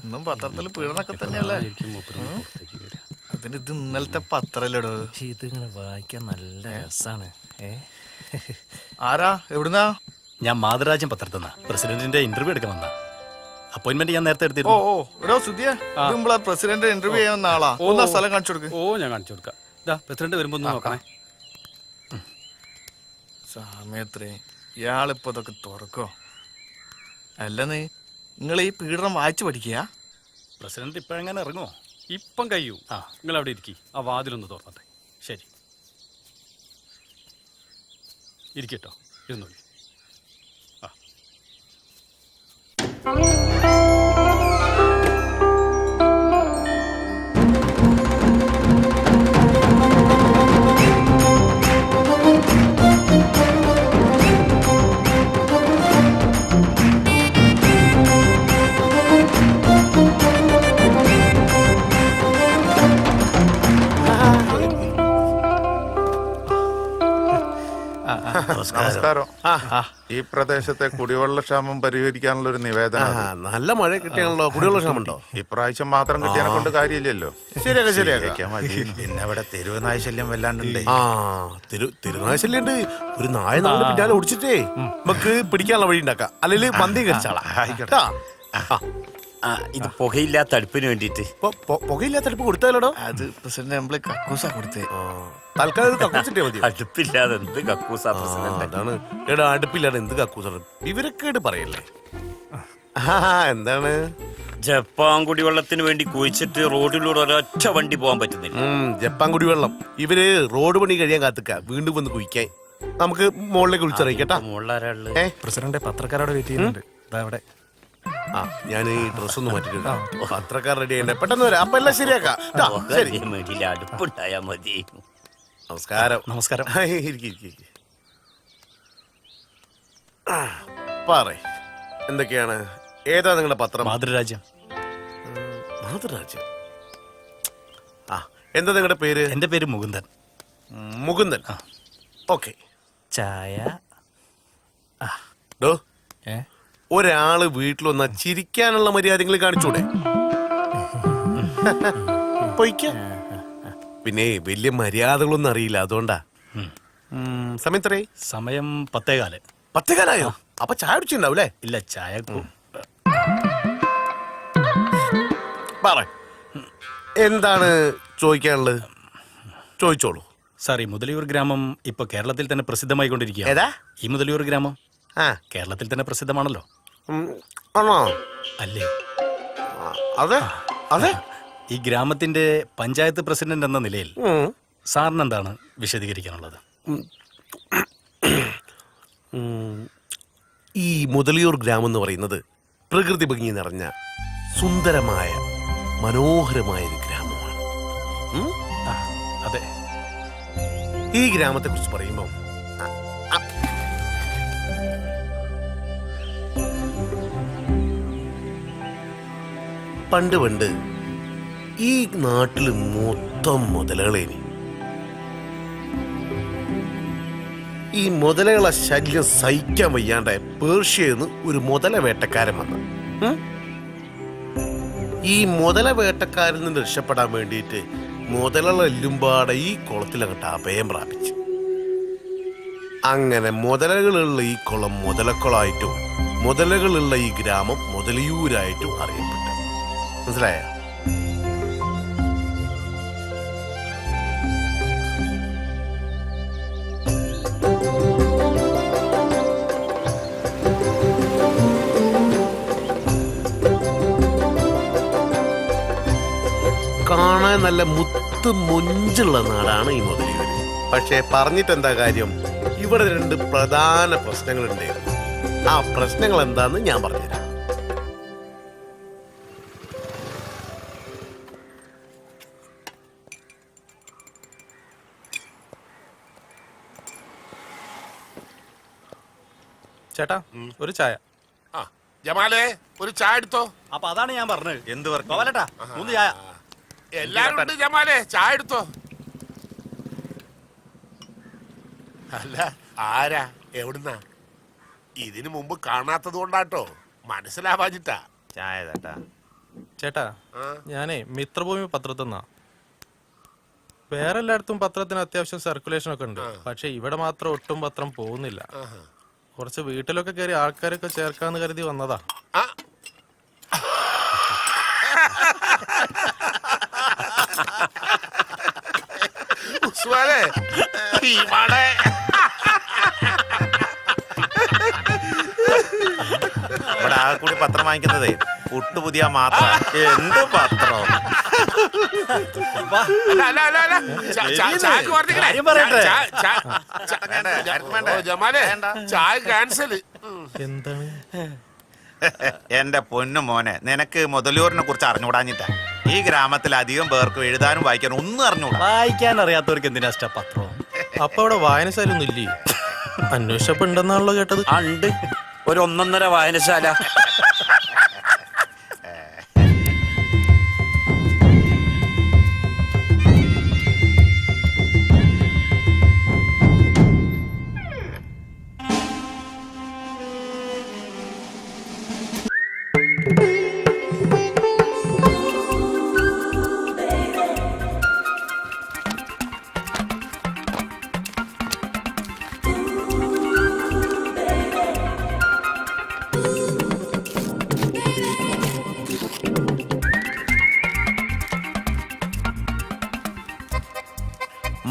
ഇന്നും പത്രത്തിൽ പീഡനൊക്കെ തന്നെയല്ലേ? അതിന് ഇത് ഇന്നലത്തെ പത്രല്ലടോ. ഇതിങ്ങനെ വായിക്കാൻ നല്ല രസാണ്. ആരാ? എവിടുന്നാ? ഞാൻ മാതൃരാജ്യം പത്രത്തിന്നാ. പ്രസിഡന്റിന്റെ ഇന്റർവ്യൂ എടുക്കാൻ വന്നാ. അപ്പോയിന്റ്മെന്റ് ഞാൻ നേരത്തെ എടുത്തിരുന്നു. പ്രസിഡന്റ് ഇന്റർവ്യൂ ചെയ്യാൻ ആളാ. ഒന്നാ സ്ഥലം കാണിച്ചു കൊടുക്ക്. ഞാൻ കാണിച്ചു കൊടുക്കാം. പ്രസിഡന്റ് വരുമ്പോ ഒന്ന് നോക്കണേ. സമയത്രേ ഇയാളിപ്പോ ഇതൊക്കെ തുറക്കോ? അല്ലെന്ന് നിങ്ങൾ ഈ പീഡനം വായിച്ചു പഠിക്കുക. പ്രസിഡന്റ് ഇപ്പഴെങ്ങനെ ഇറങ്ങുമോ? ഇപ്പം കഴിയൂ. നിങ്ങൾ അവിടെ ഇരിക്കി. ആ വാതിലൊന്ന് തുറന്നട്ടെ. ശരി, ഇരിക്കട്ടോ. ഇരുന്നോളി. നമസ്കാരം. ഈ പ്രദേശത്തെ കുടിവെള്ള ക്ഷാമം പരിഹരിക്കാനുള്ള ഒരു നിവേദനം. നല്ല മഴ കിട്ടിയാണല്ലോ. കുടിവെള്ള ക്ഷാമം ഉണ്ടോ? ഇപ്രാവശ്യം മാത്രം കിട്ടിയതിനെ കൊണ്ട് കാര്യമില്ലല്ലോ. ശരിയാക്കാം. പിന്നെ ഇവിടെ തെരുവുനായ ശല്യം വല്ലാണ്ടുണ്ട്. തെരുവുനായ ശല്യം ഉണ്ട്. ഒരു നായ നമ്മുടെ പിന്നാലെ ഓടിച്ചിട്ടേ നമുക്ക് പിടിക്കാനുള്ള വഴി ഉണ്ടാക്കാം. അല്ലെങ്കിൽ പന്തി കരിച്ചാളാ. ഇത് പുകയില്ലാത്ത അടുപ്പിന് വേണ്ടിട്ട്. പുകയില്ലാത്ത അടുപ്പ് കൊടുത്താലോടോ? അത് പ്രസിഡന്റ് കക്കൂസാ കൊടുത്തേ. തൽക്കാലം കക്കൂസിട്ടേ മതി. അടുപ്പില്ലാതെ എന്ത് കക്കൂസാ പ്രസിഡന്റ്? അതാണ് എടാ, അടുപ്പില്ലാതെ എന്ത് കക്കൂസാണ്? ഇവരൊക്കെ പറയല്ലേ. എന്താണ്? ജപ്പാൻ കുടിവെള്ളത്തിന് വേണ്ടി കുഴിച്ചിട്ട് റോഡിലൂടെ ഒരൊറ്റ വണ്ടി പോകാൻ പറ്റുന്നില്ല. ജപ്പാൻ കുടിവെള്ളം ഇവര് റോഡ് പണി കഴിയാൻ കാത്തുക്ക വീണ്ടും വന്ന് കുഴിക്കാൻ. നമുക്ക് മുകളിലേക്ക് വിളിച്ചറിയിക്കട്ടാ. പ്രസിഡന്റ് പത്രക്കാരോട് വെയിറ്റ് ചെയ്യുന്നുണ്ട്. അവിടെ ഞാൻ ഈ ഡ്രസ് ഒന്ന് മാറ്റിട്ടുണ്ട്. പത്രക്കാർ റെഡി ചെയ്യണ്ടേ? പെട്ടെന്ന് വരാം. അപ്പൊ എല്ലാം ശരിയാക്കാം. അടുപ്പുണ്ടായാ മതി. നമസ്കാരം. നമസ്കാരം. പറയ്, എന്തൊക്കെയാണ്? ഏതാ നിങ്ങളുടെ പത്രം? മാതൃരാജ്യം. മാതൃരാജ്യം. എന്താ നിങ്ങളുടെ പേര്? എന്റെ പേര് മുകുന്ദൻ. മുകുന്ദൻ. ഓക്കെ. ചായ. ഡോ, ഒരാള് വീട്ടിൽ വന്നാ ചിരിക്കാനുള്ള മര്യാദകൾ കാണിച്ചൂടെ? പൊയ്ക്ക. പിന്നെ വലിയ മര്യാദകളൊന്നും അറിയില്ല, അതുകൊണ്ടാ. സമയം എത്രയായി? സമയം 10:15. 10:15? അപ്പൊ ചായ കുടിച്ചിട്ടുണ്ടാവൂലേ? ഇല്ല, ചായ പറ, എന്താണ് ചോദിക്കാനുള്ളത്? ചോദിച്ചോളൂ. സാർ, ഈ മുതലിയൂർ ഗ്രാമം ഇപ്പൊ കേരളത്തിൽ തന്നെ പ്രസിദ്ധമായിക്കൊണ്ടിരിക്കുക. ഏതാ ഈ മുതലിയൂർ ഗ്രാമം? ആ, കേരളത്തിൽ തന്നെ പ്രസിദ്ധമാണല്ലോ. ആണോ? അല്ലേ? അതെ അതെ. ഈ ഗ്രാമത്തിന്റെ പഞ്ചായത്ത് പ്രസിഡന്റ് എന്ന നിലയിൽ സാറിന് എന്താണ് വിശദീകരിക്കാനുള്ളത്? ഈ മുതലിയൂർ ഗ്രാമം എന്ന് പറയുന്നത് പ്രകൃതി ഭംഗി നിറഞ്ഞ സുന്ദരമായ മനോഹരമായ ഒരു ഗ്രാമമാണ്. അതെ. ഈ ഗ്രാമത്തെ കുറിച്ച് പറയുമ്പോൾ പണ്ട് ഈ നാട്ടില് മൊത്തം മുതലകളേനി. ഈ മുതലകളെ ശല്യം സഹിക്കാൻ വയ്യാണ്ട പേർഷ്യന്ന് ഒരു മുതല വേട്ടക്കാരൻ വന്നു. ഈ മുതല വേട്ടക്കാരിൽ നിന്ന് രക്ഷപ്പെടാൻ വേണ്ടിയിട്ട് മുതലകളെല്ലുംപാടെ ഈ കുളത്തിൽ അങ്ങോട്ട് അഭയം പ്രാപിച്ചു. അങ്ങനെ മുതലകളുള്ള ഈ കുളം മുതലക്കുളമായിട്ടും മുതലകളുള്ള ഈ ഗ്രാമം മുതലിയൂരായിട്ടും അറിയപ്പെട്ടു. മനസ്സിലായ? കാണാൻ നല്ല മുത്ത് മൊഞ്ചുള്ള നാടാണ് ഈ മുതലിയൂര്. പക്ഷെ പറഞ്ഞിട്ടെന്താ കാര്യം? ഇവിടെ 2 പ്രധാന പ്രശ്നങ്ങൾ ഉണ്ടായിരുന്നു. ആ പ്രശ്നങ്ങൾ എന്താന്ന് ഞാൻ പറഞ്ഞുതരാം. ചേട്ടാ, ഒരു ചായ. ജമാലേ, ഒരു ചായ എടുത്തോ. അപ്പൊ അതാണ് ഞാൻ പറഞ്ഞത്. എന്ത് പറഞ്ഞു? 3 ചായ. എല്ലാരും ഉണ്ട് ജമാലേ, ചായ എടുത്തോ. അല്ല, ആരാ, എവിടുന്നാ? ഇതിനു മുമ്പ് കാണാത്തത് കൊണ്ടാട്ടോ, മനസ്സിലാവാഞ്ഞിട്ടാ. ചായ ചേട്ടാ. ചേട്ടാ, ഞാനേ മിത്രഭൂമി പത്രത്തിന്നാ. വേറെ എല്ലായിടത്തും പത്രത്തിന് അത്യാവശ്യം സർക്കുലേഷൻ ഒക്കെ ഉണ്ട്. പക്ഷെ ഇവിടെ മാത്രം ഒട്ടും പത്രം പോകുന്നില്ല. കുറച്ച് വീട്ടിലൊക്കെ കയറി ആൾക്കാരൊക്കെ ചേർക്കാന്ന് കരുതി വന്നതാ. ഇവിടെ ആ കൂടി പത്രം വാങ്ങിക്കുന്നതേ പുട്ടുപുതിയ മാത്രം. എന്ത് പത്രം? ജമാലേ, ചായ ക്യാൻസല്. എന്താണ്? എന്റെ പൊന്നു മോനെ, നിനക്ക് മുതലൂരിനെ കുറിച്ച് അറിഞ്ഞുകൂടാഞ്ഞിട്ടാ. ഈ ഗ്രാമത്തിൽ അധികം പേർക്കും എഴുതാനും വായിക്കാനും ഒന്നും അറിഞ്ഞൂടാ. വായിക്കാൻ അറിയാത്തവർക്ക് എന്തിനാ പത്രം? അപ്പൊ അവിടെ വായനശാലൊന്നും ഇല്ലേ? അന്വേഷിച്ചപ്പോ ഉണ്ടെന്നാണല്ലോ കേട്ടത്. ഉണ്ട്, ഒരു 1.5 വായനശാല.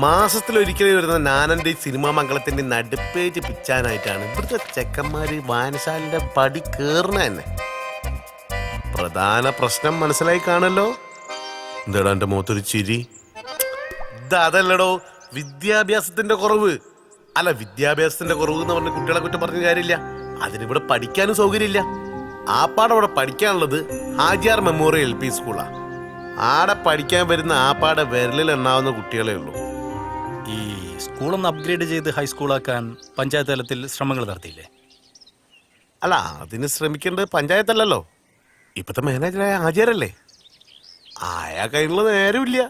മാസത്തിലൊരിക്കൽ വരുന്ന നാനന്റെ സിനിമാ മംഗളത്തിന്റെ നടുപ്പേജ് പിച്ചാനായിട്ടാണ് ഇവിടുത്തെ ചെക്കന്മാര് വായനശാലയുടെ പടി കേറുന്ന തന്നെ. പ്രധാന പ്രശ്നം മനസ്സിലായി കാണല്ലോ. എന്താടാ എന്റെ മുഖത്തൊരു ചിരി? അതല്ലടോ, വിദ്യാഭ്യാസത്തിന്റെ കുറവ്. അല്ല, വിദ്യാഭ്യാസത്തിന്റെ കുറവ് എന്ന് പറഞ്ഞ കുട്ടികളെ കുറ്റം പറഞ്ഞ കാര്യമില്ല. അതിനിവിടെ പഠിക്കാനും സൗകര്യമില്ല. ആപ്പാടെ അവിടെ പഠിക്കാനുള്ളത് ഹാജിയാർ മെമ്മോറിയൽ LP സ്കൂളാ. ആടെ പഠിക്കാൻ വരുന്ന ആപ്പാടെ വിരലിൽ എണ്ണാവുന്ന കുട്ടികളെ ഉള്ളൂ. ഈ സ്കൂളൊന്ന് അപ്ഗ്രേഡ് ചെയ്ത് ഹൈസ്കൂളാക്കാൻ പഞ്ചായത്ത് തലത്തിൽ ശ്രമങ്ങൾ നടത്തിയില്ലേ? അല്ല, അതിന് ശ്രമിക്കേണ്ടത് പഞ്ചായത്തല്ലല്ലോ, ഇപ്പത്തെ മാനേജറായ ആചാരല്ലേ. ആയാ കയ്യിലുള്ള നേരമില്ല.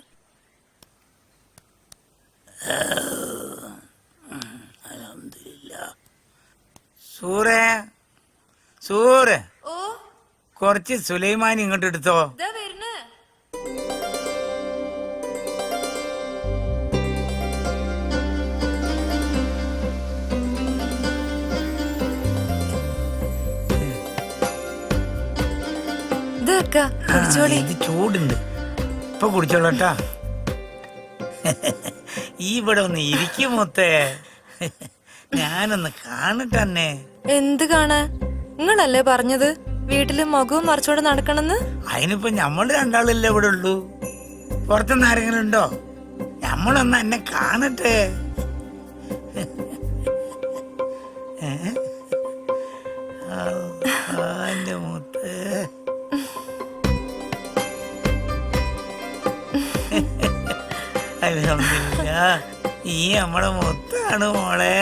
സൂറേ സൂറേ ഓ കുറച്ച് സുലൈമാനി ഇങ്ങോട്ട് എടുത്തോ. ദാ വരുന്നു. ഇതൊക്കെ കുടിച്ചോളി. ഇത് ചൂടുണ്ട്, ഇപ്പൊ കുടിച്ചോളട്ടാ. ഈ ഇവിടെ ഒന്ന് ഇരിക്കും മൊത്തേ, ഞാനൊന്ന് കാണട്ടെ. എന്ത് കാണാൻ? നിങ്ങളല്ലേ പറഞ്ഞത് വീട്ടില് മുഖവും മറിച്ചോടെ നടക്കണെന്ന്? അതിനിപ്പോ ഞമ്മള് രണ്ടാളല്ലേ ഇവിടെ ഉള്ളൂ, പുറത്തുനിന്ന് ആരെങ്കിലും ഉണ്ടോ? ഞമ്മളൊന്ന് എന്നെ കാണട്ടെ. എന്റെ മുത്ത് അൽഹംദുലില്ലാ, ഈ നമ്മളെ മുത്താണ് മോളെ.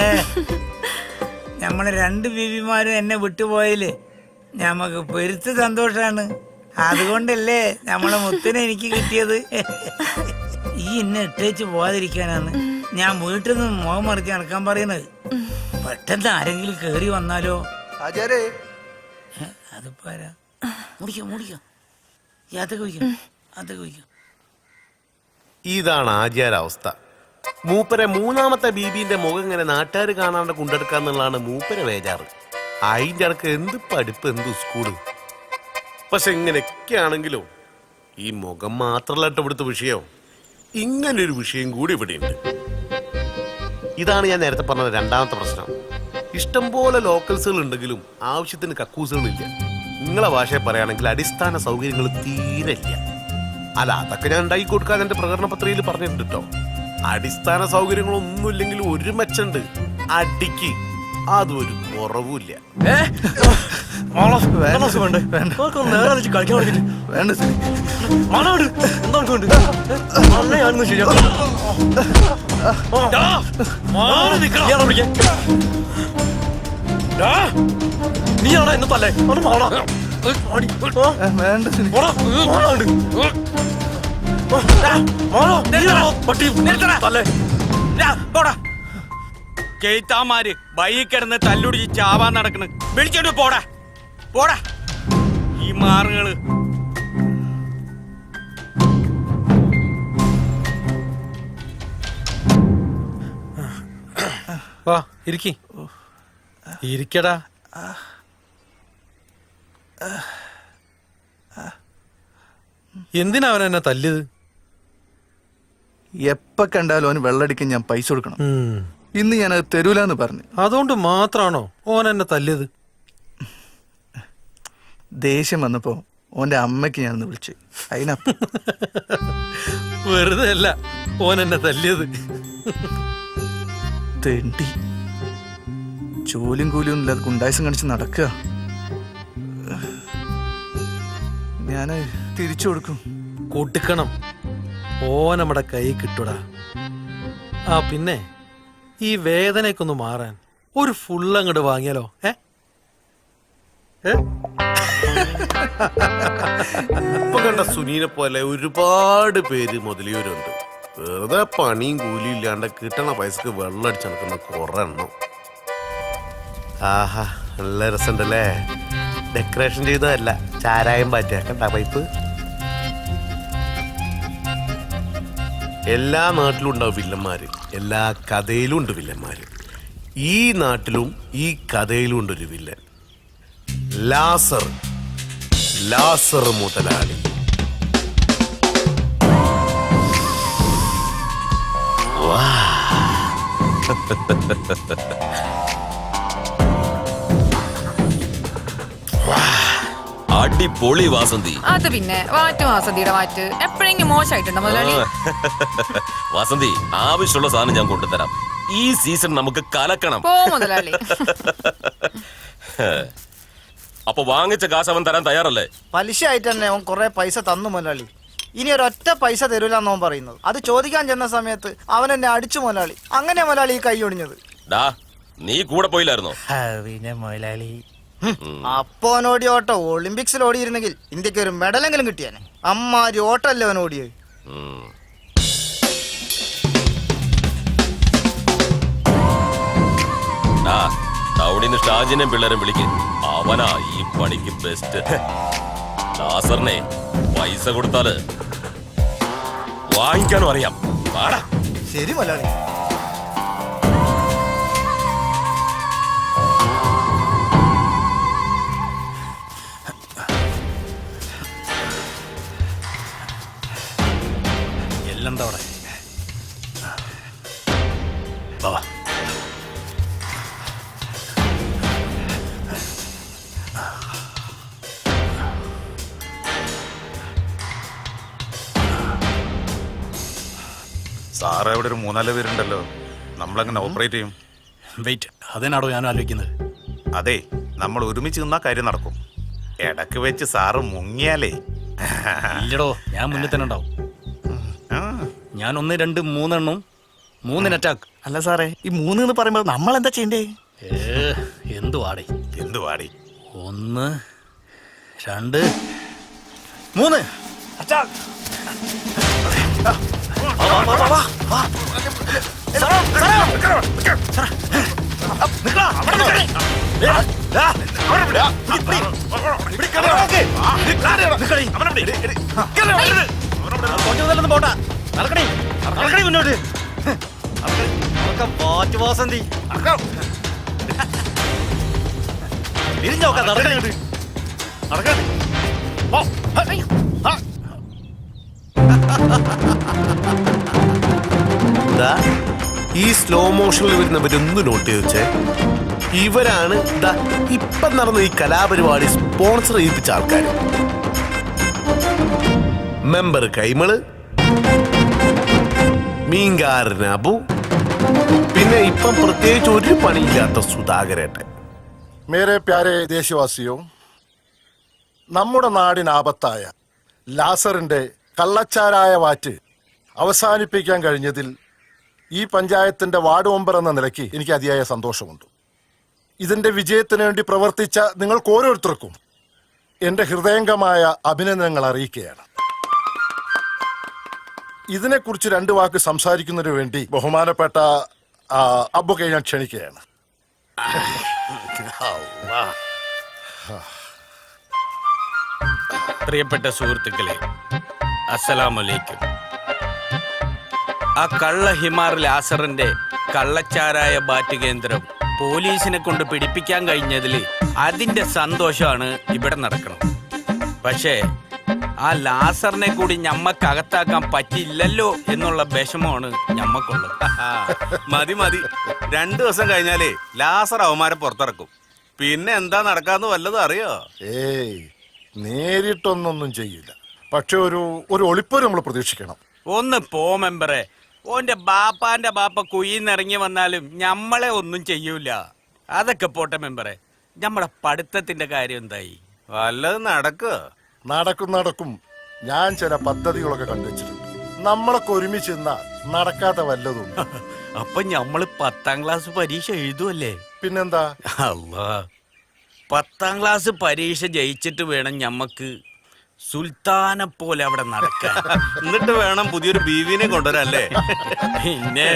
നമ്മളെ രണ്ട് ബീവിമാരും എന്നെ വിട്ടുപോയില്ലേ, ഞമ്മക്ക് പെരുത്ത് സന്തോഷാണ്. അതുകൊണ്ടല്ലേ നമ്മളെ മുത്തിനെ എനിക്ക് കിട്ടിയത്. ഈ എന്നെ ഇട്ടേച്ച് പോവാതിരിക്കാനാണ് ഞാൻ വീട്ടിൽ നിന്ന് മുഖം മറിച്ച് നടക്കാൻ പറയുന്നത്. പെട്ടെന്ന് ആരെങ്കിലും കേറി വന്നാലോ? അതിപ്പോ ആരാ? മുടിക്കാം മുടിക്കാം, അതൊക്കെ വയ്ക്കാം, അതൊക്കെ വയ്ക്കാം. ഇതാണ് ആചാരാവസ്ഥ. മൂപ്പരെ മൂന്നാമത്തെ ബീബിന്റെ മുഖം ഇങ്ങനെ നാട്ടുകാർ കാണാണ്ട് കൊണ്ടെടുക്കാന്നുള്ളതാണ് മൂപ്പരെ വേജാറ്. അതിന്റെ ഇടക്ക് എന്ത് പഠിപ്പ്, എന്ത് സ്കൂള്. പക്ഷെ ഇങ്ങനെയൊക്കെ ആണെങ്കിലോ ഈ മുഖം മാത്രമല്ല ഇവിടുത്തെ വിഷയം, ഇങ്ങനൊരു വിഷയം കൂടി ഇവിടെയുണ്ട്. ഇതാണ് ഞാൻ നേരത്തെ പറഞ്ഞ രണ്ടാമത്തെ പ്രശ്നം. ഇഷ്ടംപോലെ ലോക്കൽസുകൾ ഉണ്ടെങ്കിലും ആവശ്യത്തിന് കക്കൂസുകളില്ല. നിങ്ങളെ ഭാഷയെ പറയുകയാണെങ്കിൽ അടിസ്ഥാന സൗകര്യങ്ങൾ തീരെ ഇല്ല. അല്ല, അതൊക്കെ ഞാൻ ഉണ്ടാക്കി കൊടുക്കാൻ എന്റെ പ്രകടന പത്രികയിൽ പറഞ്ഞിട്ടുണ്ട് കേട്ടോ. അടിസ്ഥാന സൗകര്യങ്ങളൊന്നും ഇല്ലെങ്കിൽ ഒരു മെച്ചുണ്ട്, അടിക്ക് അതൊരു കുറവുമില്ല. നീയാണോ എന്നെ തല്ലേ? കേത്താമാര് വൈകി കിടന്ന് തല്ലുടിച്ച് ചാവാൻ നടക്കണ്. വിളിച്ചോണ്ട് പോടാ പോടാ ഈ മാറുകള്. വാ ഇരിക്കി, ഇരിക്കടാ. എന്തിനാ അവൻ എന്നെ തല്ലിയത്? എപ്പ കണ്ടാലും അവന് വെള്ളടിക്കാൻ ഞാൻ പൈസ കൊടുക്കണം. ഇന്ന് ഞാനത് തരൂലെന്ന് പറഞ്ഞു. അതുകൊണ്ട് മാത്രാണോ ഓൻ എന്നെ തല്ലിയത്? ദേഷ്യം വന്നപ്പോ ഓന്റെ അമ്മയ്ക്ക് ഞാനൊന്ന് വിളിച്ചു. അതിനപ്പ വെറുതെ അല്ല ഓൻ എന്നെ തല്ലിയത്. തെണ്ടി ജോലിയും കൂലിയും ഇല്ലാതെ ഗുണ്ടായസം കാണിച്ച് നടക്കുക. ഞാന് തിരിച്ചു കൊടുക്കും. കൊടുക്കണം, ഓ നമ്മുടെ കൈ കിട്ടൂടാ. ആ പിന്നെ ഈ വേദനയ്ക്കൊന്ന് മാറാൻ ഒരു ഫുള്ള് അങ്ങോട്ട് വാങ്ങിയാലോ? ഇപ്പൊ കണ്ട സുനീനെ പോലെ ഒരുപാട് പേര് മുതലിയവരുണ്ട്. വെറുതെ പണിയും കൂലിയും ഇല്ലാണ്ട് കിട്ടണ പൈസക്ക് വെള്ളം അടിച്ച് നടക്കുന്ന കുറെ എണ്ണം. ആഹാ, നല്ല രസമുണ്ടല്ലേ. ഡെക്കറേഷൻ ചെയ്തതല്ല, ചാരായം പാറ്റ കണ്ട പൈപ്പ്. എല്ലാ നാട്ടിലും ഉണ്ടാവും വില്ലന്മാര്, എല്ലാ കഥയിലും ഉണ്ട് വില്ലന്മാര്. ഈ നാട്ടിലും ഈ കഥയിലും ഉണ്ട് ഒരു വില്ലൻ, ലാസർ. ലാസർ മുതലാളി. അടിപൊളി വാസന്തി. അത് പിന്നെ വാറ്റ് വാസന്തിയുടെ വാറ്റ് എപ്പോഴെങ്കിലും മോശമായിട്ടുണ്ടോ മുതലാളി? വാസന്തി, ആവശ്യമുള്ള സാധനം ഞാൻ കൊണ്ടുതരാം. ഈ സീസൺ നമുക്ക് കലക്കണം. പോ മുതലാളി. അപ്പൊ വാങ്ങിച്ച കാശ് അവൻ തരാൻ തയ്യാറല്ലേ? പലിശ ആയിട്ട് തന്നെ അവൻ കുറെ പൈസ തന്നു മുതലാളി. ഇനി ഒരൊറ്റ പൈസ തരൂലെന്ന് അവൻ പറയുന്നത്. അത് ചോദിക്കാൻ ചെന്ന സമയത്ത് അവൻ എന്നെ അടിച്ചു മുതലാളി. അങ്ങനെ മുതലാളി ഈ കൈ ഒടിഞ്ഞത്. ഡാ, നീ കൂടെ പോയില്ലായിരുന്നോ? പിന്നെ മുതലാളി അപ്പോനോടി ഓട്ടോ ഒളിമ്പിക്സിൽ ഓടിയിരുന്നെങ്കിൽ ഇന്ത്യക്ക് ഒരു മെഡലെങ്കിലും കിട്ടിയാനെ. അമ്മാരി ഓട്ടല്ലേ അവൻ ഓടിയത്. ആ ടൗണിൽ നിന്ന് ഷാജിനെയും പിള്ളേരും വിളിക്ക്. അവനാ ഈ പണിക്ക് ബെസ്റ്റ്. ലാസറിനെ പൈസ കൊടുത്താല് വാങ്ങിക്കാനും അറിയാം. വാടാ. ശരി മുതലാളി. എല്ലാം അവിടെ സാറ് ഇവിടെ ഒരു 3-4 പേരുണ്ടല്ലോ, നമ്മളെങ്ങനെ ഓപ്പറേറ്റ് ചെയ്യും? വെയിറ്റ്, അതിനാണോ ഞാൻ ആലോചിക്കുന്നത്. അതെ, നമ്മൾ ഒരുമിച്ച് നിന്നാ കാര്യം നടക്കും. ഇടക്ക് വെച്ച് സാറ് മുങ്ങിയാലേ. ഇല്ലടോ, ഞാൻ മുന്നിൽ തന്നെ ഉണ്ടാവും. ഞാൻ 1, 2, 3 എണ്ണം 3 അറ്റാക്ക്. അല്ല സാറേ, ഈ 3 എന്ന് പറയുമ്പോൾ നമ്മൾ എന്താ ചെയ്യണ്ടേ? എന്തു വാടേ 1, 2, 3 അറ്റാക്ക്. പോട്ടാ, നടക്കണേ മുന്നോട്ട്. വാസന്തി തിരിഞ്ഞോക്കാം. നടക്കണേ നടക്കണേ. ഈ സ്ലോ മോഷനിൽ വരുന്നവരൊന്ന് നോട്ട് ചെയ്ത് വെച്ചേ. ഇവരാണ് ഇപ്പം നടന്ന ഈ കലാപരിപാടി സ്പോൺസർ ചെയ്യിപ്പിച്ച ആൾക്കാർ. മെമ്പർ കൈമള്, മീൻകാരൻ അബു, പിന്നെ ഇപ്പം പ്രത്യേകിച്ച് ഒരു പണിയില്ലാത്ത സുധാകരേട്ടൻ. മേരെ പ്യാരെ ദേശവാസിയോ, നമ്മുടെ നാടിനാപത്തായ ലാസറിന്റെ കള്ളച്ചാരായ വാറ്റ് അവസാനിപ്പിക്കാൻ കഴിഞ്ഞതിൽ ഈ പഞ്ചായത്തിന്റെ വാർഡ് മെമ്പർ എന്ന നിലയ്ക്ക് എനിക്ക് അതിയായ സന്തോഷമുണ്ട്. ഇതിന്റെ വിജയത്തിന് വേണ്ടി പ്രവർത്തിച്ച നിങ്ങൾക്ക് ഓരോരുത്തർക്കും എന്റെ ഹൃദയംഗമായ അഭിനന്ദനങ്ങൾ അറിയിക്കുകയാണ്. ഇതിനെക്കുറിച്ച് 2 വാക്ക് സംസാരിക്കുന്നതിന് വേണ്ടി ബഹുമാനപ്പെട്ട അബ്ബുക്കെ ഞാൻ ക്ഷണിക്കുകയാണ്. പ്രിയപ്പെട്ട സുഹൃത്തുക്കളെ, അസ്സലാമലൈക്കും. ആ കള്ള ഹിമാർ ലാസറിന്റെ കള്ളച്ചാരായ ബാറ്റ് കേന്ദ്രം പോലീസിനെ കൊണ്ട് പിടിപ്പിക്കാൻ കഴിഞ്ഞതിൽ അതിന്റെ സന്തോഷമാണ് ഇവിടെ നടക്കുന്നത്. പക്ഷേ ആ ലാസറിനെ കൂടി ഞമ്മക്കകത്താക്കാൻ പറ്റില്ലല്ലോ എന്നുള്ള വിഷമമാണ് ഞമ്മക്കുള്ളത്. മതി 2 ദിവസം കഴിഞ്ഞാലേ ലാസർ അവന്മാരെ പുറത്തിറക്കും. പിന്നെ എന്താ നടക്കാന്ന് വല്ലതും അറിയോ? ഏയ്, നേരിട്ടൊന്നും ചെയ്യില്ല. പക്ഷെ ഒരു ഒളിപ്പ് നമ്മൾ പ്രതീക്ഷിക്കണം. ഒന്ന് പോ മെമ്പറെ. ഓന്റെ ബാപ്പാന്റെ ബാപ്പ കുയിന്നിറങ്ങി വന്നാലും ഞമ്മളെ ഒന്നും ചെയ്യൂല. അതൊക്കെ പോട്ടെ മെമ്പറെ, നമ്മുടെ പഠിത്തത്തിന്റെ കാര്യം എന്തായി? വല്ലതും നടക്കും. ഞാൻ ചില പദ്ധതികളൊക്കെ കണ്ടുവച്ചിട്ടുണ്ട്. നമ്മളൊക്കെ ഒരുമിച്ച് നിന്നാ നടക്കാത്ത വല്ലതും. അപ്പൊ ഞമ്മള് 10ാം ക്ലാസ് പരീക്ഷ എഴുതുമല്ലേ? പിന്നെന്താ? അല്ലാ, 10ാം ക്ലാസ് പരീക്ഷ ജയിച്ചിട്ട് വേണം ഞമ്മക്ക് സുൽത്താനെ പോലെ അവിടെ നടക്കാൻ. എന്നിട്ട് വേണം പുതിയൊരു ബീവിനെ കൊണ്ടുവരല്ലേ? പിന്നെ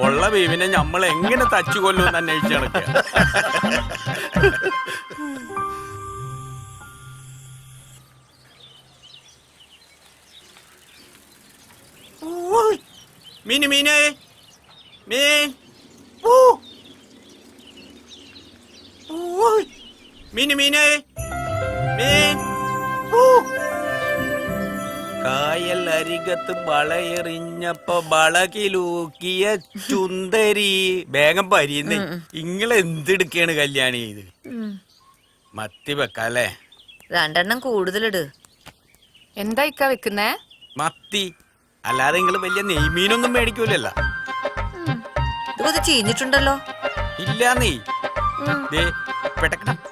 ഉള്ള ബീവിനെ നമ്മൾ എങ്ങനെ തച്ചു കൊല്ലുമെന്ന് അന്വേഷിച്ച് നടക്കുക. മീന് മീന് മീൻ മീന് മീന് മീൻ. കായൽ അരികത്ത് വളയെറിഞ്ഞപ്പോ വളകിലൂക്കിയ ചുന്ദരി. വേഗം പരിയുന്നേ. ഇങ്ങളെന്തെടുക്കാണ് കല്യാണി ഇത്? മത്തി വെക്കല്ലേ? 2 എണ്ണം കൂടുതലിട്. എന്താ ഇക്ക വെക്കുന്നേ? മത്തി. അല്ലാതെ നിങ്ങള് വലിയ നെയ്മീനൊന്നും മേടിക്കൂലല്ല. ഇത് ചീഞ്ഞിട്ടുണ്ടല്ലോ. ഇല്ല നീ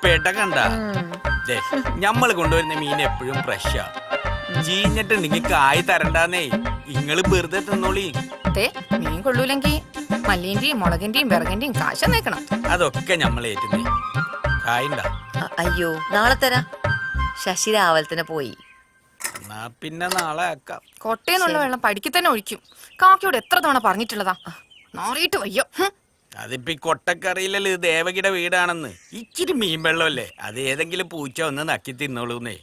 പെടകണ്ട. ഞമ്മള് കൊണ്ടുവരുന്ന മീൻ എപ്പോഴും ഫ്രഷാ. ചീഞ്ഞിട്ടുണ്ടെങ്കിൽ കായ് തരണ്ടാന്നേ. ഇങ്ങള് വെറുതെ തിന്നോളി. മീൻ കൊള്ളൂലെങ്കി മല്ലിന്റെയും മുളകിന്റെയും വിറകിന്റെയും കാശ് നേക്കണം. അതൊക്കെ ഞമ്മള് ഏറ്റുന്നേ. കായുണ്ടാ? അയ്യോ, നാളെ തരാം. ശശി രാവിലെ തന്നെ പോയി. എന്നാ പിന്നെ നാളെ ആക്കാം. കൊട്ടയെന്നുള്ള വെള്ളം പഠിക്ക് തന്നെ ഒഴിക്കും. കാക്കയോട് എത്ര തവണ പറഞ്ഞിട്ടുള്ളതാ? നാറിയിട്ട് വയ്യോ. അതിപ്പോ ഈ കൊട്ടക്കറിയിലല്ലേ ഇത് ദേവകിയുടെ വീടാണെന്ന്. ഇച്ചിരി മീൻ വെള്ളമല്ലേ, അത് ഏതെങ്കിലും പൂച്ച ഒന്ന് നക്കി തിന്നോളൂന്നേ.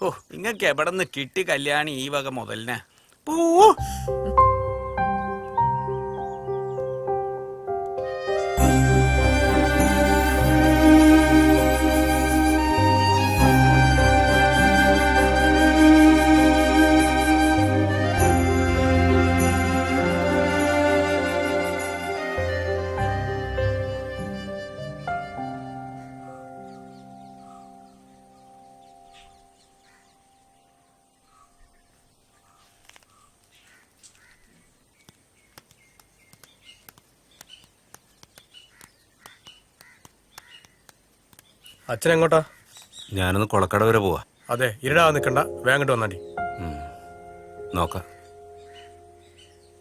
ഓ, നിങ്ങൾക്ക് എവിടെ നിന്ന് കിട്ടി കല്യാണി ഈ വക മുതലിനെ? പൂ. അച്ഛൻ എങ്ങോട്ടാ? ഞാനൊന്ന് കൊളക്കട വരെ പോവാ. അതെ, ഇരുടാവാൻ നിൽക്കണ്ട, വേഗം വന്നാണ്ടി. നോക്കാം.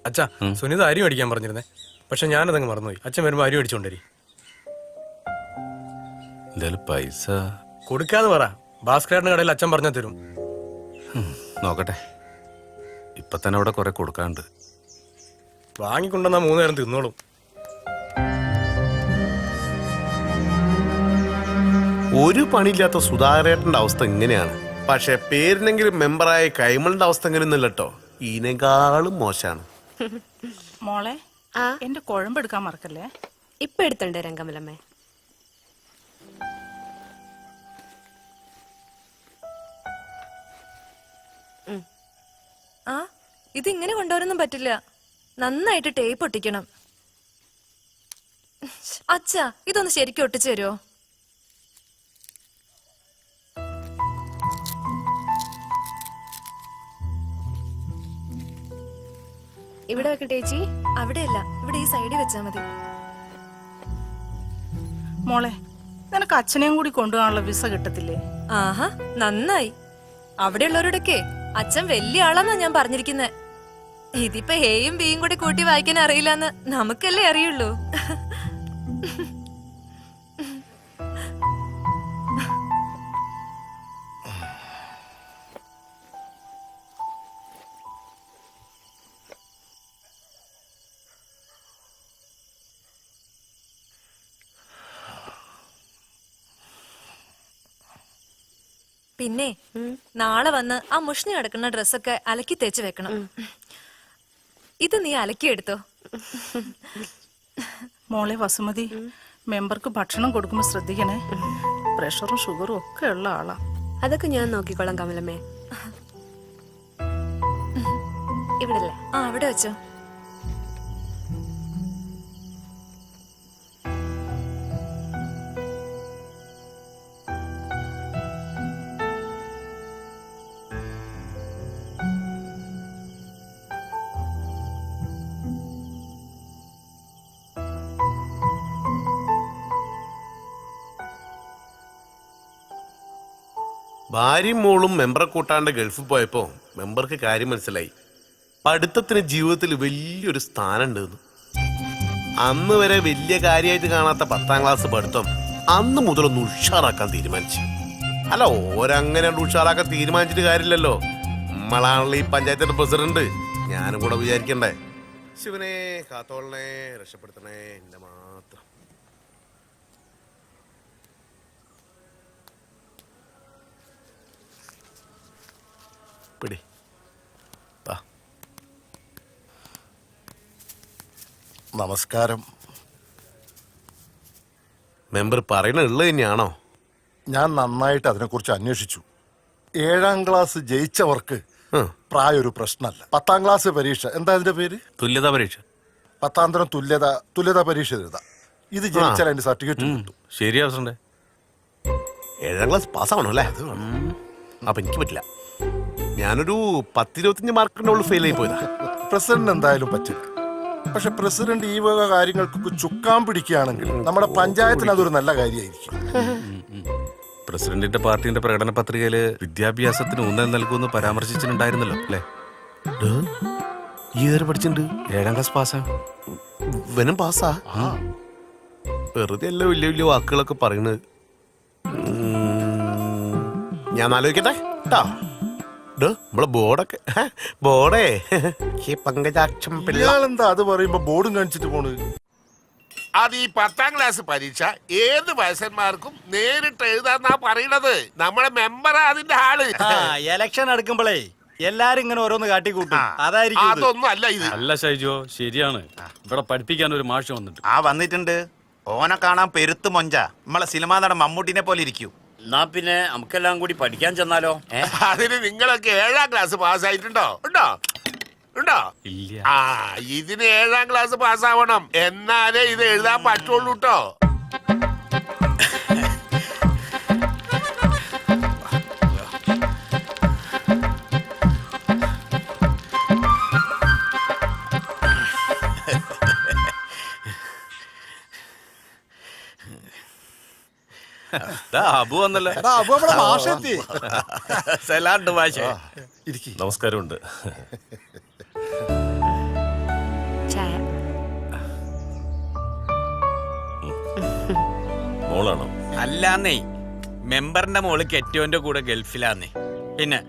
അച്ഛാ, സുനിത അരി മേടിക്കാൻ പറഞ്ഞിരുന്നേ, പക്ഷെ ഞാനതങ്ങ് മറന്നുപോയി. അച്ഛൻ വരുമ്പോ അരി മേടിച്ചോണ്ടരി. എന്തായാലും പൈസ കൊടുക്കാന്ന് പറ, ഭാസ്കരേട്ടന്റെ കടയിൽ അച്ഛൻ പറഞ്ഞാ തരും. നോക്കട്ടെ, ഇപ്പൊ തന്നെ അവിടെ കുറെ കൊടുക്കാണ്ട്. വാങ്ങിക്കൊണ്ടുവന്നാ 3 നേരം തിന്നോളും. ഒരു പണിയില്ലാത്ത സുധാകരേട്ടന്റെ അവസ്ഥ ഇങ്ങനെയാണ്. പക്ഷെ പേരിനെങ്കിലും മെമ്പറായ കൈമളിന്റെ അവസ്ഥ എങ്ങനെയൊന്നുമില്ല കേട്ടോ, ഇതിനേക്കാളും മോശമാണ്. മോളെ, എന്റെ കുഴമ്പ് എടുക്കാൻ മറക്കല്ലേ. ഇപ്പൊ എടുത്തണ്ടേ രംഗമലമ്മേ. ആ, ഇതിങ്ങനെ കൊണ്ടുവരാനൊന്നും പറ്റില്ല. നന്നായിട്ട് ടേപ്പ് ഒട്ടിക്കണം. അച്ഛാ, ഇതൊന്ന് ശരിക്കും ഒട്ടിച്ചു തരുമോ? ഇവിടെ വെക്കട്ടെ ചേച്ചി? അവിടെയല്ല, ഇവിടെ ഈ സൈഡിൽ വെച്ചാ മതി. മോളെ, നിനക്ക് അച്ഛനെയും കൂടി കൊണ്ടുപോകാനുള്ള വിസ കിട്ടത്തില്ലേ? ആഹാ, നന്നായി. അവിടെയുള്ളവരോടൊക്കെ അച്ഛൻ വലിയ ആളാന്നാ ഞാൻ പറഞ്ഞിരിക്കുന്നെ. ഇതിപ്പോ ഹേയും ബിയും കൂടി കൂട്ടി വായിക്കാൻ അറിയില്ലെന്ന് നമുക്കല്ലേ അറിയുള്ളൂ. പിന്നെ നാളെ വന്ന് ആ മുഷ്ണി കിടക്കുന്ന ഡ്രസ്സൊക്കെ അലക്കി തേച്ച് വെക്കണം. ഇത് നീ അലക്കിയെടുത്തോ. മോളെ വസുമതി, മെമ്പർക്ക് ഭക്ഷണം കൊടുക്കുമ്പോ ശ്രദ്ധിക്കണേ. പ്രഷറും ഷുഗറും ഒക്കെ ഉള്ള ആളാ. അതൊക്കെ ഞാൻ നോക്കിക്കോളാം കമലമ്മേ. ഇവിടല്ലേ? ആ, അവിടെ വെച്ചോ. ഭാര്യയും മോളും മെമ്പറെ കൂട്ടാണ്ട് ഗൾഫിൽ പോയപ്പോ മെമ്പർക്ക് കാര്യം മനസ്സിലായി. പഠിത്തത്തിന് ജീവിതത്തിൽ വലിയൊരു സ്ഥാനം ഉണ്ടെന്ന്. അന്ന് വരെ വലിയ കാര്യമായിട്ട് കാണാത്ത 10ാം ക്ലാസ് പഠിത്തം അന്ന് മുതലൊന്ന് ഉഷാറാക്കാൻ തീരുമാനിച്ചു. അല്ല, ഓരങ്ങനെ ഉഷാറാക്കാൻ തീരുമാനിച്ചിട്ട് കാര്യമില്ലല്ലോ. നമ്മളാണല്ലോ ഈ പഞ്ചായത്തിന്റെ പ്രസിഡന്റ്. ഞാനും കൂടെ വിചാരിക്കണ്ടേ. ശിവനെ കാത്തോളനെ, രക്ഷപ്പെടുത്തണേ എന്റെ മാത്രം. പിടി. നമസ്കാരം. മെമ്പർ പറയണ ഉള്ളത് തന്നെയാണോ? ഞാൻ നന്നായിട്ട് അതിനെക്കുറിച്ച് അന്വേഷിച്ചു. 7ാം ക്ലാസ് ജയിച്ചവർക്ക് പ്രായം ഒരു പ്രശ്നമല്ല. 10ാം ക്ലാസ് പരീക്ഷ, എന്താ അതിന്റെ പേര്? തുല്യതാ പരീക്ഷ. 10ാം തരം തുല്യതാ പരീക്ഷ എഴുതാം. ഇത് ജയിച്ചാൽ അതിന്റെ സർട്ടിഫിക്കറ്റ് കിട്ടും. ശരി അവസരണ്ടേ. 7ാം ക്ലാസ് പാസ്സാവണോ അല്ലേ? അപ്പൊ എനിക്ക് പറ്റില്ല. ഞാനൊരു 10-25 മാർക്കിനുള്ള ഫെയിൽ ആയി പോയതാ. പ്രസിഡന്റ് എന്തായാലും പറ്റില്ല. പക്ഷെ പ്രസിഡന്റ് ഈ വക കാര്യങ്ങൾക്കൊക്കെ ചുക്കാൻ പിടിക്കുകയാണെങ്കിൽ നമ്മുടെ പഞ്ചായത്തിന് അതൊരു നല്ല കാര്യമായിരിക്കും. പ്രസിഡന്റിന്റെ പാർട്ടിന്റെ പ്രകടന പത്രികയില് വിദ്യാഭ്യാസത്തിന് ഊന്നൽ നൽകുമെന്ന് പരാമർശിച്ചിട്ടുണ്ടായിരുന്നല്ലോ അല്ലേ? ഈ ഏറെ പഠിച്ചിട്ടുണ്ട്. 7ാം ക്ലാസ് പാസ്സാ. വനും പാസ്സാ. വെറുതെ അല്ല വലിയ വലിയ വാക്കുകളൊക്കെ പറയുന്നത്. ഞാൻ ആലോചിക്കട്ടെ കേട്ടോ. നമ്മളെ ബോർഡൊക്കെ ബോർഡേ പങ്കജാക്ഷം ഇയാളെന്താ അത് പറയുമ്പോ ബോർഡും കാണിച്ചിട്ട് പോണ്? അത് ഈ 10ാം ക്ലാസ് പരീക്ഷ ഏത് വയസ്സന്മാർക്കും നേരിട്ട് എഴുതാന്നാ പറയണത്. നമ്മളെ മെമ്പറാ അതിന്റെ ആള്. ഇലക്ഷൻ അടുക്കുമ്പോഴേ എല്ലാരും ഇങ്ങനെ ഓരോന്ന് കാട്ടിക്കൂട്ടും. അതായിരിക്കും അതൊന്നും അല്ല ഇത്. അല്ല ഷൈജോ, ശരിയാണ്. ഇവിടെ പഠിപ്പിക്കാൻ ഒരു മാഷ് വന്നിട്ട്. വന്നിട്ടുണ്ട്. ഓനെ കാണാൻ പെരുത്ത് മൊഞ്ച. നമ്മളെ സിനിമാ നടൻ മമ്മൂട്ടിനെ പോലെ ഇരിക്കൂ. എന്നാ പിന്നെ നമുക്കെല്ലാം കൂടി പഠിക്കാൻ ചെന്നാലോ? അതിന് നിങ്ങളൊക്കെ 7ാം ക്ലാസ് പാസ്സായിട്ടുണ്ടോ? ഉണ്ടോ? ഉണ്ടോ? ഇല്ല. ഇതിന് 7ാം ക്ലാസ് പാസ്സാവണം, എന്നാലേ ഇത് എഴുതാൻ പറ്റുള്ളൂ കേട്ടോ. അബു വന്നല്ലേ? സലാണ്ട് മാഷേ. നമസ്കാരമുണ്ട്. മോളാണോ? അല്ലാന്നേ, മെമ്പറിന്റെ മോള് കെറ്റോന്റെ കൂടെ ഗൾഫിലാന്നേ. പിന്നെ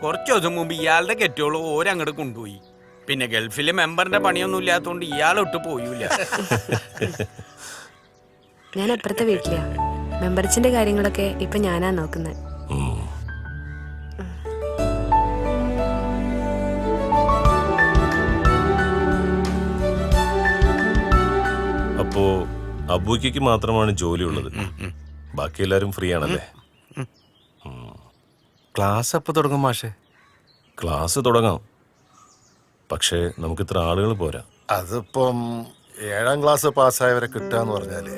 കുറച്ചു ദിവസം മുമ്പ് ഇയാളുടെ കെറ്റോള് ഓരങ്ങോട്ട് കൊണ്ടുപോയി. പിന്നെ ഗൾഫില് മെമ്പറിന്റെ പണിയൊന്നും ഇല്ലാത്തോണ്ട് ഇയാളൊട്ട് പോയൂല. ഞാൻ അപ്പുറത്തെ വീട്ടിലാ. മെമ്പർച്ചിന്റെ കാര്യങ്ങളൊക്കെ ഇപ്പൊ ഞാനാ നോക്കുന്നത്. അപ്പോ അബൂയ്ക്ക് മാത്രമാണ് ജോലി ഉള്ളത്, ബാക്കി എല്ലാരും ഫ്രീ ആണല്ലേ? ക്ലാസ് എപ്പോ തുടങ്ങും മാഷെ? ക്ലാസ് തുടങ്ങാം, പക്ഷേ നമുക്ക് ഇത്ര ആളുകൾ പോരാ. അതിപ്പം 7ാം ക്ലാസ് പാസ്സായവരെ കിട്ടാന്ന് പറഞ്ഞാല്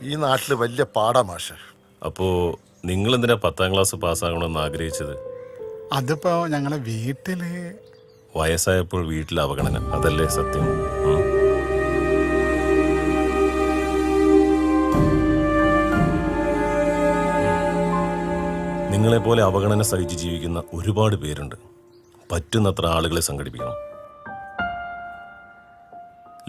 ഈ നാട്ടില് വലിയ പാടാ മാഷെ. അപ്പോ നിങ്ങൾ എന്തിനാ 10ാം ക്ലാസ് പാസ്സാകണമെന്ന് ആഗ്രഹിച്ചത്? അതിപ്പോ ഞങ്ങളെ വീട്ടില് വയസ്സായപ്പോൾ വീട്ടിൽ അവഗണന, അതല്ലേ സത്യം? നിങ്ങളെപ്പോലെ അവഗണന സഹിച്ച് ജീവിക്കുന്ന ഒരുപാട് പേരുണ്ട്. പറ്റുന്നത്ര ആളുകളെ സംഘടിപ്പിക്കണം,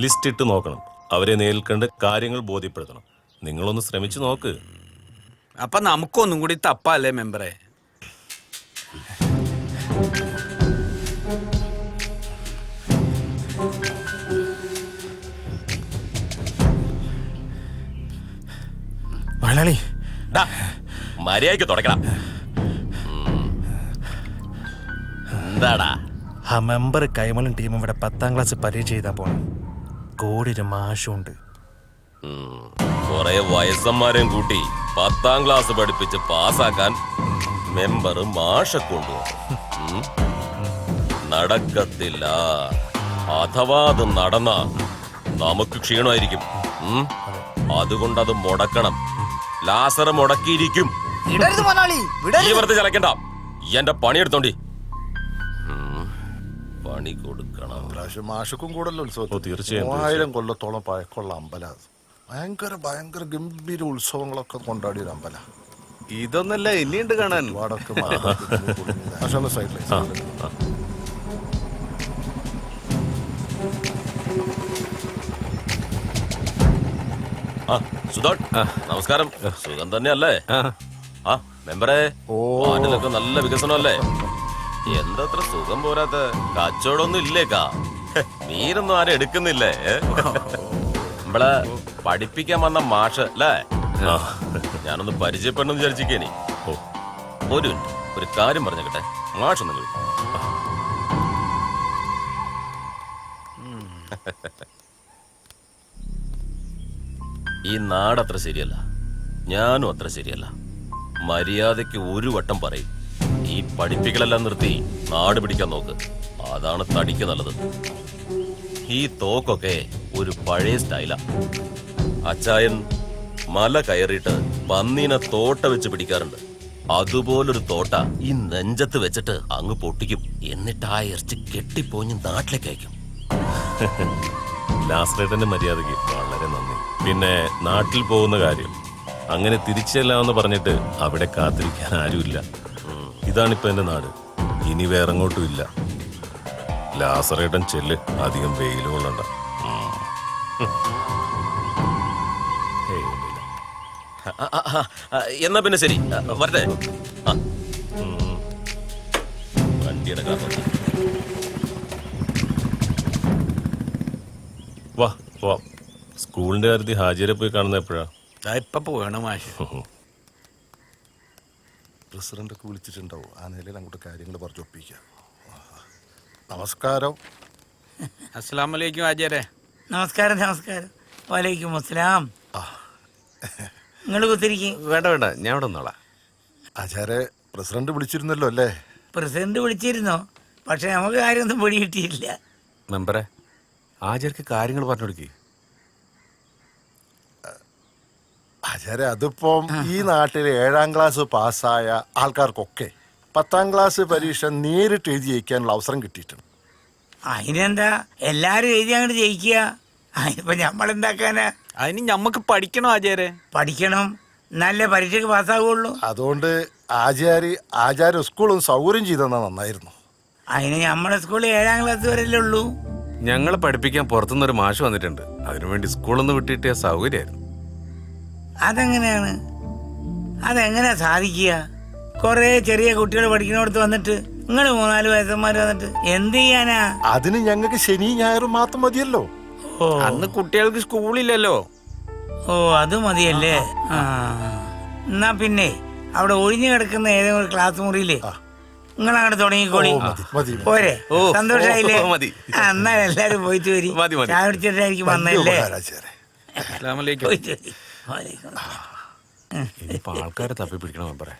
ലിസ്റ്റ് ഇട്ട് നോക്കണം, അവരെ നേരിൽ കണ്ട് കാര്യങ്ങൾ ബോധ്യപ്പെടുത്തണം. നിങ്ങളൊന്ന് ശ്രമിച്ചു നോക്ക്. അപ്പൊ നമുക്കൊന്നും കൂടി തപ്പല്ലേ മെമ്പറെ? മലയാളി മര്യാദയ്ക്ക് തുടക്കണം. എന്താടാ? ആ മെമ്പർ കൈമളും ടീമും ഇവിടെ 10ാം ക്ലാസ് പരീക്ഷ എഴുതാൻ പോണം. കൂടി ഒരു മാഷുണ്ട്. കുറെ വയസ്സന്മാരെയും കൂട്ടി 10ാം ക്ലാസ് പഠിപ്പിച്ച് പാസ്സാക്കാൻ മെമ്പർ മാഷെ കൊണ്ടുപോകും. നടക്കത്തില്ല. അഥവാ അത് നടന്ന നമുക്ക് ക്ഷീണമായിരിക്കും. അതുകൊണ്ട് അത് മുടക്കണം. ലാസർ മുടക്കിയിരിക്കും. ഈ വെറുതെ ചലക്കണ്ട. എന്റെ പണിയെടുത്തോണ്ടി. പണി കൊടുക്കണം. മാഷക്കും കൂടല്ലോ ഉത്സവം. തീർച്ചയായും 3000 കൊല്ലത്തോളം പഴക്കമുള്ള അമ്പല. ഭയങ്കര ഗംഭീര ഉത്സവങ്ങളൊക്കെ കൊണ്ടാടിയൊരു അമ്പല. ഇതൊന്നല്ല ഇനിയുണ്ട് കാണാൻ. നമസ്കാരം. സുഖം തന്നെയല്ലേ? മെമ്പറെ, വാർഡിലൊക്കെ നല്ല വികസനമല്ലേ? എന്തത്ര സുഖം പോരാത്ത? കച്ചവടമൊന്നും ഇല്ലേക്കാ? മീനൊന്നും ആരും എടുക്കുന്നില്ലേ? നമ്മളെ പഠിപ്പിക്കാൻ വന്ന മാഷ് അല്ലേ? ഞാനൊന്ന് പരിചയപ്പെടണമെന്ന് വിചാരിച്ചിരിക്കേനി. ഒരു മിനിറ്റ്, ഒരു കാര്യം പറഞ്ഞേക്കട്ടെ. മാഷൊന്നും വിളിക്കും. ഈ നാടത്ര ശരിയല്ല, ഞാനും അത്ര ശരിയല്ല. മര്യാദയ്ക്ക് ഒരു വട്ടം പറയും. ഈ പഠിപ്പിക്കലെല്ലാം നിർത്തി നാട് പിടിക്കാൻ നോക്ക്. അതാണ് തടിക്ക് നല്ലത്. ഈ തോക്കൊക്കെ ഒരു പഴയ സ്റ്റൈലാ. അച്ചായൻ മല കയറിയിട്ട് പന്നീനെ തോട്ട വെച്ച് പിടിക്കാറുണ്ട്. അതുപോലൊരു തോട്ട ഈ നെഞ്ചത്ത് വെച്ചിട്ട് അങ്ങ് പൊട്ടിക്കും. എന്നിട്ട് ആ ഇറച്ചി കെട്ടിപ്പോഞ്ഞ് നാട്ടിലേക്ക് അയക്കും. ലാസ്റേട്ടന്റെ മര്യാദയ്ക്ക് വളരെ നന്ദി. പിന്നെ നാട്ടിൽ പോകുന്ന കാര്യം അങ്ങനെ തിരിച്ചെല്ലാമെന്ന് പറഞ്ഞിട്ട് അവിടെ കാത്തിരിക്കാൻ ആരുമില്ല. ഇതാണിപ്പോ എന്റെ നാട്. ഇനി വേറെങ്ങോട്ടും ഇല്ല. ലാസറേട്ടൻ ചെല്ല്, അധികം വെയിൽ കൊള്ളണ്ട. എന്നാ പിന്നെ ശരി, വരട്ടെ. വണ്ടിയുടെ കാരണം വാ പോവാം. സ്കൂളിന്റെ കാര്യത്തിൽ ഹാജിരെ പോയി കാണുന്ന എപ്പോഴാ? ഇപ്പൊ പോകണം മാഷ്. പ്രസിഡന്റൊക്കെ വിളിച്ചിട്ടുണ്ടാവും. ആ നിലയിൽ അങ്ങോട്ട് കാര്യങ്ങൾ പറഞ്ഞൊപ്പിക്കാം. നമസ്കാരം. അസ്സലാമലൈക്കും ഹാജിരെ. നമസ്കാരം നമസ്കാരം. വലൈക്കും അസ്സലാം. നിങ്ങൾ കുത്തിരിക്കും. വേണ്ട വേണ്ട, ഞാൻ ഇവിടെ നിന്നോളാം. ആചാരെ പ്രസിഡന്റ് വിളിച്ചിരുന്നല്ലോ അല്ലേ? പ്രസിഡന്റ് വിളിച്ചിരുന്നോ? പക്ഷെ നമുക്ക് കാര്യമൊന്നും പൊടി കിട്ടിയില്ല. മെമ്പറെ, ആചാര്യക്ക് കാര്യങ്ങൾ പറഞ്ഞു കൊടുക്കേ. ആചാര്യ, അതിപ്പം ഈ നാട്ടിലെ 7ാം ക്ലാസ് പാസ്സായ ആൾക്കാർക്കൊക്കെ 10ാം ക്ലാസ് പരീക്ഷ നേരിട്ട് എഴുതി ജയിക്കാനുള്ള അവസരം കിട്ടിയിട്ടുണ്ട്. അതിനെന്താ, എല്ലാരും എഴുതി അങ്ങോട്ട് ജയിക്കുക. അതിനിപ്പോ നമ്മളെന്താക്കാനാ? അതിന് ഞമ്മക്ക് പഠിക്കണോ ആചാര്യ? പഠിക്കണം, നല്ല പരീക്ഷയ്ക്ക് പാസ്സാവുള്ളൂ. അതുകൊണ്ട് ആചാര്യ സ്കൂളും സൗകര്യം ചെയ്തെന്നാ നന്നായിരുന്നു. അതിന് നമ്മുടെ സ്കൂളിൽ 7ാം ക്ലാസ് വരെയല്ലേ ഉള്ളൂ. ഞങ്ങളെ പഠിപ്പിക്കാൻ പുറത്തുനിന്നൊരു മാഷ് വന്നിട്ടുണ്ട്. അതിനുവേണ്ടി സ്കൂളൊന്ന് വിട്ടിട്ടിയ സൗകര്യമായിരുന്നു. അതെങ്ങനെയാണ്? അതെങ്ങനെയാ സാധിക്കുക? കൊറേ ചെറിയ കുട്ടികൾ പഠിക്കുന്നിടത്ത് വന്നിട്ട് നിങ്ങൾ 3-4 വയസ്സന്മാര് വന്നിട്ട് എന്ത് ചെയ്യാനാ? അതിന് ഞങ്ങൾക്ക് ശനി ഞായറും മാത്രം മതിയല്ലോ. ഓ അന്ന് കുട്ടികൾക്ക് സ്കൂളില്ലല്ലോ. ഓ അത് മതിയല്ലേ? ആ എന്നാ പിന്നെ അവിടെ ഒഴിഞ്ഞു കിടക്കുന്ന ഏതെങ്കിലും ഒരു ക്ലാസ് മുറിയില്ലേ നിങ്ങൾ അങ്ങോട്ട് തുടങ്ങിക്കോളി. പോരെ? സന്തോഷായില്ലേ? എന്നാ എല്ലാരും പോയിട്ട് വരും. ചായ കുടിച്ചിട്ടായിരിക്കും വന്നല്ലേ? അസ്സലാമലൈക്കും. ഇനിയിപ്പോ ആൾക്കാരെ തപ്പി പിടിക്കണം മെമ്പറെ.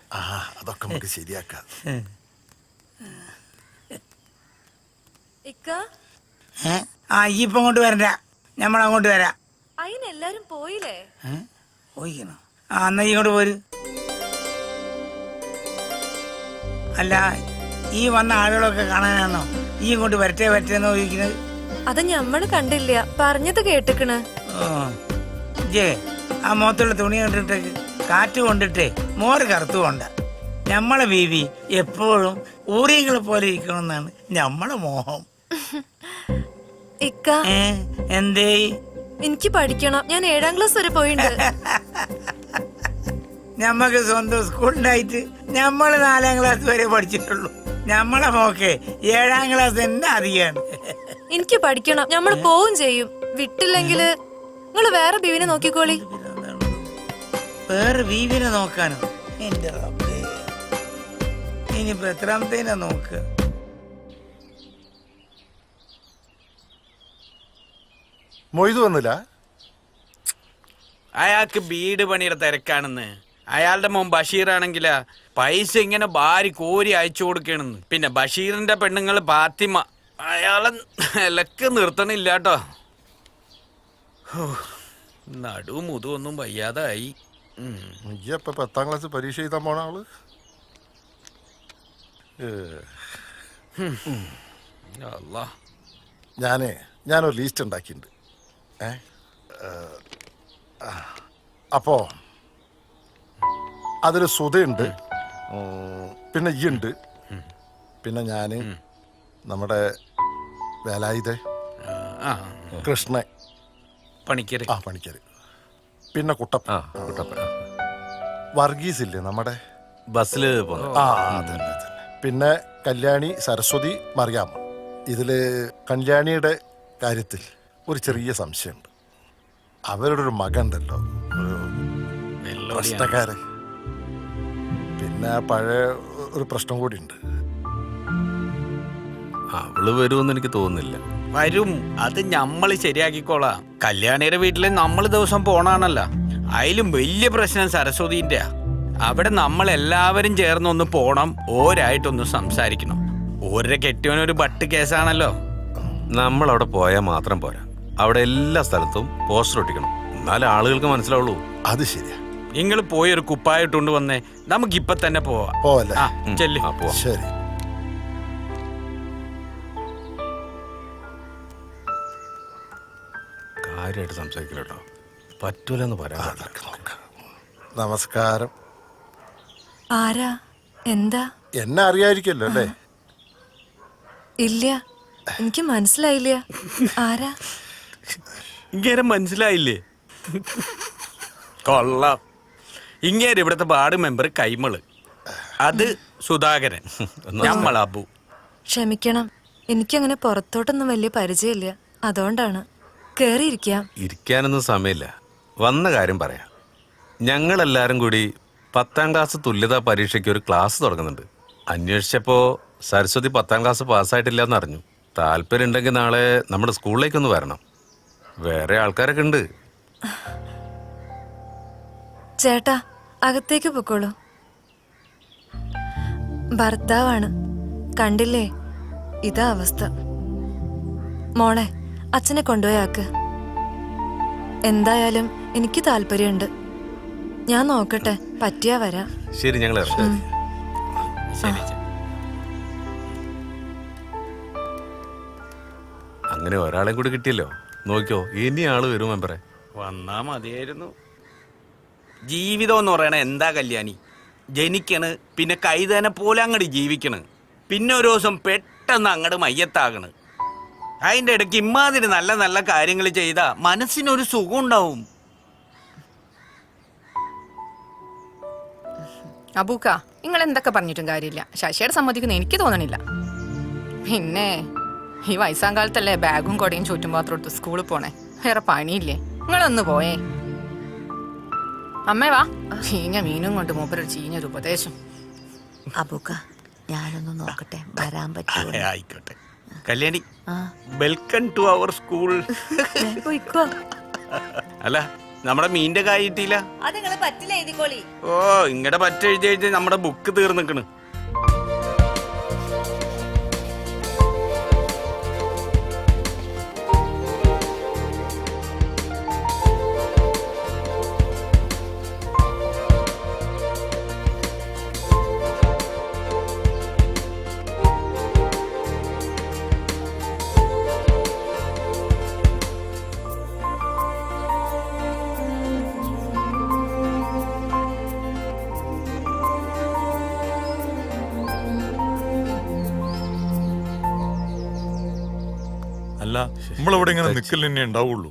അതൊക്കെ നമുക്ക് ശരിയാക്കാം. ആ ഇപ്പൊ അങ്ങോട്ട് വരണ്ട, നമ്മളങ്ങോട്ട് വരാം. അതിനെല്ലാരും പോയില്ലേ? പോയിക്കണോ? ആ എന്നാ ഇങ്ങോട്ട് പോര്. അല്ല, ഈ വന്ന ആളുകളൊക്കെ കാണാനാണോ ഈ ഇങ്ങോട്ട് വരട്ടെ വരട്ടെന്ന് ചോദിക്കുന്നത്? അത് ഞമ്മള് കണ്ടില്ല, പറഞ്ഞത് കേട്ടിക്കണ്. ജേ, ആ മുഖത്തുള്ള തുണി കണ്ടിട്ട് കാറ്റ് കൊണ്ടിട്ടേ മോര് കറുത്തു കൊണ്ട. ഞമ്മളെ ബീവി എപ്പോഴും ഊറിയങ്ങളെ പോലെ ഇരിക്കണമെന്നാണ് ഞമ്മളെ മോഹം. ഇക്ക, എന്തേ? എനിക്ക് പഠിക്കണം. ഞാൻ 7ാം ക്ലാസ് വരെ പോയിട്ടുണ്ട്. ഞമ്മക്ക് സ്വന്തം സ്കൂളിലായിട്ട് ഞമ്മള് 4ാം ക്ലാസ് വരെ പഠിച്ചിട്ടുള്ളൂ. ഞമ്മളെ മോക്കെ 7ാം ക്ലാസ് തന്നെ അധികമാണ്. എനിക്ക് പഠിക്കണം. ഞമ്മള് പോവും ചെയ്യും. വിട്ടില്ലെങ്കില് നിങ്ങള് വേറെ ബീവിനെ നോക്കിക്കോളി. വേറെ ബീവിനെ നോക്കാനോ? എന്റെ റബ്ബേ, ഇനിയിപ്പോ എത്രാമത്തേനാ നോക്കുക? മൊയ്തു വന്നില്ല? അയാൾക്ക് വീട് പണിയുടെ തിരക്കാണെന്ന്. അയാളുടെ മോൻ ബഷീർ ആണെങ്കിലാ പൈസ ഇങ്ങനെ ഭാരി കോരി അയച്ചു കൊടുക്കണെന്ന്. പിന്നെ ബഷീറിന്റെ പെണ്ണുങ്ങൾ ഫാത്തിമ അയാളെ നിലക്ക് നിർത്തണില്ല കേട്ടോ. നടുവും മുതുവൊന്നും വയ്യാതായി. ഇപ്പൊ 10ാം ക്ലാസ് പരീക്ഷ എഴുതാൻ പോണ ആള്. ഞാനൊരു ലിസ്റ്റ് ഉണ്ടാക്കിയിട്ടുണ്ട്. അപ്പോ അതിൽ സുധയുണ്ട്, പിന്നെ ഇയുണ്ട്, പിന്നെ ഞാന്, നമ്മുടെ വേലായുധ, കൃഷ്ണൻ, പണിക്കര്, പണിക്കര്, പിന്നെ കുട്ടപ്പ, വർഗീസ് ഇല്ലേ നമ്മുടെ ബസ്സില് അതന്നെ. പിന്നെ കല്യാണി, സരസ്വതി, മറിയാമ്മ. ഇതില് കല്യാണിയുടെ കാര്യത്തിൽ ഒരു ചെറിയ സംശയമുണ്ട്. അവരുടെ ഒരു മകണ്ടല്ലോ, ഒരു പ്രശ്നക്കാരൻ. പിന്നെ പഴയ ഒരു പ്രശ്നം കൂടി ഉണ്ട്. അവള് വരുമെന്ന് എനിക്ക് തോന്നുന്നില്ല. വരും, അത് ഞമ്മള് ശരിയാക്കിക്കോളാം. കല്യാണിയുടെ വീട്ടില് നമ്മള് ദിവസം പോണാണല്ലോ. അതിലും വലിയ പ്രശ്നം സരസ്വതിന്റെ. അവിടെ നമ്മൾ എല്ലാവരും ചേർന്നൊന്ന് പോണം, ഓരായിട്ടൊന്ന് സംസാരിക്കണം. ഓരോ കെട്ടിയവനൊരു ബട്ട് കേസാണല്ലോ. നമ്മൾ അവിടെ പോയാൽ മാത്രം പോരാ, അവിടെ എല്ലാ സ്ഥലത്തും പോസ്റ്റർ ഒട്ടിക്കണം, എന്നാലേ ആളുകൾക്ക് മനസ്സിലാവുള്ളൂ. അത് ശരിയാ. നിങ്ങൾ പോയി ഒരു കുപ്പായിട്ടുണ്ട് വന്നേ, നമുക്കിപ്പൊ തന്നെ പോവാം. പോവല്ലേ? ചെല്ലി. ശരി. കാര്യമായിട്ട് സംസാരിക്കില്ല കേട്ടോ, പറ്റൂലെന്ന് പറയാം. നമസ്കാരം. ആരാ? എന്താ? എന്നെ അറിയാതിരിക്കല്ലോ അല്ലേ? ഇല്ല, എനിക്ക് മനസ്സിലായില്ല. ആരാ? ഇങ്ങനെ മനസ്സിലായില്ലേ? കൊള്ളാം. ഇങ്ങനെ ഇവിടുത്തെ വാർഡ് മെമ്പർ കൈമള്, അത് സുധാകരൻ, നമ്മൾ അബു. ക്ഷമിക്കണം, എനിക്കങ്ങനെ പുറത്തോട്ടൊന്നും വലിയ പരിചയമില്ല, അതുകൊണ്ടാണ്. കേറിയിരിക്കാം. ഇരിക്കാനൊന്നും സമയമില്ല. വന്ന കാര്യം പറയാം. ഞങ്ങളെല്ലാരും കൂടി 10ാം ക്ലാസ് തുല്യതാ പരീക്ഷയ്ക്ക് ഒരു ക്ലാസ് തുടങ്ങുന്നുണ്ട്. അന്വേഷിച്ചപ്പോ സരസ്വതി 10ാം ക്ലാസ് പാസ്സായിട്ടില്ല എന്നറിഞ്ഞു. താല്പര്യം ഉണ്ടെങ്കിൽ നാളെ നമ്മുടെ സ്കൂളിലേക്കൊന്ന് വരണം. വേറെ ആൾക്കാരൊക്കെ ഉണ്ട്. ചേട്ടാ, അകത്തേക്ക് പൊക്കോളൂ. ഭർത്താവാണ്, കണ്ടില്ലേ? ഇതാ അവസ്ഥ. മോളെ, അച്ഛനെ കൊണ്ടുപോയാക്ക്. എന്തായാലും എനിക്ക് താല്പര്യമുണ്ട്. ഞാൻ നോക്കട്ടെ, പറ്റിയാ വരാം. ശരി, ഞങ്ങൾ ഇറങ്ങാം. ശരി അങ്ങനെ ഒരാളെ കൂടി കിട്ടിയല്ലോ. നോക്കിയോ, ഇനി ആള് വരും മെമ്പറെ. വന്നാ മതിയായിരുന്നു. ജീവിതം എന്ന് പറയണ എന്താ കല്യാണി? ജനിക്കണ്, പിന്നെ കൈതനെ പോലെ അങ്ങോട്ട് ജീവിക്കണ്, പിന്നെ ഒരു ദിവസം പെട്ടെന്ന് അങ്ങോട്ട് മയ്യത്താകണ്. അതിൻ്റെ ഇടയ്ക്ക് ഇമ്മാതിരി നല്ല നല്ല കാര്യങ്ങൾ ചെയ്താ മനസ്സിനൊരു സുഖം ഉണ്ടാവും. അബൂക്ക, നിങ്ങൾ എന്തൊക്കെ പറഞ്ഞിട്ടും കാര്യമില്ല. ശശിയുടെ സമ്മതിക്കുന്ന എനിക്ക് തോന്നണില്ല. പിന്നെ ഈ വയസ്സാം കാലത്തല്ലേ ബാഗും കൊടയും ചുറ്റുപാത്രം എടുത്ത് സ്കൂളിൽ പോണേ. വേറെ പണിയില്ലേ? നിങ്ങളൊന്ന് പോയേ. അമ്മേ വാ. ചീഞ്ഞ മീനും കൊണ്ട് മൂപ്പരൊരു ചീഞ്ഞൊരു ഉപദേശം. അബൂക്ക, ഞാനൊന്ന് നോക്കട്ടെ, വരാൻ പറ്റുമോ? ആയിക്കോട്ടെ Kalyani, welcome to our school. അല്ല, നമ്മുടെ മീൻ്റെ കായ് കിട്ടിയില്ല. ഓ, ഇങ്ങടെ പറ്റെഴുതി എഴുതി നമ്മുടെ ബുക്ക് തീർന്നിക്കണ്. അല്ല, നമ്മളിവിടെ ഇങ്ങനെ നിക്കൽ തന്നെ ഉണ്ടാവുള്ളൂ.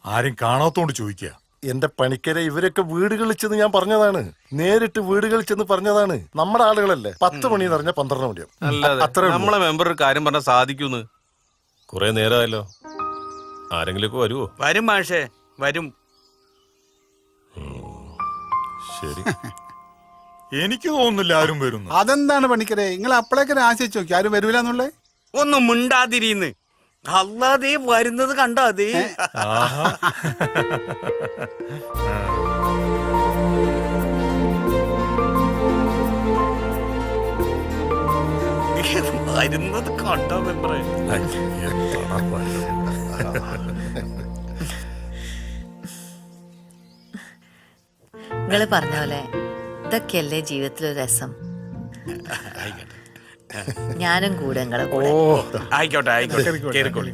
ആരും കാണാത്തോണ്ട് ചോദിക്കുക. എന്റെ പണിക്കരെ ഇവരൊക്കെ വീടുകളിൽ ചെന്ന് ഞാൻ പറഞ്ഞതാണ്. നേരിട്ട് വീടുകളിൽ ചെന്ന് പറഞ്ഞതാണ്. നമ്മുടെ ആളുകളല്ലേ. 10 മണി എന്ന് പറഞ്ഞാൽ 12 മണിയാവും. അല്ലാതെ നമ്മളെ മെമ്പർ ഒരു കാര്യം പറഞ്ഞാൽ സാധിക്കൂന്ന്. കുറെ നേരമായല്ലോ. ആരെങ്കിലും വരുവോ? വരും മാഷേ, വരും. ശരി. എനിക്ക് തോന്നുന്നില്ല ആരും വരുന്നു. അതെന്താണ് പണിക്കരെ, നിങ്ങൾ അപ്പളേക്ക് ആശിച്ചു നോക്കി ആരും വരൂലെന്നുള്ളേ? ഒന്നും മിണ്ടാതിരിന്ന്. അല്ലാതെ വരുന്നത് കണ്ടാതെ. വരുന്നത് കണ്ടാ മെമ്പറേ. നിങ്ങള് പറഞ്ഞ പോലെ ഇതൊക്കെയല്ലേ ജീവിതത്തിലൊരു രസം. ഞാനും കൂടെ നിങ്ങളെ കൂടെ. ആയിക്കോട്ടെ ആയിക്കോട്ടെ, കേറിക്കോളി.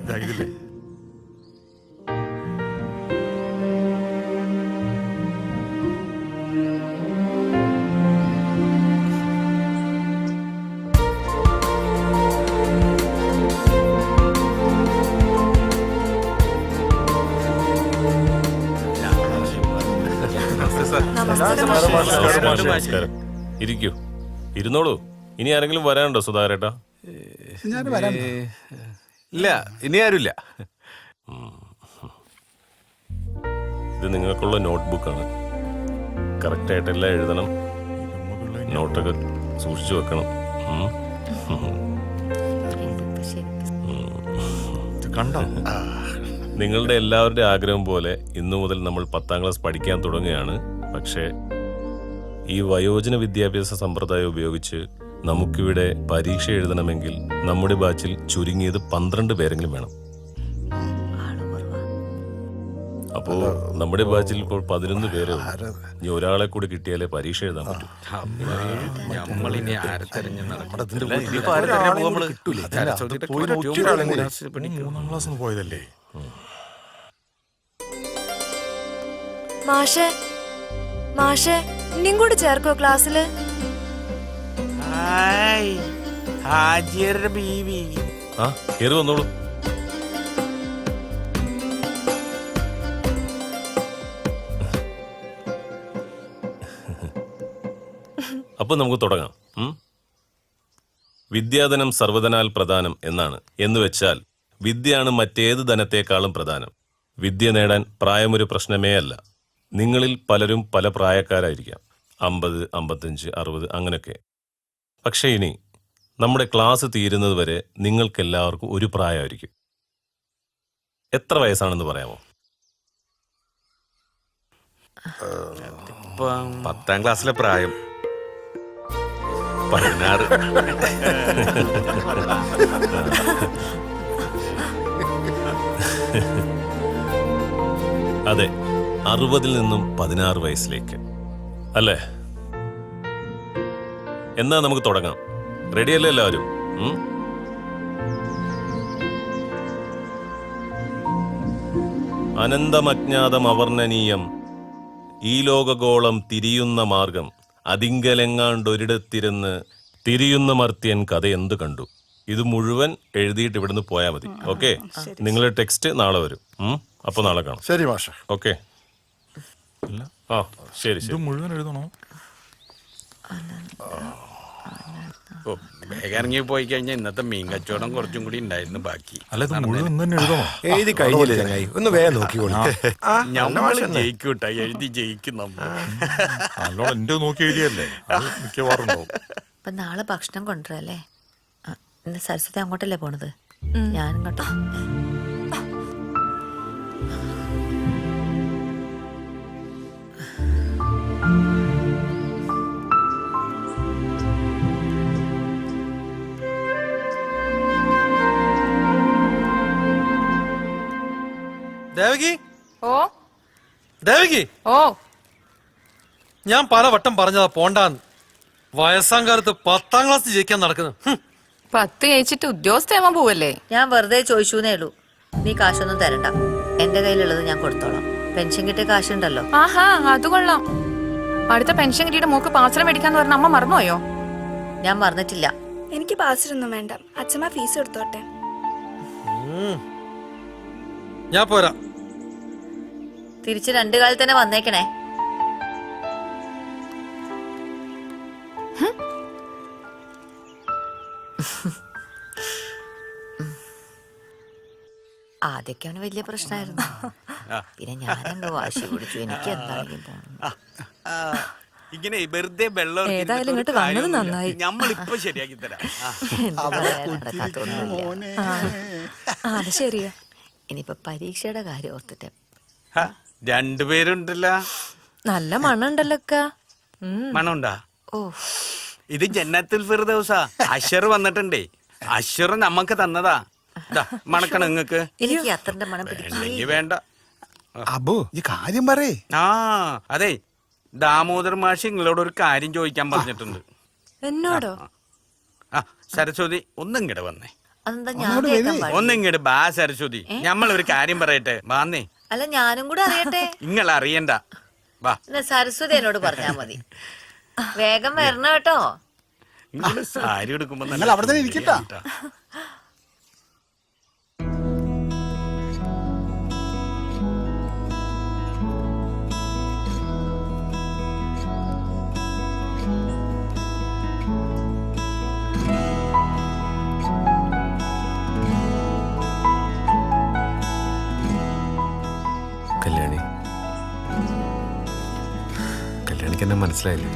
നമസ്കാരം. ഇരിക്കൂ, ഇരുന്നോളൂ. ഇനി ആരെങ്കിലും വരാനുണ്ടോ സുധാകരേട്ടാ? ഇല്ല, ഇനി ആരുമില്ല. ഇത് നിങ്ങൾക്കുള്ള നോട്ട്ബുക്കാണ്. കറക്റ്റായിട്ട് എല്ലാം എഴുതണം. നോട്ടൊക്കെ സൂക്ഷിച്ചു വെക്കണം. നിങ്ങളുടെ എല്ലാവരുടെ ആഗ്രഹം പോലെ ഇന്നു മുതൽ നമ്മൾ 10ാം ക്ലാസ് പഠിക്കാൻ തുടങ്ങുകയാണ്. പക്ഷേ ഈ വയോജന വിദ്യാഭ്യാസ സമ്പ്രദായം ഉപയോഗിച്ച് നമുക്കിവിടെ പരീക്ഷ എഴുതണമെങ്കിൽ നമ്മുടെ ബാച്ചിൽ ചുരുങ്ങിയത് 12 പേരെങ്കിലും വേണം. അപ്പോ നമ്മുടെ ബാച്ചിൽ ഇപ്പോൾ 11 പേര്. ഇനി ഒരാളെ കൂടി കിട്ടിയാലേ പരീക്ഷ എഴുതാൻ പറ്റൂ. പോയതല്ലേ മാഷേ, മാഷേ, ഇനിയും കൂടി ചേർക്കോ ക്ലാസ്സില്? ഹാജിയരുടെ ബീവി. ആ, കേറി വന്നോളൂ. അപ്പൊ നമുക്ക് തുടങ്ങാം. വിദ്യാധനം സർവ്വധനാൽ പ്രധാനം എന്നാണ്. എന്ന് വെച്ചാൽ വിദ്യയാണ് മറ്റേത് ധനത്തെക്കാളും പ്രധാനം. വിദ്യ നേടാൻ പ്രായമൊരു പ്രശ്നമേ അല്ല. നിങ്ങളിൽ പലരും പല പ്രായക്കാരായിരിക്കാം, 50, 55, 60 അങ്ങനെയൊക്കെ. പക്ഷേ ഇനി നമ്മുടെ ക്ലാസ് തീരുന്നത് വരെ നിങ്ങൾക്കെല്ലാവർക്കും ഒരു പ്രായമായിരിക്കും. എത്ര വയസ്സാണെന്ന് പറയാമോ? 10ാം ക്ലാസ്സിലെ പ്രായം 16. അതെ, 60 നിന്നും 16 വയസ്സിലേക്ക് അല്ലേ? എന്നാ നമുക്ക് തുടങ്ങാം. റെഡിയല്ലേ എല്ലാവരും? അനന്തമജ്ഞാതം അവർണ്ണനീയം ഈ ലോകഗോളം തിരിയുന്ന മാർഗം അതിങ്കലെങ്ങാണ്ടൊരിടത്തിരുന്ന് തിരിയുന്ന മർത്യൻ കഥ എന്ത് കണ്ടു. ഇത് മുഴുവൻ എഴുതിയിട്ട് ഇവിടുന്ന് പോയാൽ മതി. ഓക്കെ, നിങ്ങളുടെ ടെക്സ്റ്റ് നാളെ വരും. അപ്പൊ നാളെ കാണാം. ശരി മാഷ. ഓക്കെ. ആ ശരി ഇത് ശരി. മുഴുവൻ എഴുതണോ? വേഗം ഇറങ്ങി പോയി കഴിഞ്ഞാൽ ഇന്നത്തെ മീൻ കച്ചവടം കുറച്ചും കൂടി ഉണ്ടായിരുന്നു ബാക്കി. അല്ല ഇത് മുഴുവൻ തന്നെ എഴുതണോ? എഴുതി കഴിഞ്ഞില്ലേ ചങ്ങായി? ഒന്ന് വേഗം നോക്കിക്കോളൂ. ഞമ്മള് ജയിക്കൂട്ട, എഴുതി ജയിക്കും നമ്മൾ. നല്ലോണം എന്റെ നോക്കി എഴുതിയല്ലേ, അത് മിക്കവാറും ഉണ്ടാവും. അപ്പൊ നാളെ ഭക്ഷണം കൊണ്ടുവരല്ലേ? ഇന്ന് സരസ്വതി അങ്ങോട്ടല്ലേ പോണത്? ഞാനും കേട്ടോ. ദേവകി, ഓ ദേവകി, ഓ ഞാൻ പലവട്ടം പറഞ്ഞതാ പോണ്ടാന്ന്. വയസ്സാം കാലത്ത് 10ാം ക്ലാസ് ജയിക്കാൻ നടക്കുന്നു. 10 ജയിച്ചിട്ട് ഉദ്യോഗസ്ഥയാവാൻ പോവല്ലേ? ഞാൻ വെറുതെ ചോദിച്ചൂന്നേ ഉള്ളൂ. നീ കാശൊന്നും തരണ്ട, എന്റെ കയ്യിലുള്ളത് ഞാൻ കൊടുത്തോളാം. പെൻഷൻ കിട്ടിയ കാശുണ്ടല്ലോ. ആഹാ, അത് കൊള്ളാം. അടുത്ത പെൻഷൻ കിട്ടിയിട്ട് മൂക്ക് പാത്രം മേടിക്കാന്ന് പറഞ്ഞ അമ്മ മറന്നുപോയോ? ഞാൻ മറന്നിട്ടില്ല. എനിക്ക് പാസ്സൊന്നും വേണ്ട, അച്ഛമ്മ ഫീസ് എടുത്തോട്ടെ. ഞാൻ പോരാ. തിരിച്ച് 2 കാലത്ത് തന്നെ വന്നേക്കണേ. ആദ്യമൊക്കെ അവന് വലിയ പ്രശ്നമായിരുന്നു. പിന്നെ ഞാനെന്തോ വാശി പിടിച്ചു. എനിക്ക് എന്താണെങ്കിലും പോണം. ഇങ്ങനെ വെറുതെ വെള്ളം ഏതായാലും ഇങ്ങോട്ട് വന്നത് നന്നായി. നമ്മളിപ്പോ ശരിയാക്കി തരാം. അത് ശരിയാ. ഇനിയിപ്പൊ പരീക്ഷയുടെ കാര്യം ഓർത്തിട്ട്. 2 പേരുണ്ടല്ലോ. നല്ല മണുണ്ടല്ലോ. മണമുണ്ടാ? ഓ, ഇത് ജന്നത്തുൽ ഫിർദൗസാ. അശ്വർ വന്നിട്ടുണ്ടേ. അശ്വർ നമ്മക്ക് തന്നതാ. മണക്കണം നിങ്ങക്ക്? എനിക്ക് അത്രന്റെ മണം വേണ്ടെങ്കി വേണ്ട. അബു ഈ കാര്യം പറയേ. ആ അതെ, ദാമോദർ മാഷ് നിങ്ങളോട് ഒരു കാര്യം ചോദിക്കാൻ പറഞ്ഞിട്ടുണ്ട്. എന്നോടോ? ആ സരസ്വതി, ഒന്നിങ്ങട് വന്നേ. അതെന്താ ഞാൻ കേൾക്കാൻ പാടില്ല? ഒന്നിങ്ങട് ബാ സരസ്വതി, ഞമ്മളൊരു കാര്യം പറയട്ടെ. വാന്നേ. അല്ല, ഞാനും കൂടെ അറിയട്ടെ. നിങ്ങൾ അറിയണ്ട. വാ. സരസ്വതി എന്നോട് പറഞ്ഞാ മതി. വേഗം വരണം കേട്ടോ. നിങ്ങള് സാരി എടുക്കുമ്പോ നിങ്ങൾ അവിടെ തന്നെ ഇരിക്കട്ടാ. കല്യാണി, കല്യാണിക്ക് എന്നെ മനസ്സിലായില്ലേ?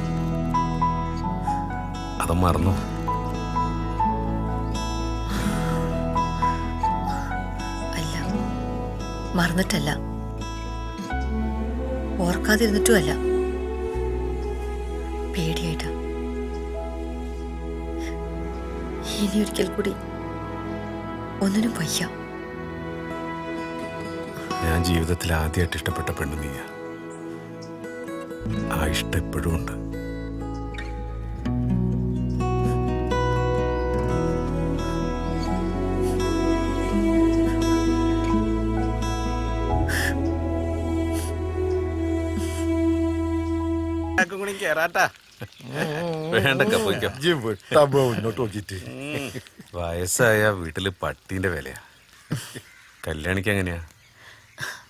അത് മറന്നു? അല്ല, മറന്നിട്ടല്ല, ഓർക്കാതിരുന്നിട്ടുമല്ല, പേടിയായിട്ടാ. ഇനി ഒരിക്കൽ കൂടി ഒന്നിനും വയ്യ. ഞാൻ ജീവിതത്തിൽ ആദ്യമായിട്ട് ഇഷ്ടപ്പെട്ട പെണ്ണു നീയാ. ആ ഇഷ്ടം എപ്പോഴും ഉണ്ട്. കേറാട്ടാ. വേണ്ടക്ക പോയിക്കോ. ഇങ്ങോട്ട് നോക്കിട്ട്. വയസ്സായ വീട്ടില് പട്ടീന്റെ വിലയാ. കല്യാണിക്ക് എങ്ങനെയാ?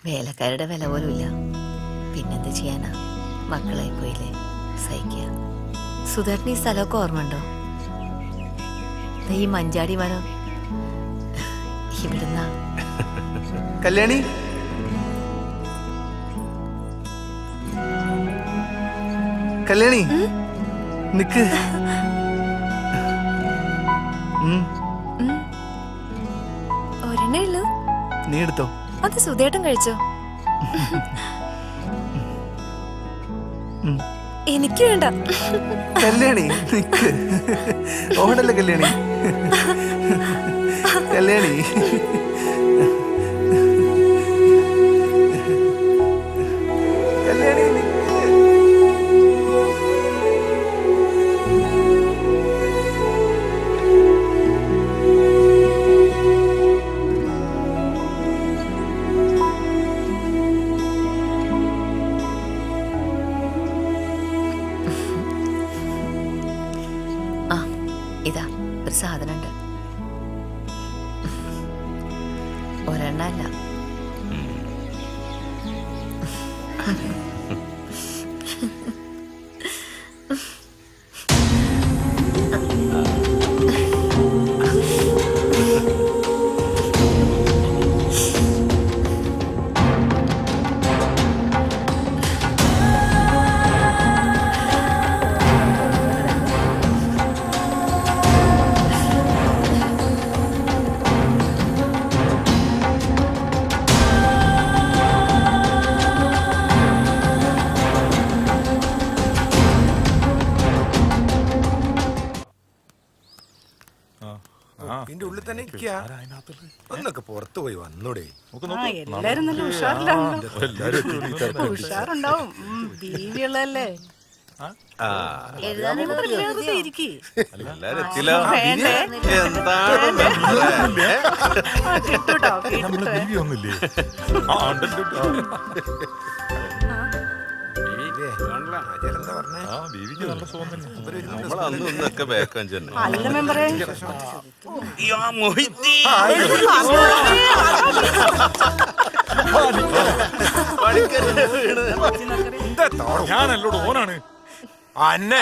വേലക്കാരുടെ വില പോലും ഇല്ല. പിന്നെന്ത് ചെയ്യാനാ, മക്കളായി പോയില്ലേ, സഹിക്കുക. സുധേട്ടന് ഈ സ്ഥലമൊക്കെ ഓർമ്മയുണ്ടോ? ഈ മഞ്ചാടി മരം ഇവിടുന്ന. കല്യാണി കല്യാണി നിക്ക്. ഒരെണ്ണേ ഉള്ളൂ. നീ എടുത്തോ. അത് സുധേട്ടൻ കഴിച്ചോ? എനിക്ക് വേണ്ട. കല്യാണി നിക്ക്. ഓടല്ലേ കല്യാണി. കല്യാണി കല്യാണി നിക്ക്. ഇതാ ഒരു സാധനമുണ്ട്. ഒരെണ്ണല്ല. ഇതിന്റെ ഉള്ളിൽ തന്നെ ഒന്നൊക്കെ പുറത്തു പോയി വന്നൂടെ? എല്ലാരും നല്ല ഉഷാറിലാണല്ലോ. ഉഷാറുണ്ടാവും. ബീവിയുള്ളല്ലേ? അല്ല മെമ്പറേ, ഞാനല്ലോട് ഓനാണ് അന്നെ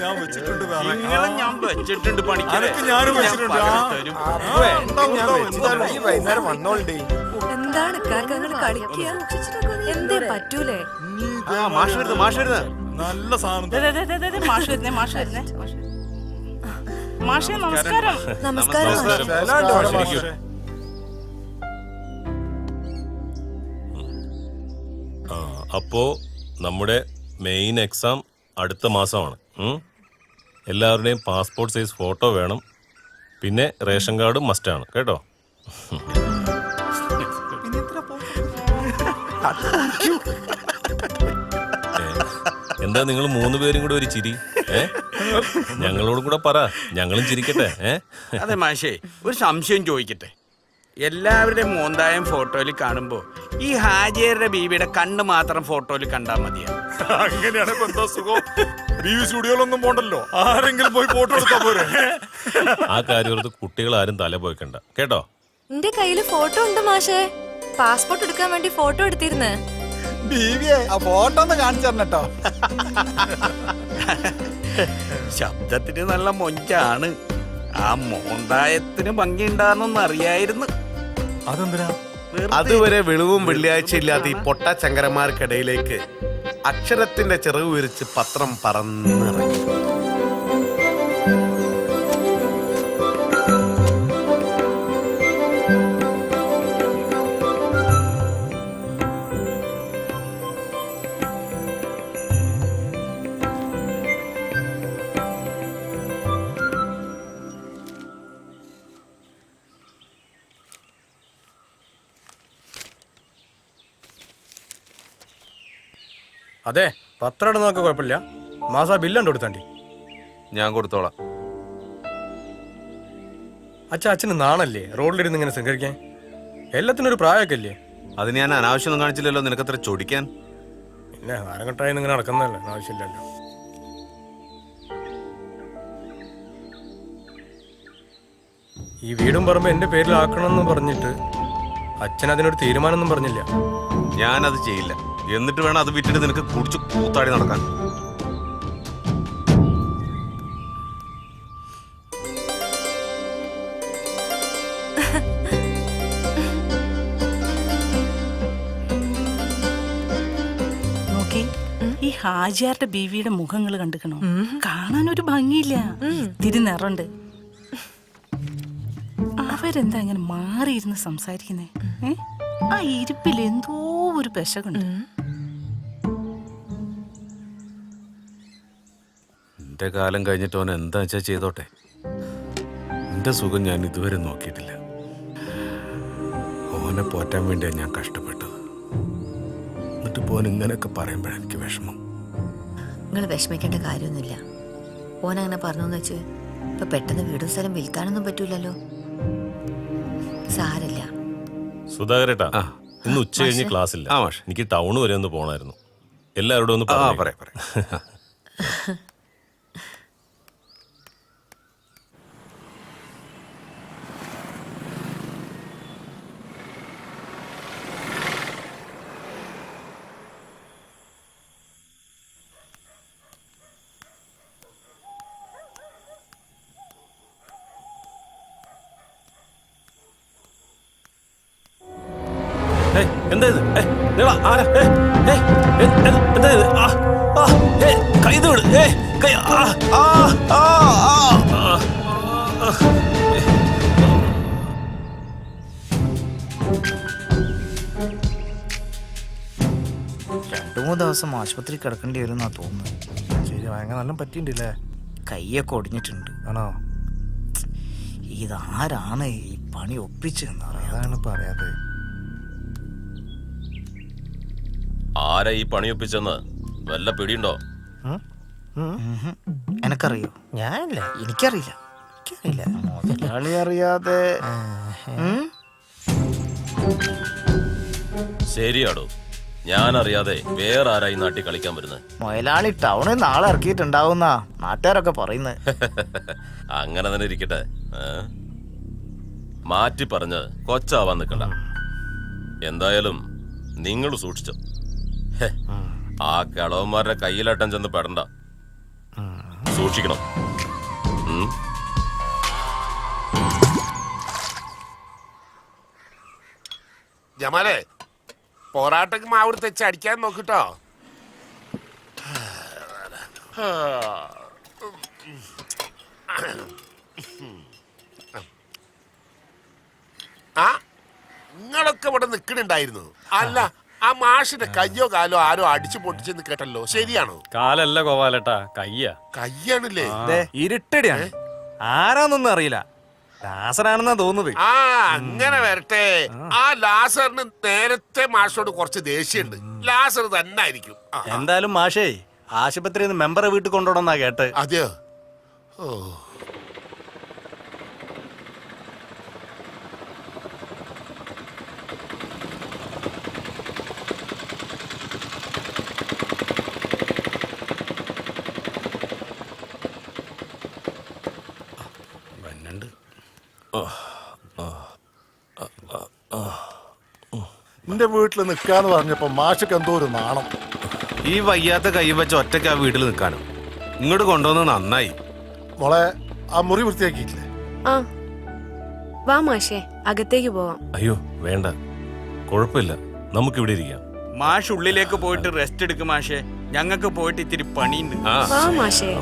ഞാൻ വെച്ചിട്ടുണ്ട്. ഞാനും വെച്ചിട്ടുണ്ട്. വൈകുന്നേരം വന്നോളേ. എന്താണ് കാക്കങ്ങൾ കളിക്കുക? എന്തേ പറ്റൂലേ? മാഷ് വരുന്നത്, മാഷ് വരുന്നത്. നല്ല സാധനം. മാഷ് വരുന്നേ, മാഷ് വരുന്നേ. മാഷേ നമസ്കാരം. നമസ്കാരം. അപ്പോ നമ്മുടെ മെയിൻ എക്സാം അടുത്ത മാസമാണ്. എല്ലാവരുടെയും പാസ്പോർട്ട് സൈസ് ഫോട്ടോ വേണം. പിന്നെ റേഷൻ കാർഡും മസ്റ്റാണ് കേട്ടോ. എന്താ നിങ്ങൾ 3 പേരും കൂടെ ഒരു ചിരി? ഞങ്ങളോട് കൂടെ പറ, ഞങ്ങളും ചിരിക്കട്ടെ. അതെ മാഷേ, ഒരു സംശയം ചോദിക്കട്ടെ. എല്ലാവരുടെയും മോന്തായം ഫോട്ടോയിൽ കാണുമ്പോ ഈ ഹാജിയറുടെ ബീവിയുടെ കണ്ണ് മാത്രം ഫോട്ടോയിൽ കണ്ടാൽ മതിയാ? അങ്ങനെയാണ് ഇപ്പൊ എന്താ സുഖം? ബീവി സ്റ്റുഡിയോയിലൊന്നും പോണ്ടല്ലോ, ആരെങ്കിലും പോയി ഫോട്ടോ എടുത്താ പോരെ. ആ കാര്യം കുട്ടികൾ ആരും തല പോയിക്കണ്ട കേട്ടോ. എന്റെ കയ്യില് ഫോട്ടോ ഉണ്ട് മാഷേ. പാസ്പോർട്ട് എടുക്കാൻ വേണ്ടി ഫോട്ടോ എടുത്തിരുന്നേ. ബീവിയെ ആ ഫോട്ടോ ഒന്ന് കാണിച്ചു തരണട്ടോ. ശബ്ദത്തിന് നല്ല മൊഞ്ചാണ്. ആ മോന്തായത്തിന് ഭംഗിയുണ്ടാന്നൊന്നും അറിയായിരുന്നു. അതെന്തിനാ? അതുവരെ വെളിവും വെള്ളിയാഴ്ച ഇല്ലാത്ത ഈ പൊട്ട ചങ്കരന്മാർക്കിടയിലേക്ക് അക്ഷരത്തിന്റെ ചിറക് വിരിച്ച് പത്രം പറന്നിറങ്ങി. അതെ, പത്രം ഇടുന്നതൊക്കെ കുഴപ്പമില്ല. മാസാ ബില്ലുണ്ട് കൊടുത്താണ്ടി. ഞാൻ കൊടുത്തോളാം. അച്ഛന് നാണല്ലേ റോഡിലിരുന്ന് ഇങ്ങനെ ശൃംഗരിക്കാൻ? എല്ലാത്തിനും ഒരു പ്രായമൊക്കെ ഇല്ലേ? അതിന് ഞാൻ അനാവശ്യമൊന്നും കാണിച്ചില്ലല്ലോ. നിനക്കത്ര ചൊടിക്കാൻ. പിന്നെ ആരങ്ങട്ടായി ഇങ്ങനെ നടക്കുന്നതല്ലേ, ആവശ്യമില്ലല്ലോ. ഈ വീടും പറമ്പ് എന്റെ പേരിലാക്കണമെന്ന് പറഞ്ഞിട്ട് അച്ഛൻ അതിനൊരു തീരുമാനമൊന്നും പറഞ്ഞില്ല. ഞാനത് ചെയ്യില്ല. എന്നിട്ട് വേണം അത് വിറ്റിട്ട് നിനക്ക് കുടിച്ച് കൂത്താടി നടക്കാൻ. ഹാജിയാരുടെ ബീവിയുടെ മുഖങ്ങൾ കണ്ടുക്കണോ? കാണാനൊരു ഭംഗിയില്ല, ഇത്തിരി നിറണ്ട്. അവരെന്താ ഇങ്ങനെ മാറിയിരുന്ന് സംസാരിക്കുന്നേ? ആ ഇരിപ്പിൽ എന്തോ ഒരു പെശകുണ്ട്. എന്റെ കാലം കഴിഞ്ഞിട്ട് ഓൻ എന്താ വെച്ചാ ചെയ്തോട്ടെ. എന്റെ സുഖം ഞാൻ ഇതുവരെ നോക്കിയിട്ടില്ല. ഓനെ പോറ്റാൻ വേണ്ടിയാണ് ഞാൻ കഷ്ടപ്പെട്ടത്. എന്നിട്ട് പോൻ ഇങ്ങനെയൊക്കെ പറയുമ്പോഴാണ് എനിക്ക് വിഷമം. നിങ്ങൾ വിഷമിക്കേണ്ട കാര്യമൊന്നുമില്ല. ഓനങ്ങനെ പറഞ്ഞോന്ന് വെച്ച് ഇപ്പൊ പെട്ടെന്ന് വീടും സ്ഥലം വിൽക്കാനൊന്നും പറ്റൂലല്ലോ. സാരല്ല. സുധാകരേട്ടാ, ഇന്ന് ഉച്ച കഴിഞ്ഞ് ക്ലാസ് ഇല്ല. എനിക്ക് ടൗൺ വരെ ഒന്ന് പോണായിരുന്നു. എല്ലാവരോടും ഒന്ന് പറയാം. എന്താ ഇത്? എന്താ ഇത്? കൈ വിട്. രണ്ടു മൂന്ന് ദിവസം ആശുപത്രി കിടക്കേണ്ടി വരും എന്നാ തോന്നുന്നത്. ശരി, ഭയങ്കര നല്ല പറ്റിണ്ടല്ലേ? കൈയൊക്കെ ഒടിഞ്ഞിട്ടുണ്ട്. ആണോ? ഇതാരാണ് ഈ പണി ഒപ്പിച്ചെന്നറിയാതാണ് പറയാതെ. ആരാ ഈ പണിയൊപ്പിച്ചെന്ന് വല്ല പിടിയുണ്ടോ? എനക്കറിയോ? ഞാനല്ല. എനിക്കറിയില്ല. മുതലാളി അറിയാതെ ശരിയാടോ, ഞാൻ അറിയാതെ വേറെ ആരാ ഈ നാട്ടിൽ കളിക്കാൻ വരുന്നത്? മുതലാളി ടൗണിൽ നാളെ ഇറക്കിയിട്ടുണ്ടാവുന്ന നാട്ടുകാരൊക്കെ പറയുന്നത്. അങ്ങനെ തന്നെ ഇരിക്കട്ടെ. മാറ്റി പറഞ്ഞ് കൊച്ചാവാൻ നിൽക്കണ്ട. എന്തായാലും നിങ്ങൾ സൂക്ഷിച്ചോ. ആ കിളവന്മാരുടെ കയ്യിലാട്ടം ചെന്ന് പെടണ്ട. സൂക്ഷിക്കണം. ജമാലേ, പോരാട്ടക്ക് മാവ് തെച്ച് അടിക്കാൻ നോക്കിട്ടോ. ആ, നിങ്ങളൊക്കെ ഇവിടെ നിക്കണുണ്ടായിരുന്നു. അല്ല, ആ മാഷിന്റെ കയ്യോ കാലോ ആരോ അടിച്ചു പൊട്ടിച്ചെന്ന് കേട്ടല്ലോ, ശരിയാണോ? കാലല്ല ഗോപാലട്ടാ, കയ്യാ. കയ്യാണല്ലേ? ഇരുട്ടടിയാണ്. ആരാന്നൊന്നും അറിയില്ല. ലാസറാണെന്നാ തോന്നുന്നത്. ആ, അങ്ങനെ വരട്ടെ. ആ ലാസറിന് നേരത്തെ മാഷോട് കുറച്ച് ദേഷ്യമുണ്ട്. ലാസർ തന്നെ ആയിരിക്കും. എന്തായാലും മാഷേ ആശുപത്രിയിൽ നിന്ന് മെമ്പറെ വീട്ടിൽ കൊണ്ടുപോകണമെന്നാ കേട്ട്. അതെയോ? ഓ, എന്റെ വീട്ടിൽ നിൽക്കാന്ന് പറഞ്ഞപ്പോ മാഷക്ക് എന്തോ ഒരു നാണം. ഈ വയ്യാത്ത കൈ വെച്ച് ഒറ്റയ്ക്ക് ആ വീട്ടിൽ നിൽക്കാനോ? ഇങ്ങോട്ട് കൊണ്ടുവന്ന് നന്നായി. മോളെ, ആ മുറി വൃത്തിയാക്കിയിട്ടില്ലേ? ആ, വാ മാഷേ, അകത്തേക്ക് പോവാം. അയ്യോ വേണ്ട, കുഴപ്പമില്ല, നമുക്കിവിടെ ഇരിക്കാം. മാഷ് ഉള്ളിലേക്ക് പോയിട്ട് റെസ്റ്റ് എടുക്കും മാഷേ. ഞങ്ങൾക്ക് പോയിട്ട് ഇത്തിരി പണിയുണ്ട്. വാ മാഷേ.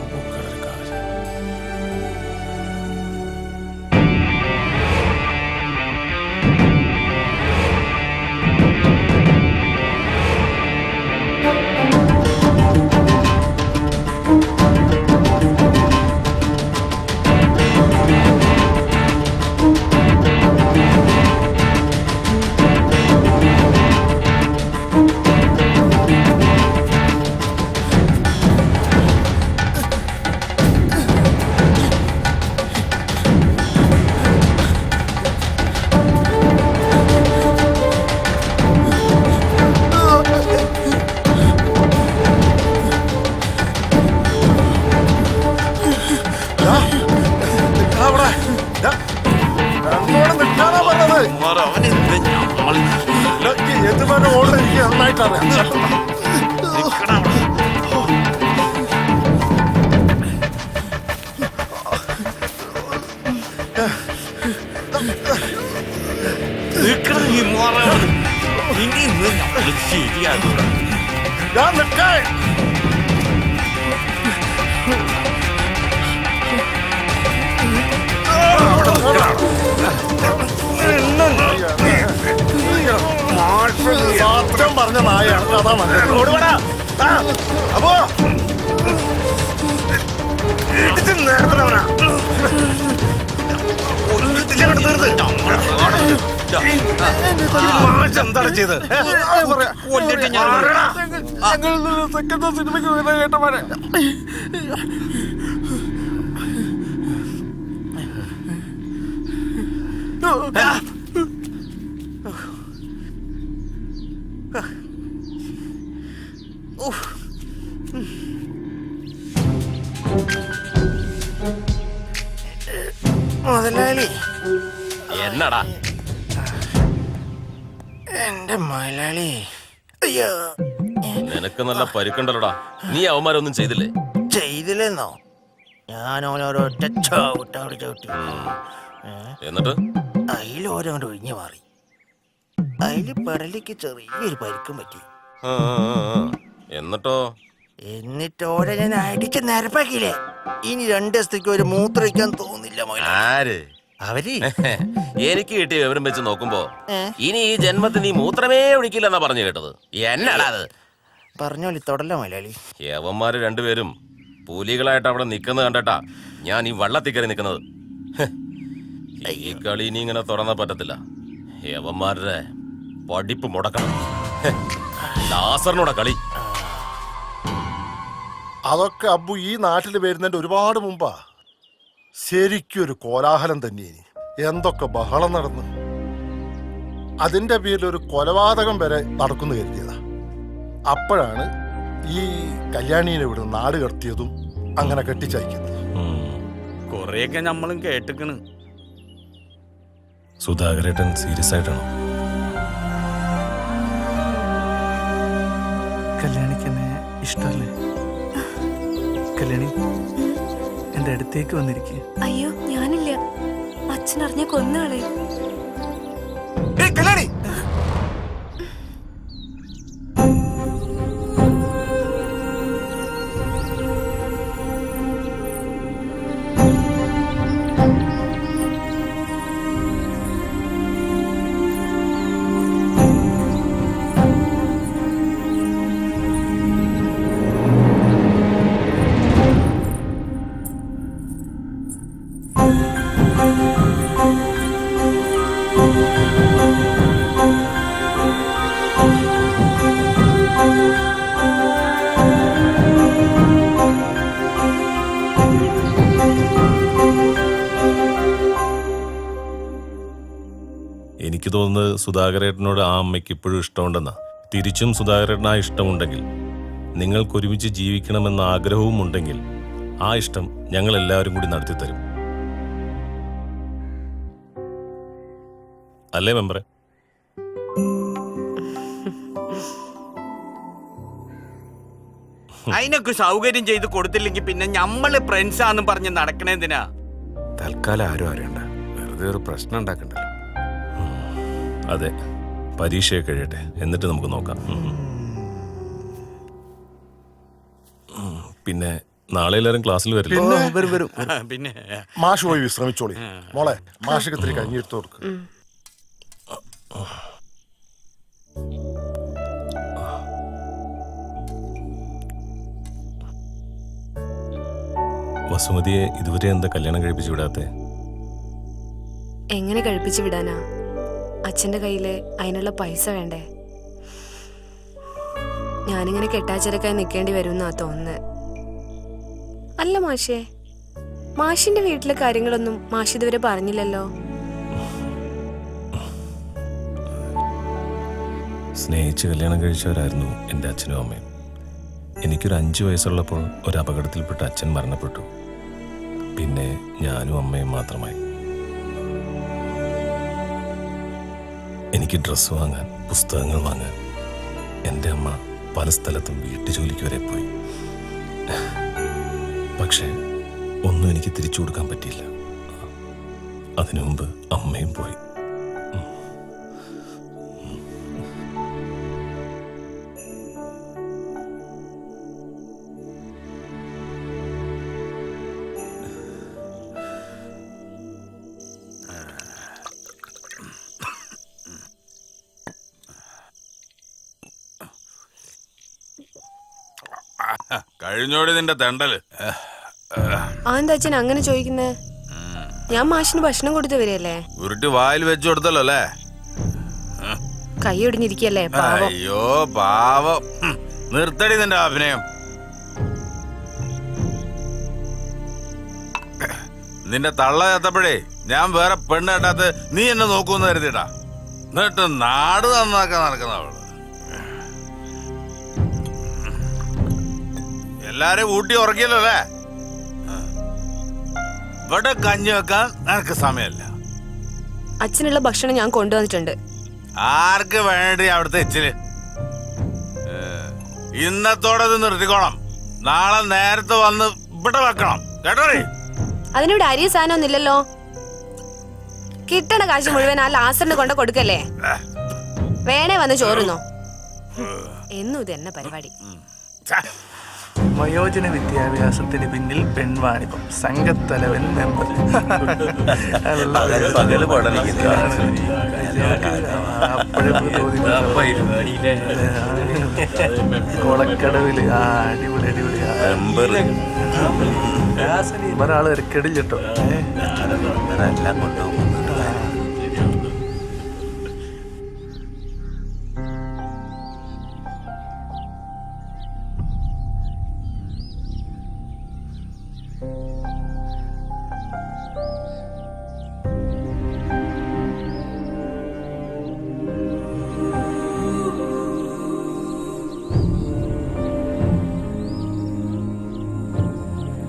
യജമാനെ ഓർഡർ എനിക്ക് നന്നായിട്ടറിയാം. ശരിയാകും. ഞാൻ നിൽക്കാൻ സത്യം പറഞ്ഞ നായാണ് അതാ നല്ലത്. അപ്പോ എന്താണ് ചെയ്ത് സിനിമയ്ക്ക് കേട്ടമാരെ മുതലാളി, എന്നടാ എന്റെ മുതലാളി, അയ്യോ നിനക്ക് നല്ല പരുക്കണ്ടല്ലോടാ. നീ അവന്മാരൊന്നും ചെയ്തില്ലേ? ചെയ്തില്ലെന്നോ? ഞാൻ ഓരോരൊറ്റ ചവിട്ടവിടെ ചവിട്ടി. എന്നിട്ട് അതിലോരോണ്ട് ഒഴിഞ്ഞു മാറി. അതില് പെടലിക്ക് ചെറിയൊരു പരിക്കും പറ്റി. എന്നിട്ടോ? എന്നിട്ടോടെ ഞാൻ അടിച്ച് നിരപ്പാക്കിയില്ലേ. ഇനി 2 ദിവസത്തേക്ക് ഒരു മൂത്രമൊഴിക്കാൻ തോന്നില്ല. ആര്? അവര് എനിക്ക് കിട്ടിയ വിവരം വെച്ച് നോക്കുമ്പോ ഇനി ഈ ജന്മത്തിൽ നീ മൂത്രമേ ഒഴിക്കില്ലെന്നാ പറഞ്ഞു കേട്ടത്. എന്നടാ അത്? പറഞ്ഞോളി തൊടല്ല മലയാളി. യവന്മാര് രണ്ടുപേരും പുലികളായിട്ട് അവിടെ നിക്കുന്നത് കണ്ടട്ടാ ഞാൻ ഈ വള്ളത്തിൽ കയറി നിൽക്കുന്നത്. ഈ കളി ഇനി ഇങ്ങനെ തുറന്നാ പറ്റത്തില്ല. യവന്മാരുടെ പഠിപ്പ് മുടക്കണം. ലാസറിനോടെ കളി. അതൊക്കെ അബ്ബു ഈ നാട്ടിൽ വരുന്നതിന്റെ ഒരുപാട് മുമ്പാ. ശരിക്കൊരു കോലാഹലം തന്നെ. എന്തൊക്കെ ബഹളം നടന്നു. അതിന്റെ പേരിൽ ഒരു കൊലപാതകം വരെ നടക്കുന്നു കരുതിയതാ. അപ്പോഴാണ് ഈ കല്യാണീനെ ഇവിടെ നാട് കടത്തിയതും അങ്ങനെ കെട്ടിച്ചയക്കുന്നത്. കൊറേയൊക്കെ നമ്മളും കേട്ടിക്കണ്. സുധാകരേട്ടൻ സീരിയസ് ആയിട്ടാണോ? കല്യാണിക്ക് എന്നെ ഇഷ്ടമല്ലേ? കല്യാണി എന്റെ അടുത്തേക്ക് വന്നിരിക്കുക. അയ്യോ ഞാനില്ല. അച്ഛനറിഞ്ഞ കൊന്നുകളയും. കല്യാണി എനിക്ക് തോന്നുന്നത് സുധാകരേട്ടനോട് ആ അമ്മയ്ക്ക് ഇപ്പോഴും ഇഷ്ടമുണ്ടെന്നാ. തിരിച്ചും സുധാകരേട്ടൻ ആ ഇഷ്ടമുണ്ടെങ്കിൽ, നിങ്ങൾക്കൊരുമിച്ച് ജീവിക്കണമെന്ന ആഗ്രഹവും ഉണ്ടെങ്കിൽ, ആ ഇഷ്ടം ഞങ്ങൾ എല്ലാവരും കൂടി നടത്തിത്തരും. അല്ലേ മെമ്പറെ? അതിനൊക്കെ സൗകര്യം ചെയ്ത് കൊടുത്തില്ലെങ്കിൽ പിന്നെ ഞമ്മള് ഫ്രണ്ട്സാന്നും പറഞ്ഞ് നടക്കണേന്തിനാ? തൽക്കാലം ആരും അറിയണ്ട, വെറുതെ ഒരു പ്രശ്നം ഉണ്ടാക്കണ്ടല്ലോ. അതെ, പരീക്ഷയൊക്കെ കഴിയട്ടെ, എന്നിട്ട് നമുക്ക് നോക്കാം. പിന്നെ നാളെ എല്ലാവരും ക്ലാസ്സിൽ വരില്ല? പിന്നെ മാഷ് പോയി വിശ്രമിച്ചോളി. മോളെ മാഷക്ക് ഇത്തിരി കഞ്ഞിയെടുത്ത് കൊടുക്ക്. വസുമതിയെ ഇതുവരെ എന്താ കല്യാണം കഴിപ്പിച്ചു വിടാത്തെ? എങ്ങനെ കഴിപ്പിച്ചു വിടാനാ? അച്ഛന്റെ കയ്യില് അതിനുള്ള പൈസ വേണ്ടേ? ഞാനിങ്ങനെ കെട്ടാച്ചിരക്കായി നിൽക്കേണ്ടി വരുമെന്നാ തോന്നുന്നത്. അല്ല മാഷേ, മാഷിന്റെ വീട്ടിലെ കാര്യങ്ങളൊന്നും മാഷ് ഇതുവരെ പറഞ്ഞില്ലല്ലോ. സ്നേഹിച്ച് കല്യാണം കഴിച്ചവരായിരുന്നു എൻ്റെ അച്ഛനും അമ്മയും. എനിക്കൊരു 5 വയസ്സുള്ളപ്പോൾ ഒരു അപകടത്തിൽപ്പെട്ട് അച്ഛൻ മരണപ്പെട്ടു. പിന്നെ ഞാനും അമ്മയും മാത്രമായി. എനിക്ക് ഡ്രസ്സ് വാങ്ങാൻ, പുസ്തകങ്ങൾ വാങ്ങാൻ എൻ്റെ അമ്മ പല സ്ഥലത്തും വീട്ടുജോലിക്ക് വരെ പോയി. പക്ഷേ ഒന്നും എനിക്ക് തിരിച്ചു കൊടുക്കാൻ പറ്റിയില്ല. അതിനു മുമ്പ് അമ്മയും പോയി. കഴിഞ്ഞോടി നിന്റെ തെണ്ടല്. എന്താ അച്ഛൻ അങ്ങനെ ചോദിക്കുന്നേ? ഞാൻ മാഷിന് ഭക്ഷണം കൊടുത്തു വരികയല്ലേ. ഉരുട്ടി വായിൽ വെച്ചു കൊടുത്തല്ലോ അല്ലേ? കൈ ഒടിഞ്ഞിരിക്കല്ലേ പാവം. അയ്യോ പാവം. നിർത്തടി നിന്റെ അഭിനയം. നിന്റെ തള്ള ചത്തപ്പോഴേ ഞാൻ വേറെ പെണ്ണ് കേട്ടാത്ത നീ എന്നെ നോക്കൂന്ന് കരുതിട്ടാ. എന്നിട്ട് നാട് നന്നാക്കാൻ നടക്കുന്ന അവള്. എല്ലാരെയും ഊട്ടി ഉറക്കിയല്ലോ അല്ലേ? ഇവിടെ കഞ്ഞി വെക്കാൻ നിനക്ക് സമയമല്ല. അച്ഛനുള്ള ഭക്ഷണം ഞാൻ കൊണ്ടുവന്നിട്ടുണ്ട്. ആർക്ക് വേണ്ടി അവിടുത്തെ എച്ചില്? ഇന്നത്തോടെ ഇത് നിർത്തിക്കോണം. നാളെ നേരത്തെ വന്ന് ഇവിടെ വെക്കണം കേട്ടോ. അതിനിവിടെ അരിയ സാധനം ഒന്നുമില്ലല്ലോ. കിട്ടണ കാശ് മുഴുവൻ ആ ലാസറിന് കൊണ്ട് കൊടുക്കല്ലേ. വേണേ വന്ന് ചോറുന്നോ. എന്നും ഇത് എന്നെ പരിപാടി. വയോജന വിദ്യാഭ്യാസത്തിന് പിന്നിൽ പെൺവാണിഭം സംഘത്തലവൻ മെമ്പർ. കൊളക്കടവില് അടിപൊളി അടിപൊളി ഒരാള് ഇറക്കടില്ല കേട്ടോ. എല്ലാം കൊണ്ടുപോകും.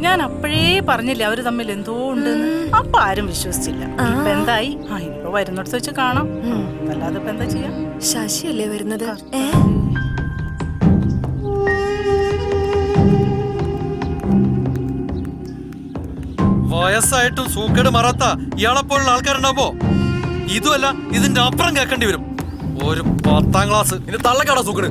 ഞാൻ അപ്പോഴേ പറഞ്ഞില്ല അവര് തമ്മിൽ എന്തോ ഉണ്ടെന്ന്. അപ്പൊ ആരും വിശ്വസിച്ചില്ല. ഇപ്പൊ എന്തായി? ഇനിയിപ്പോ വരുന്നിടത്ത് വെച്ച് കാണാം. അല്ലാതെ ഇപ്പൊ എന്താ ചെയ്യാ? ശശിയല്ലേ വരുന്നത്? വയസ്സായിട്ടും സൂക്കേട് മറാത്ത ഇയാളെപ്പോലുള്ള ആൾക്കാരുണ്ടാവോ? ഇതുമല്ല ഇതിന്റെ അപ്പുറം കേൾക്കേണ്ടി വരും. ഒരു 10ാം ക്ലാസ് ഇനി തള്ളക്കാടാ സൂക്കേട്.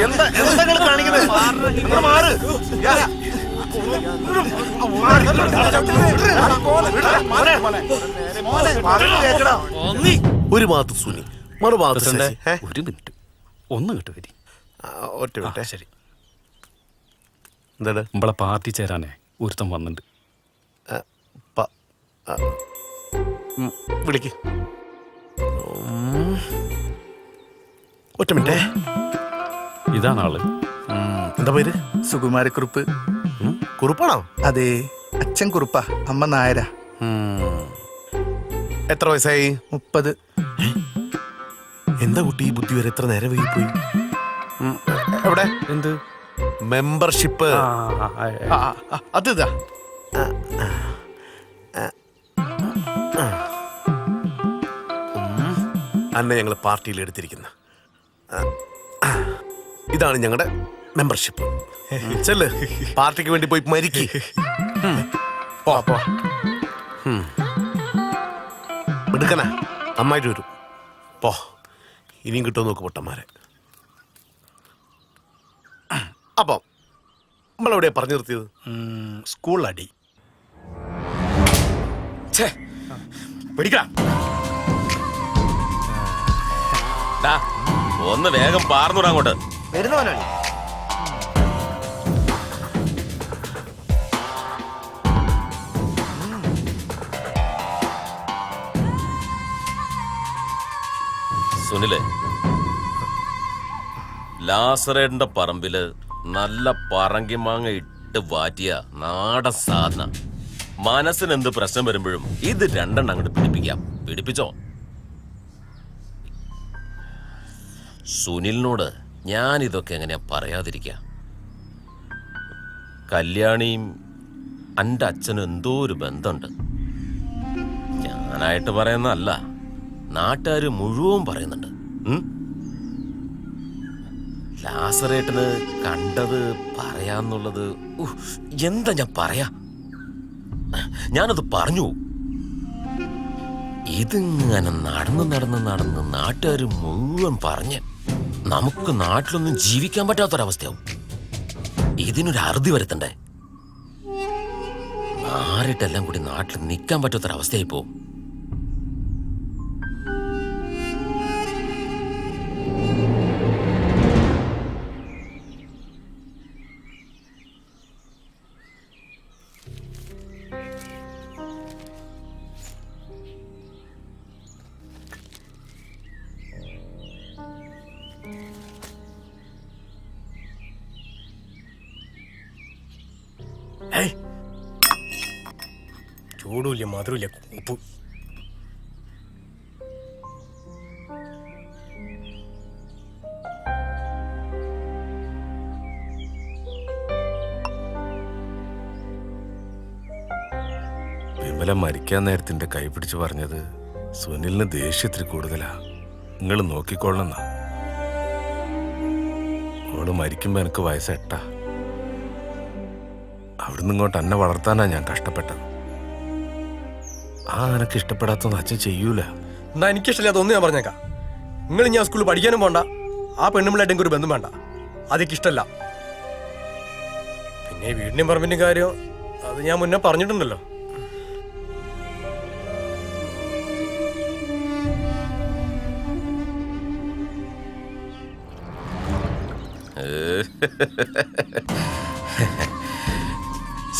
എന്താ കാണിക്കുന്നത്? ഒരു ഭാഗത്ത് സുനി മറുഭാഗത്ത് ഒരു മിനിറ്റ് ഒന്ന് കിട്ടു വരി. ഒറ്റ മിനിറ്റ്. ശരി. എന്താണ്? നമ്മളെ പാർട്ടി ചേരാനേ ഒരുത്തം വന്നിട്ടുണ്ട്. വിളിക്ക്. ഒറ്റ മിനിറ്റേ. ഇതാണ് ആള്. എന്താ പേര്? സുകുമാരക്കുറുപ്പ്. കുറുപ്പാണോ? അതെ, അച്ഛൻ കുറുപ്പാ, അമ്മ നായര. എത്ര വയസ്സായി? 30. എന്താ കുട്ടി ഈ ബുദ്ധി വരെ എത്ര നേരം വൈകിപ്പോയി? എവിടെ? എന്ത് മെമ്പർഷിപ്പ്? അത് ഇതാ. അന്നെ ഞങ്ങൾ പാർട്ടിയിൽ എടുത്തിരിക്കുന്ന ഇതാണ് ഞങ്ങളുടെ മെമ്പർഷിപ്പ്. ചെല്ല്, പാർട്ടിക്ക് വേണ്ടി പോയി മരിക്ക്. എടുക്കണ നന്നായിട്ട് വരും. പോ, ഇനിയും കിട്ടുമോ നോക്ക് പൊട്ടന്മാരെ. അപ്പം നമ്മളെവിടെയാ പറഞ്ഞു നിർത്തിയത്? സ്കൂൾ അടി. പിടിക്കാം. ഒന്ന് വേഗം പാർന്നൂടാ അങ്ങോട്ട്. വരുന്ന മുതലാളി. സുനിലെ, ലാസറേന്റെ പറമ്പില് നല്ല പറങ്കിമാങ്ങ ഇട്ട് വാറ്റിയ നാടൻ സാധന. മനസ്സിന് എന്ത് പ്രശ്നം വരുമ്പോഴും ഇത് രണ്ടെണ്ണം അങ്ങോട്ട് പിടിപ്പിക്കാം. പിടിപ്പിച്ചോ. സുനിലിനോട് ഞാൻ ഇതൊക്കെ എങ്ങനെയാ പറയാതിരിക്ക? കല്യാണിയും എൻ്റെ അച്ഛനും എന്തോ ഒരു ബന്ധമുണ്ട്. ഞാനായിട്ട് പറയുന്നതല്ല, നാട്ടുകാർ മുഴുവൻ പറയുന്നുണ്ട്. ലാസറേട്ടന് കണ്ടത് പറയാന്നുള്ളത് എന്താ ഞാൻ പറയാ? ഞാനത് പറഞ്ഞു. ഇതിങ്ങനെ നടന്ന് നാട്ടുകാർ മുഴുവൻ പറഞ്ഞ് നമുക്ക് നാട്ടിലൊന്നും ജീവിക്കാൻ പറ്റാത്തൊരവസ്ഥയാവും. ഇതിനൊരു അറുതി വരുത്തണ്ടേ? മാറിയിട്ടെല്ലാം കൂടി നാട്ടിൽ നിൽക്കാൻ പറ്റാത്തൊരവസ്ഥയായി പോവും. ചൂടുമില്ല മധുരമില്ല ഉപ്പ്. വിമല മരിക്കാൻ നേരത്തിന്റെ കൈ പിടിച്ച് പറഞ്ഞത് സുനിലിന് ദേഷ്യത്തിൽ കൂടുതലാ, നിങ്ങൾ നോക്കിക്കൊള്ളണം. ഓള് മരിക്കുമ്പോ എനിക്ക് വയസ്സ് 8. അവിടുന്ന് ഇങ്ങോട്ട് എന്നെ വളർത്താനാ ഞാൻ കഷ്ടപ്പെട്ടത്. ആ എനക്ക് ഇഷ്ടപ്പെടാത്തൊന്നും അച്ഛൻ ചെയ്യൂല. എന്നാ എനിക്കിഷ്ടമില്ലാത്ത ഞാൻ പറഞ്ഞേക്കാം. നിങ്ങൾ ഞാൻ സ്കൂളിൽ പഠിക്കാനും പോണ്ട, ആ പെണ്ണുമ്പിളായിട്ട് എനിക്ക് ഒരു ബന്ധം വേണ്ട, അതൊക്കെ ഇഷ്ടമല്ല. പിന്നെ വീടിന്റെയും പറമ്പിന്റെയും കാര്യം അത് ഞാൻ മുന്നേ പറഞ്ഞിട്ടുണ്ടല്ലോ.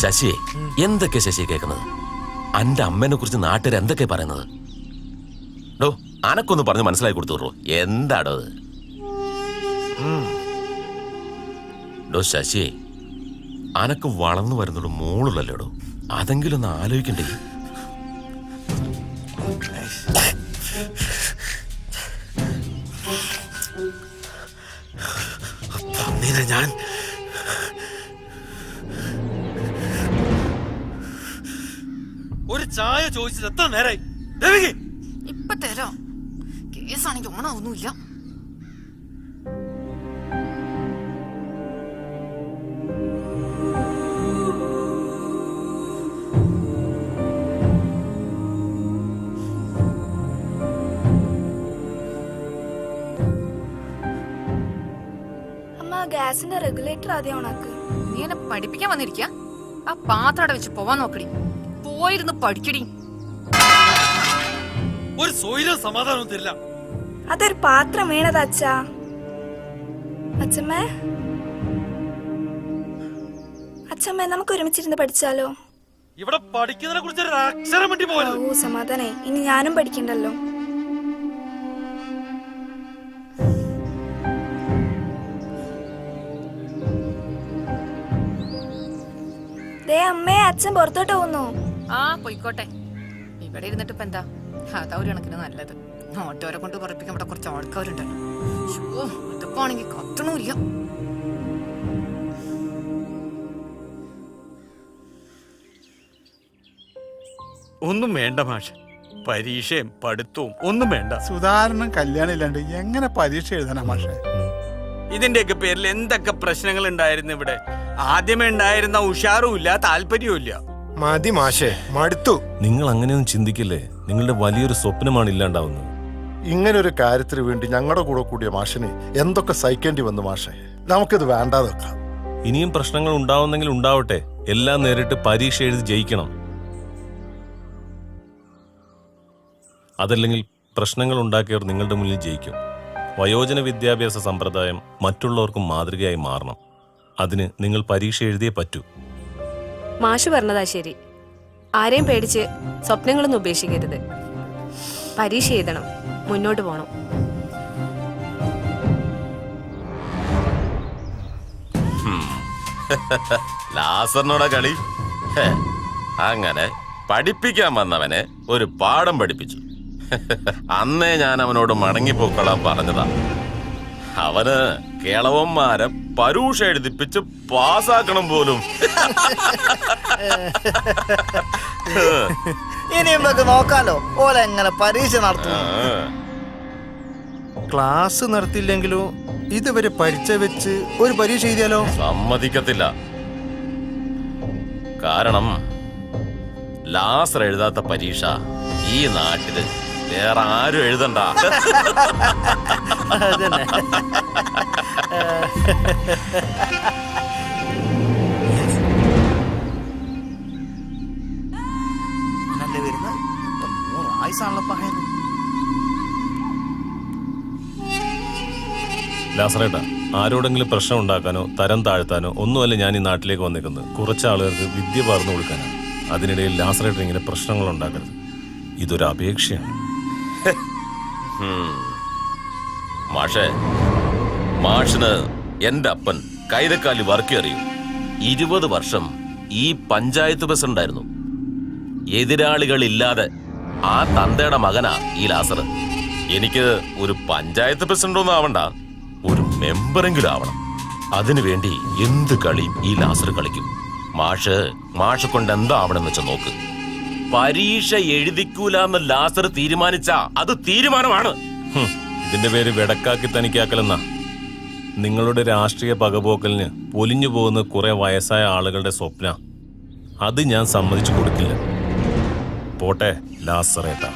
ശശിയെ, എന്തൊക്കെ ശശി കേൾക്കുന്നത്? അന്റെ അമ്മേനെ കുറിച്ച് നാട്ടുകാർ എന്തൊക്കെ പറയുന്നത്? ഡോ, അനക്കൊന്ന് പറഞ്ഞ് മനസ്സിലാക്കി കൊടുത്തു. എന്താടോ അത്? ഡോ ശശിയെ, അനക്ക് വളർന്നു വരുന്നോട് മോളുള്ളല്ലോടോ, അതെങ്കിലും ഒന്ന് ആലോചിക്കണ്ടേ? ഞാൻ ഒരു ചായ ചോദിച്ചത് എത്ര നേരായി? ഇപ്പൊ തരാം. കേസാണെങ്കിൽ ഓണാവൊന്നുമില്ല. ഗ്യാസിന്റെ റെഗുലേറ്റർ ആദ്യം ഓണാക്ക്. നീ എന്നെ പഠിപ്പിക്കാൻ വന്നിരിക്ക? ആ പാത്രം അവിടെ വെച്ച് പോവാൻ നോക്കടി. പോയിരുന്ന് പഠിക്കടി. ഒരു സ്വൈര സമാധാനവും തരില്ല. അതൊരു പാത്രം വീണത് അച്ഛാ. അച്ഛമ്മേ, അച്ഛമ്മേ, നമുക്ക് ഒരുമിച്ചിരുന്ന് പഠിച്ചാലോ? ഇവിടെ പഠിക്കുന്നതിനെ കുറിച്ച് ഒരു അക്ഷരം വേണ്ടി പോയത്. ഓ സമാധാനേ, ഇനി ഞാനും പഠിക്കണ്ടല്ലോ. അമ്മേ, അച്ഛൻ പുറത്തോട്ട് പോകുന്നു. ആ പോയിക്കോട്ടെ. ഇവിടെ ഇരുന്നിട്ട് ഇപ്പൊ എന്താ? അതാ ഒരു കണക്കിന് നല്ലത്. ഓട്ടോരെ കൊണ്ട് പറപ്പിക്കാൻ ഇവിടെ കുറച്ച് ആൾക്കാരുണ്ടല്ലോ. ഇതിപ്പോ ആണെങ്കിൽ കത്തണമില്ല. ഒന്നും വേണ്ട മാഷ്, പരീക്ഷയും പഠിത്തവും ഒന്നും വേണ്ട. സുധാരണൻ കല്യാണം ഇല്ലാണ്ട് എങ്ങനെ പരീക്ഷ എഴുതാനാ മാഷെ? ഇതിന്റെയൊക്കെ പേരിൽ എന്തൊക്കെ പ്രശ്നങ്ങൾ ഉണ്ടായിരുന്നു ഇവിടെ. ആദ്യമേ ഉണ്ടായിരുന്ന ഉഷാറും ഇല്ല, താല്പര്യവും ഇല്ല. മതി മാഷേ, മടുത്തു. നിങ്ങൾ അങ്ങനെയൊന്നും ചിന്തിക്കില്ലേ. നിങ്ങളുടെ വലിയൊരു സ്വപ്നമാണ് ഇല്ലാണ്ടാവുന്നത്. ഇങ്ങനൊരു കാര്യത്തിന് വേണ്ടി ഞങ്ങളുടെ കൂടെ കൂടിയ മാഷിന് എന്തൊക്കെ സഹിക്കേണ്ടി വന്നു മാഷെ. നമുക്കിത് വേണ്ടാതെ വെക്കാം. ഇനിയും പ്രശ്നങ്ങൾ ഉണ്ടാവുന്നെങ്കിൽ ഉണ്ടാവട്ടെ, എല്ലാം നേരിട്ട് പരീക്ഷ എഴുതി ജയിക്കണം. അതല്ലെങ്കിൽ പ്രശ്നങ്ങൾ ഉണ്ടാക്കിയവർ നിങ്ങളുടെ മുന്നിൽ ജയിക്കും. വയോജന വിദ്യാഭ്യാസ സമ്പ്രദായം മറ്റുള്ളവർക്കും മാതൃകയായി മാറണം. അതിന് നിങ്ങൾ പരീക്ഷ എഴുതിയേ പറ്റൂ. മാഷ് പറഞ്ഞതാ ശരി. ആരെയും പേടിച്ച് സ്വപ്നങ്ങളൊന്നും ഉപേക്ഷിക്കരുത്. പരീക്ഷ എഴുതണം, മുന്നോട്ട് പോണം. ലാസറിനോടാ കളി. അങ്ങനെ പഠിപ്പിക്കാൻ വന്നവനെ ഒരു പാഠം പഠിപ്പിച്ചു. അന്നേ ഞാൻ അവനോട് മടങ്ങിപ്പോക്കളാൻ പറഞ്ഞതാ. അവന് കിളവന്മാരെ പരീക്ഷ എഴുതിപ്പിച്ച് പാസ്സാക്കണം പോലും. ഇനി നമുക്ക് നോക്കാലോ ഓലെ എങ്ങനെ പരീക്ഷ നടത്തും. ക്ലാസ് നടത്തിയില്ലെങ്കിലും ഇതുവരെ പഠിച്ച വെച്ച് ഒരു പരീക്ഷ എഴുതിയാലോ? സമ്മതിക്കത്തില്ല. കാരണം ലാസർ എഴുതാത്ത പരീക്ഷ ഈ നാട്ടില് വേറെ ആരും എഴുതണ്ട. ലാസറേട്ടാ, ആരോടെങ്കിലും പ്രശ്നം ഉണ്ടാക്കാനോ തരം താഴ്ത്താനോ ഒന്നുമല്ല ഞാൻ ഈ നാട്ടിലേക്ക് വന്നേക്കുന്നത്. കുറച്ച് ആളുകൾക്ക് വിദ്യ പകർന്നു കൊടുക്കാനാണ്. അതിനിടയിൽ ലാസറേട്ടൻ ഇങ്ങനെ പ്രശ്നങ്ങൾ ഉണ്ടാക്കരുത്. ഇതൊരു അപേക്ഷയാണ്. മാഷേ, മാഷിന് എന്റെ അപ്പൻ കൈതക്കാലി വർക്കി അറിയും. 20 വർഷം ഈ പഞ്ചായത്ത് പ്രസിഡന്റായിരുന്നു. എതിരാളികളില്ലാതെ ആ തന്തയുടെ മകനാ ഈ ലാസർ. എനിക്ക് ഒരു പഞ്ചായത്ത് പ്രസിഡന്റൊന്നും ആവണ്ട, ഒരു മെമ്പറെങ്കിലും ആവണം. അതിനുവേണ്ടി എന്ത് കളിയും ഈ ലാസർ കളിക്കും. മാഷ് കൊണ്ട് എന്താ ആവണമെന്ന് വെച്ചാൽ നോക്ക്. പരീക്ഷ എഴുതിക്കൂലെന്ന് ലാസർ തീരുമാനിച്ച അത് തീരുമാനമാണ്. ഇതിന്റെ പേര് വെടക്കാക്കി തനിക്കാക്കലെന്നാ. നിങ്ങളുടെ രാഷ്ട്രീയ പകപോക്കലിന് പൊലിഞ്ഞു പോകുന്ന കുറെ വയസ്സായ ആളുകളുടെ സ്വപ്ന. അത് ഞാൻ സമ്മതിച്ചു കൊടുക്കില്ല. പോട്ടെ ലാസറേട്ടാ.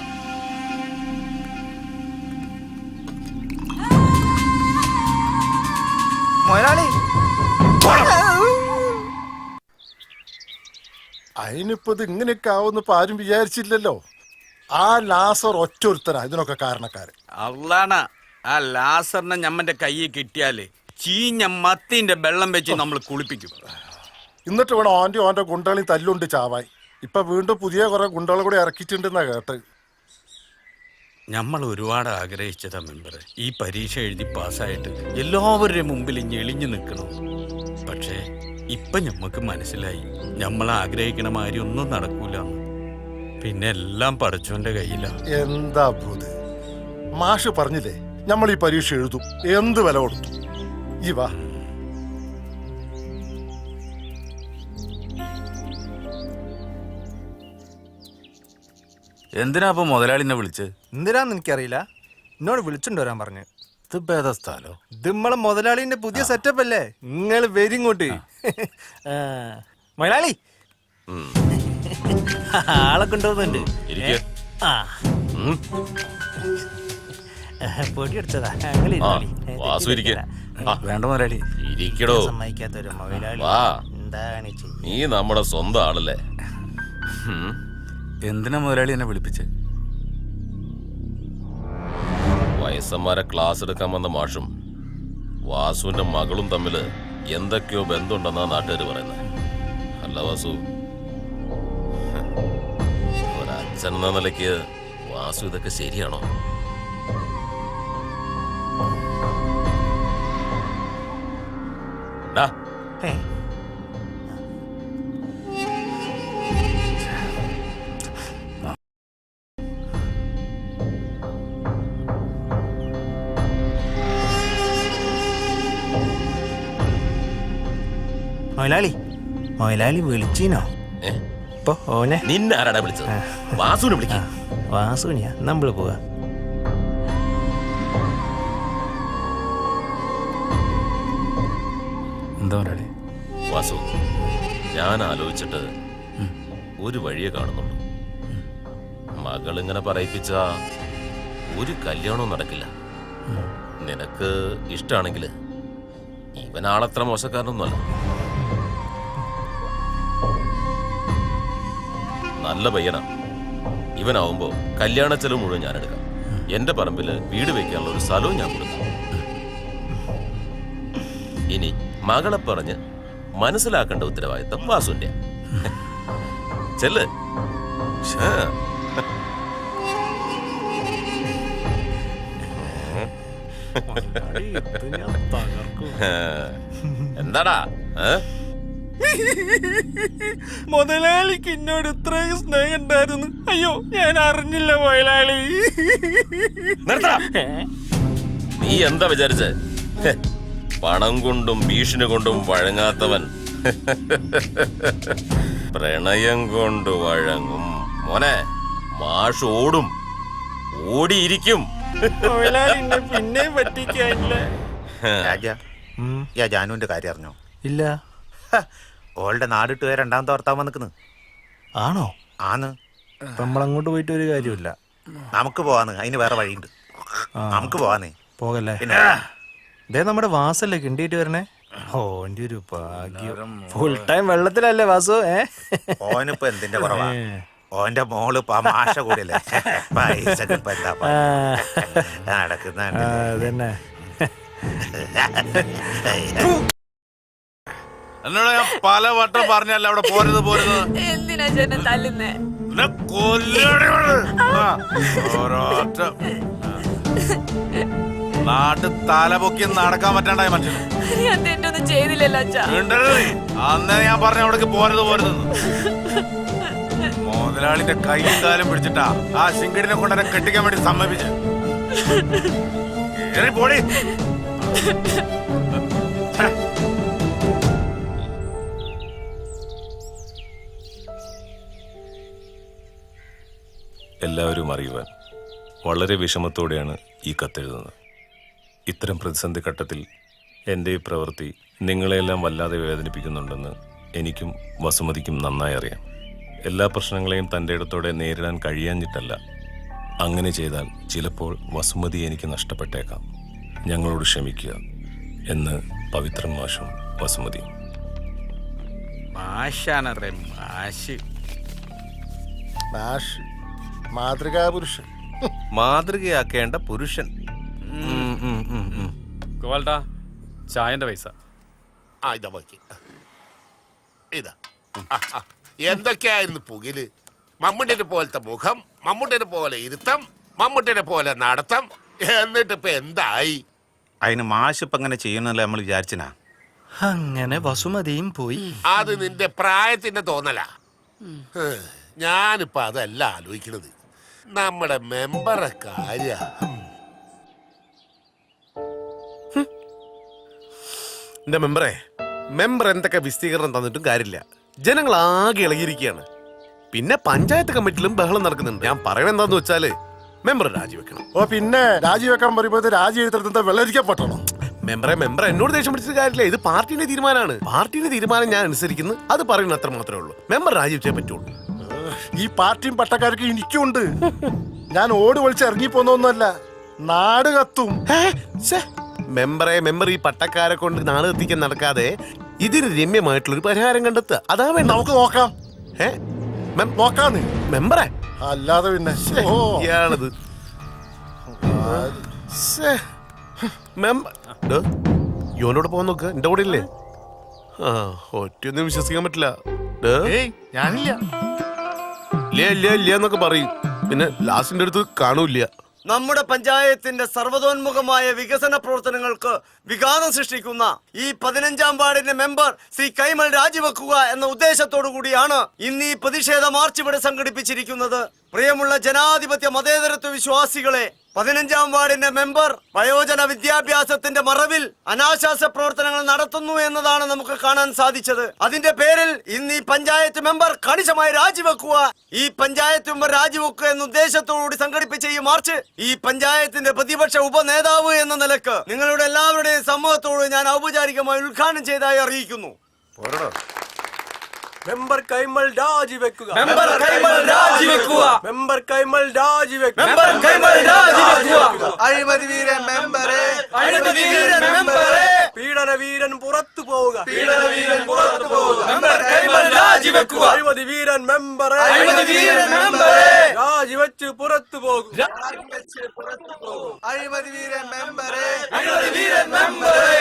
മുതലാളി, അതിനിപ്പോ ഇത് ഇങ്ങനെയൊക്കെ ആവുമെന്ന് ഇപ്പൊ ആരും വിചാരിച്ചില്ലല്ലോ. ആ ലാസർ ഒറ്റൊരുത്തനാ ഇതിനൊക്കെ കാരണക്കാരൻ. അള്ളാണ് ആ ലാസറിനെ ഞമ്മന്റെ കയ്യിൽ കിട്ടിയാല് ചീഞ്ഞ മത്തിന്റെ വെള്ളം വെച്ച് നമ്മൾ കുളിപ്പിക്കും. എന്നിട്ട് വേണം ഓന്റെ ഗുണ്ടകളി തല്ലുണ്ട് ചാവായി. ഇപ്പൊ വീണ്ടും പുതിയ കുറെ ഗുണ്ടകളെ കൂടെ ഇറക്കിയിട്ടുണ്ടെന്നാ കേട്ട്. നമ്മൾ ഒരുപാട് ആഗ്രഹിച്ചതാ മെമ്പർ ഈ പരീക്ഷ എഴുതി പാസ്സായിട്ട് എല്ലാവരുടെയും മുമ്പിൽ ഞെളിഞ്ഞു നിൽക്കണം. പക്ഷേ ഇപ്പൊ ഞമ്മക്ക് മനസ്സിലായി നമ്മൾ ആഗ്രഹിക്കണ മാതിരി ഒന്നും നടക്കൂല. പിന്നെ എല്ലാം പടച്ചോന്റെ കയ്യിലാ. എന്താ ഭൂത്, മാഷ് പറഞ്ഞില്ലേ നമ്മൾ ഈ പരീക്ഷ എഴുതും, എന്ത് വില കൊടുത്തു. ഈ വാ. എന്തിനാ അപ്പൊ മുതലാളിനെ വിളിച്ച്? എന്തിനാന്ന് എനിക്കറിയില്ല, എന്നോട് വിളിച്ചിട്ട് വരാൻ പറഞ്ഞു. ഇത് ഏതാ സ്ഥലോ? ഇത് നമ്മളെ മുതലാളിന്റെ പുതിയ സെറ്റപ്പ് അല്ലേ, നിങ്ങൾ വരും ഇങ്ങോട്ട്. മുതലാളി ആളെ കൊണ്ടുപോകുന്നുണ്ട്. പൊടി അടിച്ചതാ. വേണ്ട മുതലാളി, ഇരിക്കടോ. സമ്മതിക്കാത്തൊരു മുതലാളി. വാ, എന്താണ് നീ നമ്മുടെ സ്വന്തം ആളല്ലേ. എന്തിനാ മുതലാളി എന്നെ വിളിപ്പിച്ച്? വയസ്സന്മാരെ ക്ലാസ് എടുക്കാൻ വന്ന മാഷും വാസുവിന്റെ മകളും തമ്മിൽ എന്തൊക്കെയോ ബന്ധമുണ്ടെന്നാ നാട്ടുകാർ പറയുന്നത്. അല്ല വാസു, ഒരച്ഛൻ എന്ന നിലയ്ക്ക് വാസു ഇതൊക്കെ ശരിയാണോ? ഡാ, മൊയലാളി വിളിച്ചീനോ? ഇപ്പൊ ഓനെ നിന്നെ ആരാടാ വിളിച്ചത്? വാസുവിനെ വിളിക്ക. വാസുനിയാ, നമ്മള് പോവാ. എന്താ മുതലാളി? വാസു, ഞാൻ ആലോചിച്ചിട്ട് ഒരു വഴിയെ കാണുന്നുള്ളൂ. മകളിങ്ങനെ പറയിപ്പിച്ച ഒരു കല്യാണവും നടക്കില്ല. നിനക്ക് ഇഷ്ടമാണെങ്കിൽ ഇവനാളത്ര മോശക്കാരനൊന്നുമല്ല. നല്ല പയ്യനാ. ഇവനാവുമ്പോ കല്യാണ ചെലവ് മുഴുവൻ ഞാൻ എടുക്കാം. എന്റെ പറമ്പില് വീട് വെക്കാനുള്ള ഒരു സ്ഥലവും ഞാൻ കൊടുക്കാം. ഇനി മകളെ പറഞ്ഞ് മനസ്സിലാക്കേണ്ട ഉത്തരവാദിത്തം വാസുവിന്റെ. ചെല്ല്. എന്താടാ മുതലാളിക്ക് എന്നോട് ഇത്രയും സ്നേഹം ഉണ്ടായിരുന്നു. അയ്യോ, ഞാൻ അറിഞ്ഞില്ല മുതലാളി. നീ എന്താ വിചാരിച്ചേ? പണം കൊണ്ടും ഭീഷണി കൊണ്ടും വഴങ്ങാത്തവൻ പ്രണയം കൊണ്ട് വഴങ്ങും. മോനെ, മാഷ് ഓടും, ഓടിയിരിക്കും. പിന്നെ പറ്റിക്കാനില്ല. ജാനുവിന്റെ കാര്യം അറിഞ്ഞോ? ഇല്ല. ഓളുടെ നാടിട്ട് രണ്ടാമത്തെ ഭർത്താവ് വന്നിക്കുന്നു. ആണോ? ആന്ന്. നമ്മളങ്ങോട്ട് പോയിട്ട് ഒരു കാര്യമില്ല. നമുക്ക് പോവാന്ന്, അതിന് വേറെ വഴിയുണ്ട്. നമുക്ക് പോവാന്നേ. പോകല്ലേ? ഇതേ നമ്മുടെ വാസല്ലേ കിണ്ടിയിട്ട് വരണേ. ഓന്റെ ഒരു ഭാഗ്യം. ഫുൾ ടൈം വെള്ളത്തിലല്ലേ വാസു? ഓനിപ്പോ എന്തിന്റെ കുറവാ? ഓന്റെ മോള് മാഷ കൂടിയല്ലേ, പൈസ നടക്കുന്ന. എന്നോട് ഞാൻ പല വട്ടം പറഞ്ഞല്ല അവിടെ പോരുത് പോരുത്. എന്തിനാ ചേട്ടൻ തല്ലുന്നേ? എന്നെ കൊല്ലടി അവള്. ആ, ഒരൊറ്റ നാട്ടിൽ തല പൊക്കി നടക്കാൻ പറ്റാണ്ടായ മനുഷ്യന്. ഞാൻ തെറ്റൊന്നും ചെയ്തില്ലല്ലോ അച്ഛാ. മിണ്ടരുത്. അന്നേ ഞാൻ പറഞ്ഞ അവിടേക്ക് പോരുത് പോരുതെന്ന്. മുതലാളിന്റെ കൈയും കാലും പിടിച്ചിട്ടാ ആ ശിങ്കടിനെ കൊണ്ട് എന്നെ കെട്ടിക്കാൻ വേണ്ടി സമ്മതിച്ച്. പോടി. എല്ലാവരും അറിയുവാൻ വളരെ വിഷമത്തോടെയാണ് ഈ കത്തെഴുതുന്നത്. ഇത്തരം പ്രതിസന്ധി ഘട്ടത്തിൽ എൻ്റെ ഈ പ്രവൃത്തി നിങ്ങളെയെല്ലാം വല്ലാതെ വേദനിപ്പിക്കുന്നുണ്ടെന്ന് എനിക്കും വസുമതിക്കും നന്നായി അറിയാം. എല്ലാ പ്രശ്നങ്ങളെയും തൻ്റെ ഇടത്തോടെ നേരിടാൻ കഴിയാഞ്ഞിട്ടല്ല. അങ്ങനെ ചെയ്താൽ ചിലപ്പോൾ വസുമതി എനിക്ക് നഷ്ടപ്പെട്ടേക്കാം. ഞങ്ങളോട് ക്ഷമിക്കുക എന്ന് പവിത്രൻ മാഷും വസുമതിയും. മാഷാണറേ മാഷ്. മാഷ് മാതൃകാ പുരുഷൻ. മാതൃകയാക്കേണ്ട പുരുഷൻ. ഗോപാൽട്ടാ ചായന്റെ പൈസ. ആ ഇതാ ബാക്കി. ഇതാ എന്തൊക്കെയായിരുന്നു പുകില്. മമ്മൂട്ടിനെ പോലത്തെ മുഖം, മമ്മൂട്ടിനെ പോലെ ഇരുത്തം, മമ്മൂട്ടിനെ പോലെ നടത്തം. എന്നിട്ട് ഇപ്പൊ എന്തായി? അതിന് മാഷ് ഇപ്പൊ അങ്ങനെ ചെയ്യുന്നല്ല നമ്മൾ വിചാരിച്ചിനാ. അങ്ങനെ വസുമതിയും പോയി. അത് നിന്റെ പ്രായത്തിന്റെ തോന്നലാ. ഞാനിപ്പോ അതല്ല ആലോചിക്കണത്, നമ്മുടെ മെമ്പറെ കാര്യ. എന്റെ മെമ്പർ എന്തൊക്കെ വിസ്തീകരണം തന്നിട്ടും കാര്യമില്ല. ജനങ്ങൾ ആകെ ഇളകിയിരിക്കുകയാണ്. പിന്നെ പഞ്ചായത്ത് കമ്മിറ്റിയിലും ബഹളം നടക്കുന്നുണ്ട്. ഞാൻ പറയണ എന്താന്ന് വെച്ചാല് മെമ്പർ രാജിവെക്കണം. ഓ പിന്നെ രാജിവെക്കാൻ പറയുമ്പോൾ രാജി എഴുത്തടുത്ത വെള്ളരിക്കപ്പെട്ടോ? മെമ്പർ എന്നോട് ദേഷ്യം പിടിച്ചിട്ട് കാര്യമില്ല. ഇത് പാർട്ടിയുടെ തീരുമാനമാണ്. പാർട്ടിയുടെ തീരുമാനം ഞാൻ അനുസരിക്കുന്നു. അത് പറയുന്ന അത്ര മാത്രമേ ഉള്ളൂ. മെമ്പർ രാജിവെച്ചേ പറ്റുള്ളൂ. ഈ പാർട്ടിയും പട്ടക്കാർക്കും എനിക്കുണ്ട്. ഞാൻ ഓടി വിളിച്ച് ഇറങ്ങിപ്പോന്നൊന്നുമല്ല. നാട് കത്തും. മെമ്പർ ഈ പട്ടക്കാരെ കൊണ്ട് നാട് കത്തിക്കാൻ നടക്കാതെ ഇതിന് രമ്യമായിട്ടുള്ള ഒരു പരിഹാരം കണ്ടെത്തുക. അതാ വേണ്ട. നമുക്ക് നോക്കാം. നോക്കാന്ന് മെമ്പറെ. അല്ലാതെ പിന്നെ ഇയാളത് യോനോട് പോകാൻ നോക്ക്. എന്റെ കൂടെ ഇല്ലേ? ആ ഒറ്റയൊന്നും വിശ്വസിക്കാൻ പറ്റില്ല. ഞാനില്ല ഇല്ല എന്നൊക്കെ പറയും. പിന്നെ ലാസ്റ്റിന്റെ അടുത്ത് കാണൂല്ല. നമ്മുടെ പഞ്ചായത്തിന്റെ സർവ്വതോന്മുഖമായ വികസന പ്രവർത്തനങ്ങൾക്ക് വിഘാതം സൃഷ്ടിക്കുന്ന ഈ 15-ാം വാർഡിന്റെ മെമ്പർ ശ്രീ കൈമൾ രാജിവെക്കുക എന്ന ഉദ്ദേശത്തോടു കൂടിയാണ് ഇന്ന് ഈ പ്രതിഷേധ മാർച്ച് ഇവിടെ സംഘടിപ്പിച്ചിരിക്കുന്നത്. പ്രിയമുള്ള ജനാധിപത്യ മതേതരത്വ വിശ്വാസികളെ, 15-ാം വാർഡിന്റെ മെമ്പർ വയോജന വിദ്യാഭ്യാസത്തിന്റെ മറവിൽ അനാശാസ പ്രവർത്തനങ്ങൾ നടത്തുന്നു എന്നതാണ് നമുക്ക് കാണാൻ സാധിച്ചത്. അതിന്റെ പേരിൽ ഇന്ന് ഈ പഞ്ചായത്ത് മെമ്പർ കണിശമായി രാജിവെക്കുക, ഈ പഞ്ചായത്ത് മെമ്പർ രാജിവെക്കുക എന്ന ഉദ്ദേശത്തോടുകൂടി സംഘടിപ്പിച്ച ഈ മാർച്ച് ഈ പഞ്ചായത്തിന്റെ പ്രതിപക്ഷ ഉപനേതാവ് എന്ന നിലക്ക് നിങ്ങളുടെ എല്ലാവരുടെയും സമ്മതത്തോട് ഞാൻ ഔപചാരികമായി ഉദ്ഘാടനം ചെയ്തതായി അറിയിക്കുന്നു. മെമ്പർ കൈമൾ രാജിവെക്കുക. മെമ്പർ കൈമൾ രാജിവെക്കുക. മെമ്പർ കൈമൾ രാജിവെക്കുക. മെമ്പർ കൈമൾ രാജിവെക്കുക. അഴിമതിവീരൻ മെമ്പറെ, അഴിമതിവീരൻ മെമ്പറെ, പീഡനവീരൻ പുറത്തു പോവുക. പീഡനവീരൻ പുറത്തു പോവുക. മെമ്പർ കൈമൾ രാജിവെക്കുക. അഴിമതിവീരൻ മെമ്പറെ, അഴിമതിവീരൻ മെമ്പറെ, രാജിവെച്ച് പുറത്തു പോകും. അഴിമതിവീരൻ മെമ്പറെ, അഴിമതിവീരൻ മെമ്പറെ.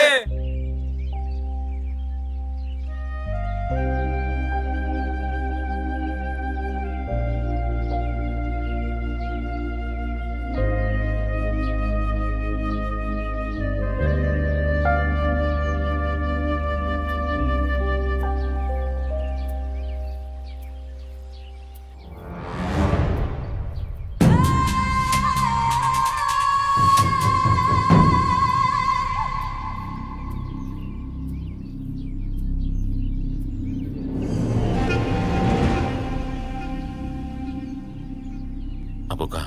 അബൂക്ക,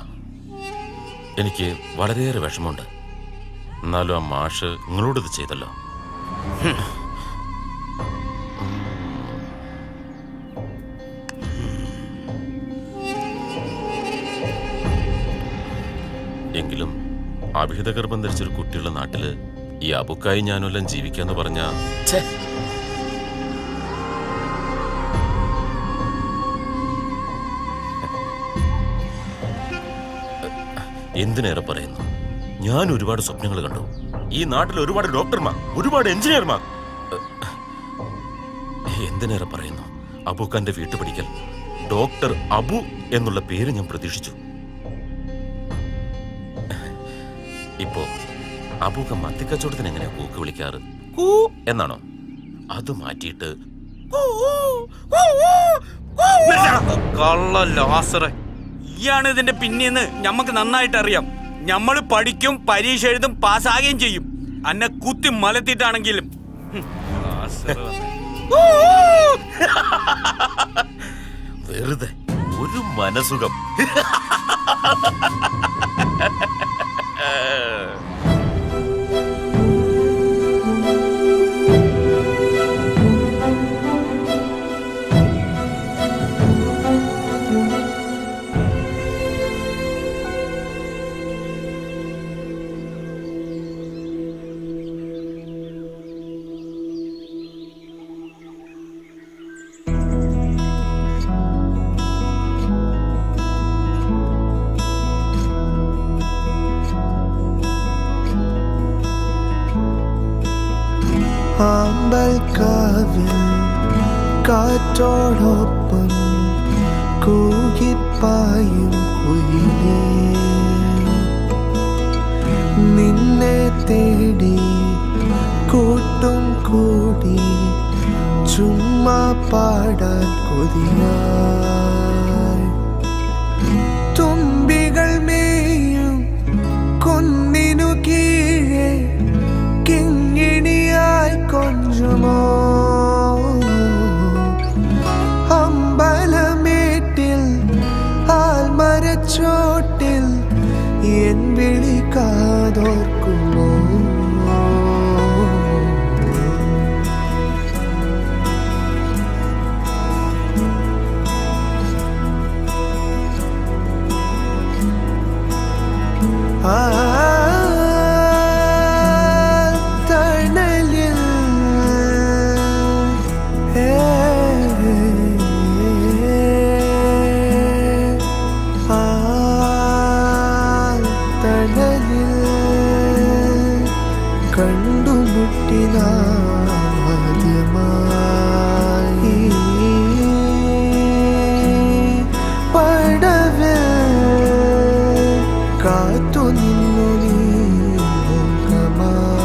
എനിക്ക് വളരെയേറെ വിഷമമുണ്ട്. എന്നാലും ആ മാഷ് നിങ്ങളോട് ഇത് ചെയ്തല്ലോ. എങ്കിലും അവിഹിതഗർഭം ധരിച്ചൊരു കുട്ടിയുള്ള നാട്ടില് ഈ അബുക്കായി ഞാനെല്ലാം ജീവിക്കാന്ന് പറഞ്ഞ എന്തിനേറെ പറയുന്നു. ഞാൻ ഒരുപാട് സ്വപ്നങ്ങൾ കണ്ടു. ഈ നാട്ടിൽ ഒരുപാട് ഡോക്ടർമാർ, ഒരുപാട് എഞ്ചിനീയർമാർ. എന്തിനേറെ പറയുന്നു, അബൂഖാന്റെ വീട്ടുപടിക്കൽ ഡോക്ടർ അബു എന്നുള്ള പേര് ഞാൻ പ്രതീക്ഷിച്ചു. ഇപ്പോ അബൂഖ മത്തിക്കച്ചവടത്തിന് എങ്ങനെയാ കൂക്ക് വിളിക്കാറ്? കൂ എന്നാണോ? അത് മാറ്റിയിട്ട് കള്ള ലാസറെ, ഇയാണ് ഇതിന്റെ പിന്നീന്ന് ഞമ്മക്ക് നന്നായിട്ട് അറിയാം. ഞമ്മള് പഠിക്കും, പരീക്ഷ എഴുതും, പാസ്സാകുകയും ചെയ്യും. അന്നെ കുത്തി മലത്തിട്ടാണെങ്കിലും. വെറുതെ ഒരു മനസുഖം. ആമ്പൽക്കാവിൽ കാറ്റോടൊപ്പം കൂകിപ്പായും കുയിലേ, നിന്നെ തേടി കൂട്ടും കൂടി ചുമ്മാ പാടാൻ കൊതിയായി. തുമ്പികൾ മേയും കുന്നിനു കീഴെ കിങ്ങിണിയായി കൊഞ്ചുമോ അമ്പലമേട്ടിൽ ആൽമരച്ചോട്ടിൽ എൻ വിളി കാതോർക്കുമോ? തണലിൽ തണലിൽ കണ്ടുമുട്ടിനാദ്യമായി പടവിൽ കാത്തു നിന്നു നീ മുഖമായി.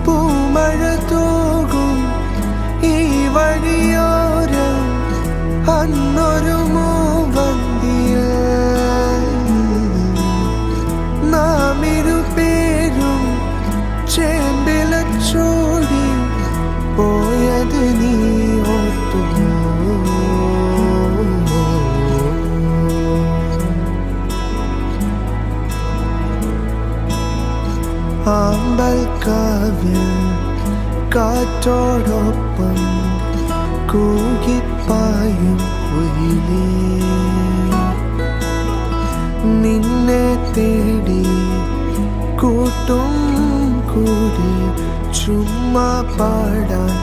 പൂമഴ തൂകും ഈ വഴിയോരം അന്നൊരു മൂവന്തിയിൽ നാം ഇരുപേരും ചേമ്പിലച്ചോടി പോയത് നീ ഓർത്തുമോ? ആമ്പൽക്കാവിൽ കാറ്റോടൊപ്പം കൂകിപ്പായും കുയിലേ, നിന്നെ തേടി കൂട്ടും കൂടി ചുമ്മാ പാടാൻ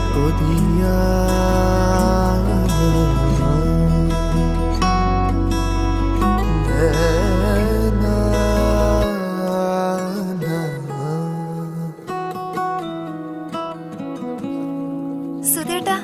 സുധേട്ടാ,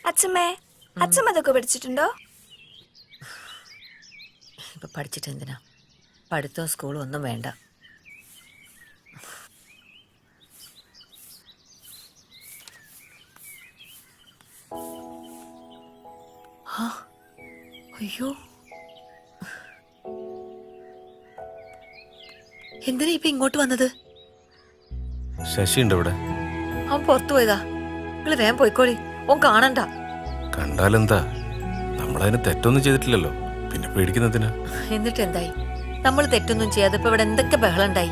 അച്ഛമ്മേ, അച്ഛമ്മ അതൊക്കെ പഠിച്ചിട്ടുണ്ടോ? ഇപ്പൊ പഠിച്ചിട്ട് എന്തിനാ? പഠിത്തവും സ്കൂളും ഒന്നും വേണ്ട. അയ്യോ, എന്തിനാ ഇപ്പൊ ഇങ്ങോട്ട് വന്നത്? ശശി ഉണ്ട് ഇവിടെ. അവൻ പുറത്തു പോയതാ. നിങ്ങള് വേഗം പോയിക്കോളി, ഓൻ കാണണ്ട. കണ്ടാലെന്താ, നമ്മളതിന് തെറ്റൊന്നും ചെയ്തിട്ടില്ലല്ലോ, പിന്നെ പേടിക്കുന്നതിനാ? എന്നിട്ട് എന്തായി? നമ്മൾ തെറ്റൊന്നും ചെയ്യാതെ ഇപ്പൊ ഇവിടെ എന്തൊക്കെ ബഹളം ഉണ്ടായി?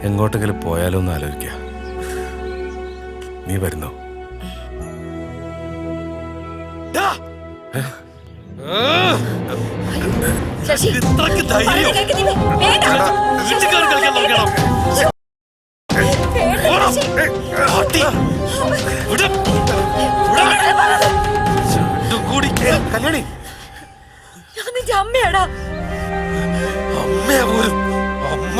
എങ്ങോട്ടെങ്കിലും പോയാലോ എന്ന് ആലോചിക്കുക. നീ വരുന്നോ? ശശി, ഇത്രയ്ക്ക് ധൈര്യം? വേണ്ട. വീട്ടുകാർ കളിക്കാൻ നോക്കണം. പാട്ടി. വിട്. രണ്ടും കൂടി. കല്യാണി, ഞാൻ നിന്റെ അമ്മയാടാ. അമ്മയാ പോലും. അമ്മ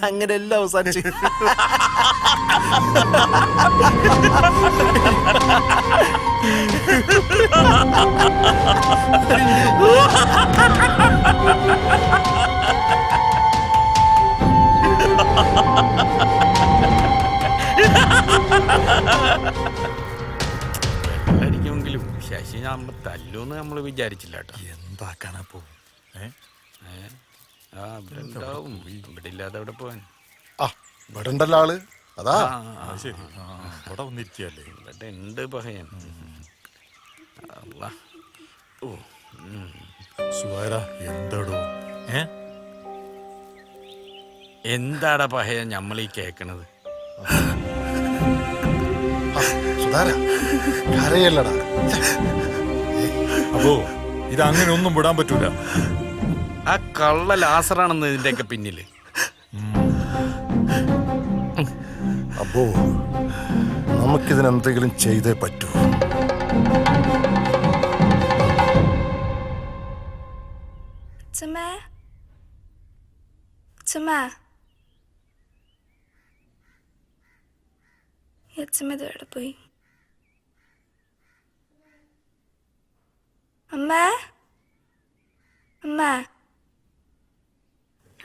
അങ്ങനെ എല്ലാം അവസാനിച്ചു. അടിക്കുമെങ്കിലും ശശി നമ്മൾ തല്ലൂന്ന് നമ്മൾ വിചാരിച്ചില്ല കേട്ടോ. എന്താക്കാനാ പോ? ആ ഇവിടെ ഉണ്ടാവും, ഇവിടെ ഇല്ലാതെ അവിടെ പോവാൻ. ആ ഇവിടെ ഉണ്ടല്ലോ ആള്. അതാ ശരി, ഇവിടെ വന്നിരിക്കല്ലേ. ഇവിടെ ഉണ്ട് പഹയൻ. സുവാര എന്താടോ? എന്താടാ പഹയൻ നമ്മളീ കേക്കണത്? സുധാര കരയല്ലടാ. അപ്പോ ഇത് അങ്ങനെ ഒന്നും വിടാൻ പറ്റൂല. ആ കള്ള ലാസറാണെന്ന് ഇതിന്റെയൊക്കെ പിന്നില്. അപ്പോ നമുക്കിതിനെന്തെങ്കിലും ചെയ്തേ പറ്റൂ. എവിടെ പോയി? അമ്മേ, അമ്മേ,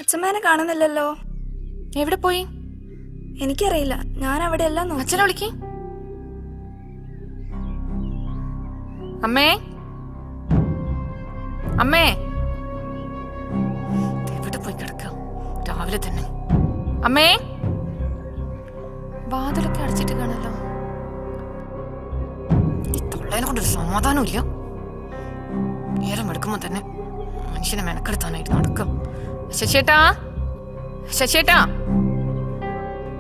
അച്ഛമ്മേനെ കാണുന്നില്ലല്ലോ. എവിടെ പോയി? എനിക്കറിയില്ല, ഞാൻ അവിടെ എല്ലാം നോക്കി. അച്ഛനെ വിളിക്ക്. അമ്മേ, അമ്മേ, എവിടെ പോയി കിടക്കാം രാവിലെ തന്നെ? അമ്മേ, വാതിലൊക്കെ അടച്ചിട്ട് കാണല്ലോ. ഈ തൊള്ളേനെ കൊണ്ടൊരു സമാധാനമില്ല. നേരം എടുക്കുമ്പോ തന്നെ മനുഷ്യനെ മെനക്കെടുത്താനായിട്ട് നടക്കും. ശശിയേട്ടാ, ശശിയേട്ടാ,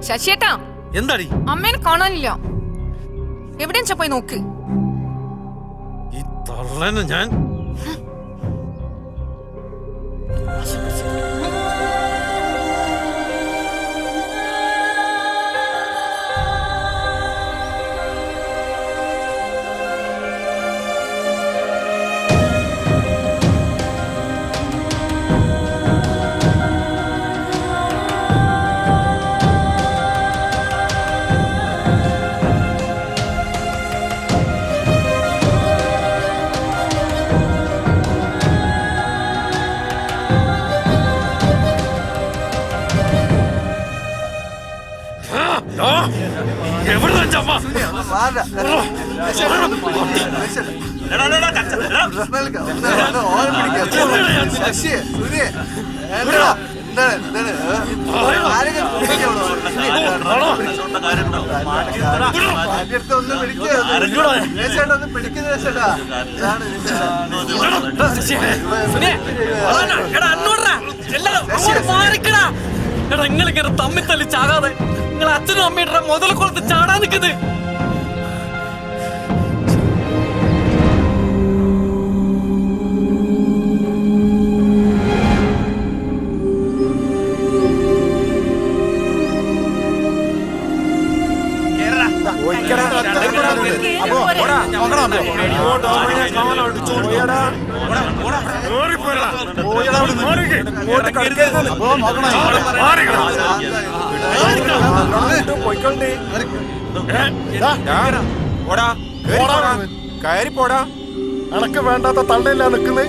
ശശിയേട്ടാ, എന്താടി? അമ്മേനെ കാണാനില്ല. എവിടെയാ പോയി നോക്ക്. ഈ തള്ളനെ ഞാൻ നിങ്ങളിങ്ങനെ തമ്മിൽ തല്ലി ചാകാതെ നിങ്ങൾ അച്ഛനും അമ്മയുടെ മുതൽ കൊളത്ത് ചാടാൻ നിൽക്കുന്നത്. കയറി പോടാ. അനക്ക് വേണ്ടാത്ത തള്ളയില്ല നിക്കുന്നേ.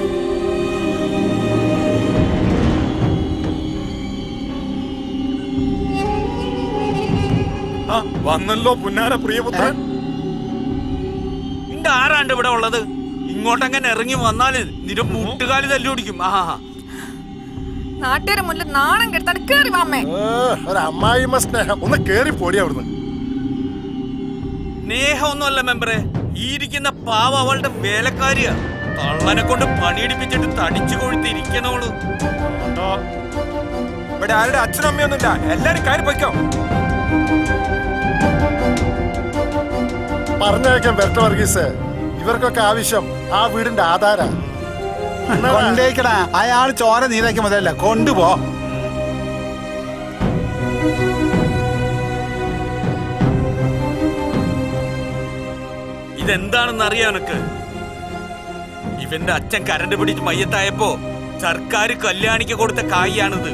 വന്നല്ലോ പുന്നാര പ്രിയപുത്രൻ. നിന്റെ ആരാണ്ട് ഇവിടെ ഉള്ളത്? ഇങ്ങോട്ടങ്ങനെ ഇറങ്ങി വന്നാല് നിന്റെ മുട്ടുകാലി തല്ലി ഓടിക്കും. നാട്ടുകാരെ മുന്നിൽ നാണം കെടുത്താണ് കേറി വാമ്മേ. ഒരു അമ്മായിമ്മ സ്നേഹം. ഒന്ന് കേറി പോടി അവിടുന്ന്. സ്നേഹമൊന്നുമല്ല മെമ്പറെ, ഈ ഇരിക്കുന്ന പാവ അവളുടെ വേലക്കാരിയാ. തള്ളനെ കൊണ്ട് പണിയെടുപ്പിച്ചിട്ട് തടിച്ചു കൊഴുത്തിരിക്കണോളൂ. ഇവിടെ ആരുടെ അച്ഛനും അമ്മയൊന്നുമില്ല, എല്ലാരും കയറി പൊയ്ക്കോ. പറഞ്ഞേക്കാൻ വരട്ടെ വർഗീസ്. ഇവർക്കൊക്കെ ആവശ്യം ആ വീടിന്റെ ആധാര. കൊണ്ടേക്കടാ, അയാൾ ചോര നീരാക്കി മുതലല്ല, കൊണ്ടുപോ. ഇതെന്താണെന്ന് അറിയാം എനക്ക്. ഇവന്റെ അച്ഛൻ കരണ്ട് പിടിച്ച് മയ്യത്തായപ്പോ സർക്കാർ കല്യാണിക്ക് കൊടുത്ത കായാണിത്.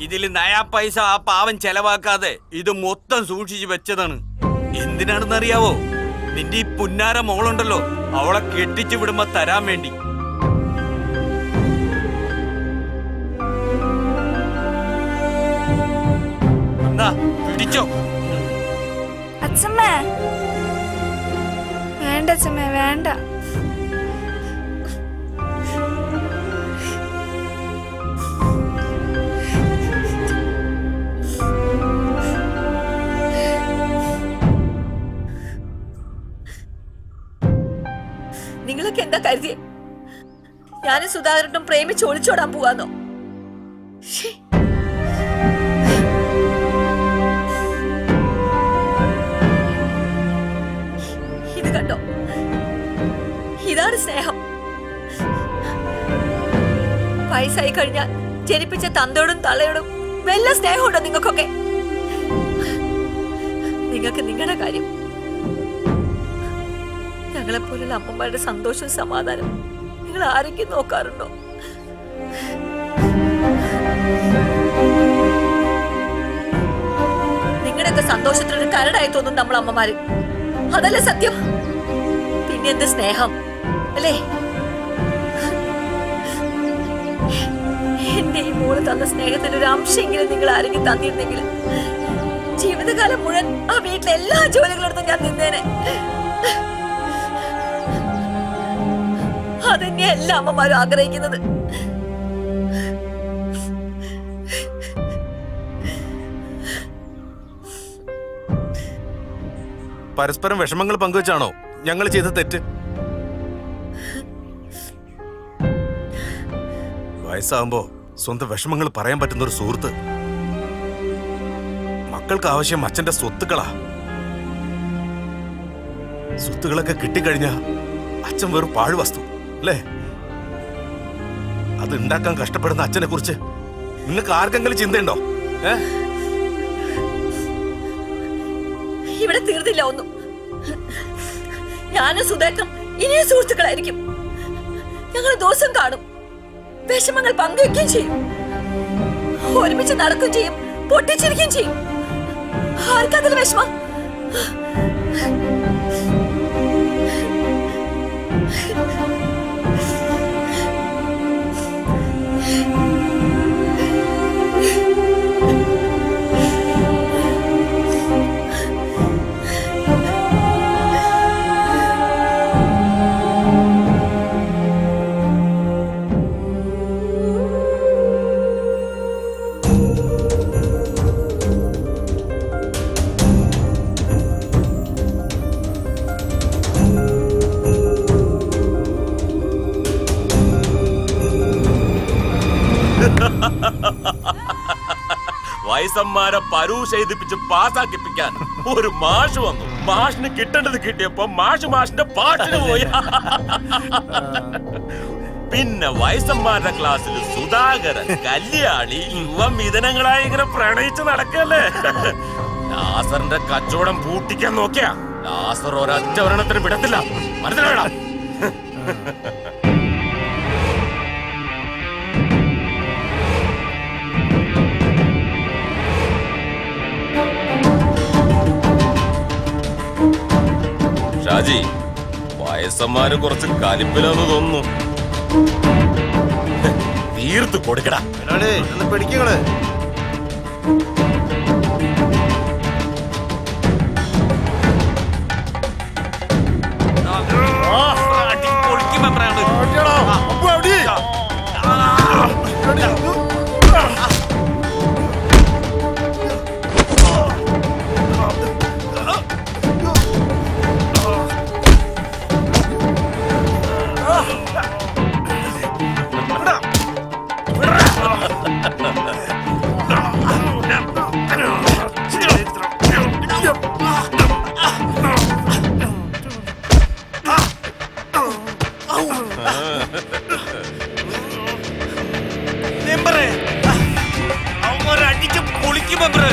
ഇതിൽ നയാ പൈസ ആ പാവം ചെലവാക്കാതെ ഇത് മൊത്തം സൂക്ഷിച്ചു വെച്ചതാണ്. എന്തിനാണെന്നറിയാവോ? നിന്റെ ഈ പുന്നാര മോളുണ്ടല്ലോ, അവളെ കെട്ടിച്ചു വിടുമ്പോ തരാൻ വേണ്ടി. എന്നാ പിടിച്ചോ. അച്ഛമ്മേ വേണ്ട, അച്ഛമ്മേ വേണ്ട. നിങ്ങളൊക്കെ എന്താ കരുതിയേ? ഞാനും സുധാകരനും പ്രേമിച്ച് ഒളിച്ചോടാൻ പോവാന്നോ? ഇത് കണ്ടോ, ഇതാണ് സ്നേഹം. വയസ്സായി കഴിഞ്ഞാൽ ജനിപ്പിച്ച തന്തയോടും തള്ളയോടും വല്ല സ്നേഹമുണ്ടോ നിങ്ങൾക്കൊക്കെ? നിങ്ങൾക്ക് നിങ്ങളുടെ കാര്യം, ഞങ്ങളെപ്പോലുള്ള അമ്മമാരുടെ സന്തോഷവും സമാധാനം നിങ്ങൾ ആരെങ്കിലും നോക്കാറുണ്ടോ? നിങ്ങളുടെയൊക്കെ സന്തോഷത്തിനൊരു കരടായി തോന്നും നമ്മൾ അമ്മമാര്. അതല്ലേ സത്യം? പിന്നെ എന്ത് സ്നേഹം അല്ലേ? എന്റെ ഈ മോള് തന്ന സ്നേഹത്തിന് ഒരു അംശമെങ്കിലും നിങ്ങൾ ആരെങ്കിലും തന്നിരുന്നെങ്കിൽ ജീവിതകാലം മുഴുവൻ ആ വീട്ടിലെ എല്ലാ ജോലികളെടുത്തും ഞാൻ നിന്നേനെ. അതന്നെ എല്ലാ അമ്മമാരും ആഗ്രഹിക്കുന്നത്. പരസ്പരം വിഷമങ്ങൾ പങ്കുവെച്ചാണോ ഞങ്ങൾ ചെയ്ത തെറ്റ്? വയസ്സാകുമ്പോ സ്വന്തം വിഷമങ്ങൾ പറയാൻ പറ്റുന്ന ഒരു സുഹൃത്ത്. മക്കൾക്ക് ആവശ്യം അച്ഛന്റെ സ്വത്തുക്കളാ. സ്വത്തുക്കളൊക്കെ കിട്ടിക്കഴിഞ്ഞാ അച്ഛൻ വെറും പാഴ്വസ്തു അല്ലേ? അത് ഉണ്ടാക്കാൻ കഷ്ടപ്പെടുന്ന അച്ഛനെ കുറിച്ച് നിങ്ങൾക്ക് ആർക്കെങ്കിലും ചിന്തയുണ്ടോ? ഇവിടെ തീർന്നില്ല ഒന്നും. ഞാനും സുധേട്ടനും ഇനിയും സുഹൃത്തുക്കളായിരിക്കും. ഞങ്ങൾ ദിവസം കാണും, വിഷമങ്ങൾ പങ്കുവെക്കുകയും ചെയ്യും, ഒരുമിച്ച് നടക്കുകയും ചെയ്യും, പൊട്ടിച്ചിരിക്കുകയും ചെയ്യും. ആർക്കതിൽ വിഷമം? വയസ്സന്മാരെ പരൂഷ എഴുതിപ്പിച്ച് പാസ്സാക്കിപ്പിക്കാൻ ഒരു മാഷ് വന്നു. മാഷിന് കിട്ടേണ്ടത് കിട്ടിയപ്പോ മാഷിന്റെ പാട്ടിന് പോയി. പിന്നെ വയസ്സന്മാരുടെ ക്ലാസ്സിൽ സുധാകരൻ, കല്യാണി, യുവ മിഥുനങ്ങളായി ഇങ്ങനെ പ്രണയിച്ച് നടക്കല്ലേ. ലാസറിന്റെ കച്ചവടം പൂട്ടിക്കാൻ നോക്കിയാ ലാസർ ഒരൊറ്റ ഒരെണ്ണത്തിന് വിടത്തില്ല. മനസ്സിലായടാ? ഷാജി, വയസ്സന്മാര് കുറച്ച് കലിപ്പിലാന്ന് തോന്നുന്നു. തീർത്ത് കൊടുക്കടാ. പിടിക്കങ്ങള് അടിച്ച് പൊളിക്കും മെമ്പറ്.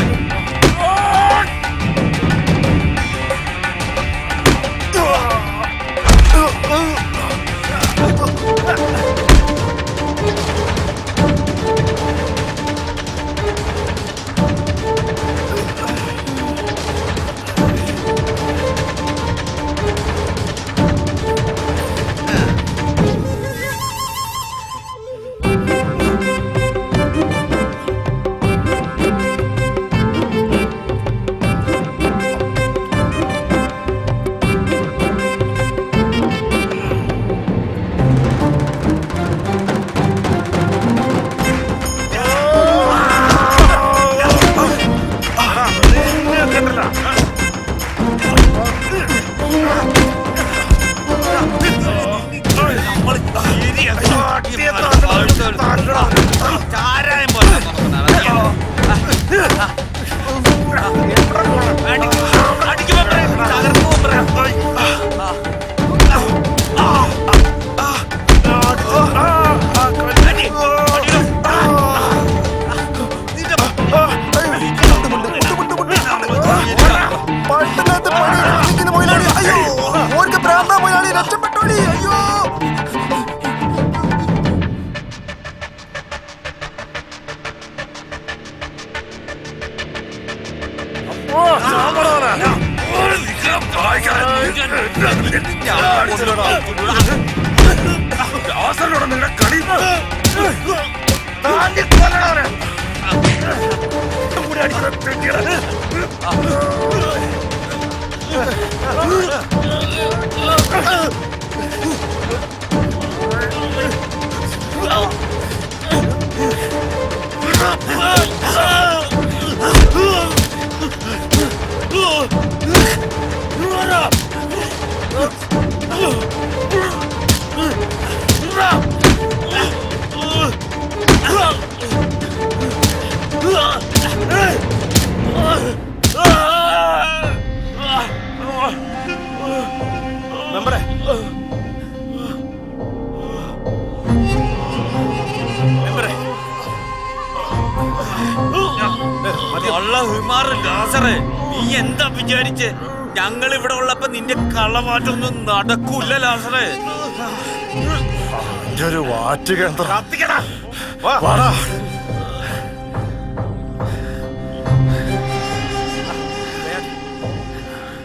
നീ എന്താ വിചാരിച്ച് ഞങ്ങൾ ഇവിടെ ഉള്ളപ്പോ നിന്റെ കള്ളമാറ്റൊന്നും നടക്കൂല ലാസറേ. ഒരു വാറ്റ് കേന്ദ്രം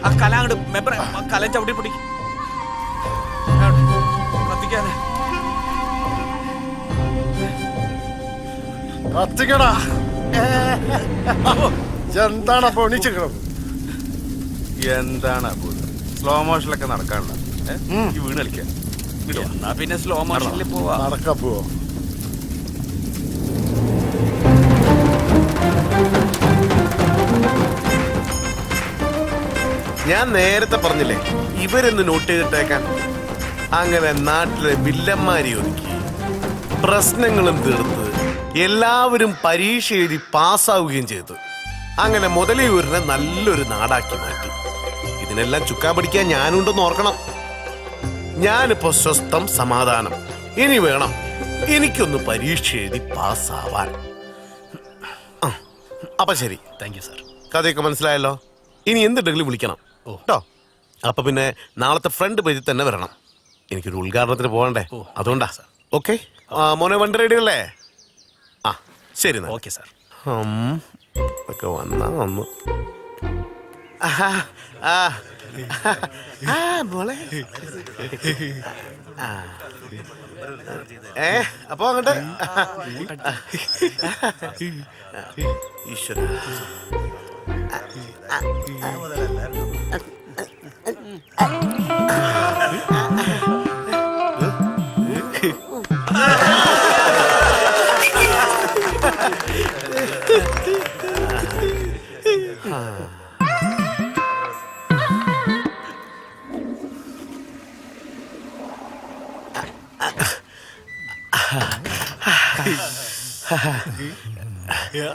ആ കല അങ്ങോട്ട് മെമ്പറെ കല ചവിട്ടി പിടിക്കും കത്തിക്കാതെ കത്തിക്കടാ. എന്താണ് അപ്പൊ എണീച്ചിരിക്കണം? എന്താണ് സ്ലോ മോഷനിലൊക്കെ നടക്കാനുള്ള വീണ് കളിക്കാൻ? എന്നാ പിന്നെ സ്ലോ മോഷനിൽ പോവാ. നടക്കാ പോവോ? ഞാൻ നേരത്തെ പറഞ്ഞില്ലേ ഇവരൊന്ന് നോട്ട് ചെയ്തിട്ടേക്കാൻ. അങ്ങനെ നാട്ടിലെ വില്ലന്മാരെ ഒതുക്കി പ്രശ്നങ്ങളും തീർത്ത് എല്ലാവരും പരീക്ഷ എഴുതി പാസ്സാവുകയും ചെയ്തു. അങ്ങനെ മുതലയൂരിനെ നല്ലൊരു നാടാക്കി മാറ്റി. ഇതിനെല്ലാം ചുക്കാൻ പിടിക്കാൻ ഞാനുണ്ടെന്ന് ഓർക്കണം. ഞാനിപ്പോ സ്വസ്ഥം സമാധാനം. ഇനി വേണം എനിക്കൊന്ന് പരീക്ഷ എഴുതി പാസ്സാവാൻ. അപ്പൊ ശരി. Thank you sir. കഥയൊക്കെ മനസ്സിലായല്ലോ. ഇനി എന്തുണ്ടെങ്കിലും വിളിക്കണം കേട്ടോ. അപ്പൊ പിന്നെ നാളത്തെ ഫ്രണ്ട് പേജിൽ തന്നെ വരണം. എനിക്കൊരു ഉദ്ഘാടനത്തിന് പോകണ്ടേ, അതുകൊണ്ടാ. ഓക്കെ മോനെ, വണ്ടി റെഡി അല്ലേ? ആ ശരി. Okay sir. ഒക്കെ വന്നാ വന്നു. മോളെ അപ്പൊ അങ്ങോട്ട് ഈശ്വര.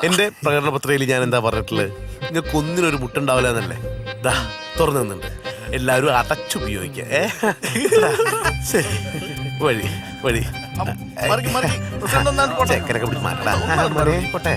എന്റെ പ്രകടന പത്രികയിൽ ഞാൻ എന്താ പറഞ്ഞിട്ടുള്ളത്? നിങ്ങൾക്ക് ഒന്നിനൊരു മുട്ടുണ്ടാവില്ല എന്നല്ലേ? ദാ തുറന്നു നിന്നുണ്ട്. എല്ലാവരും അടച്ചുപയോഗിക്ക. വഴി വഴി ചെക്കനൊക്കെ പിടിച്ച് മാറ്റടാ. പോട്ടെ.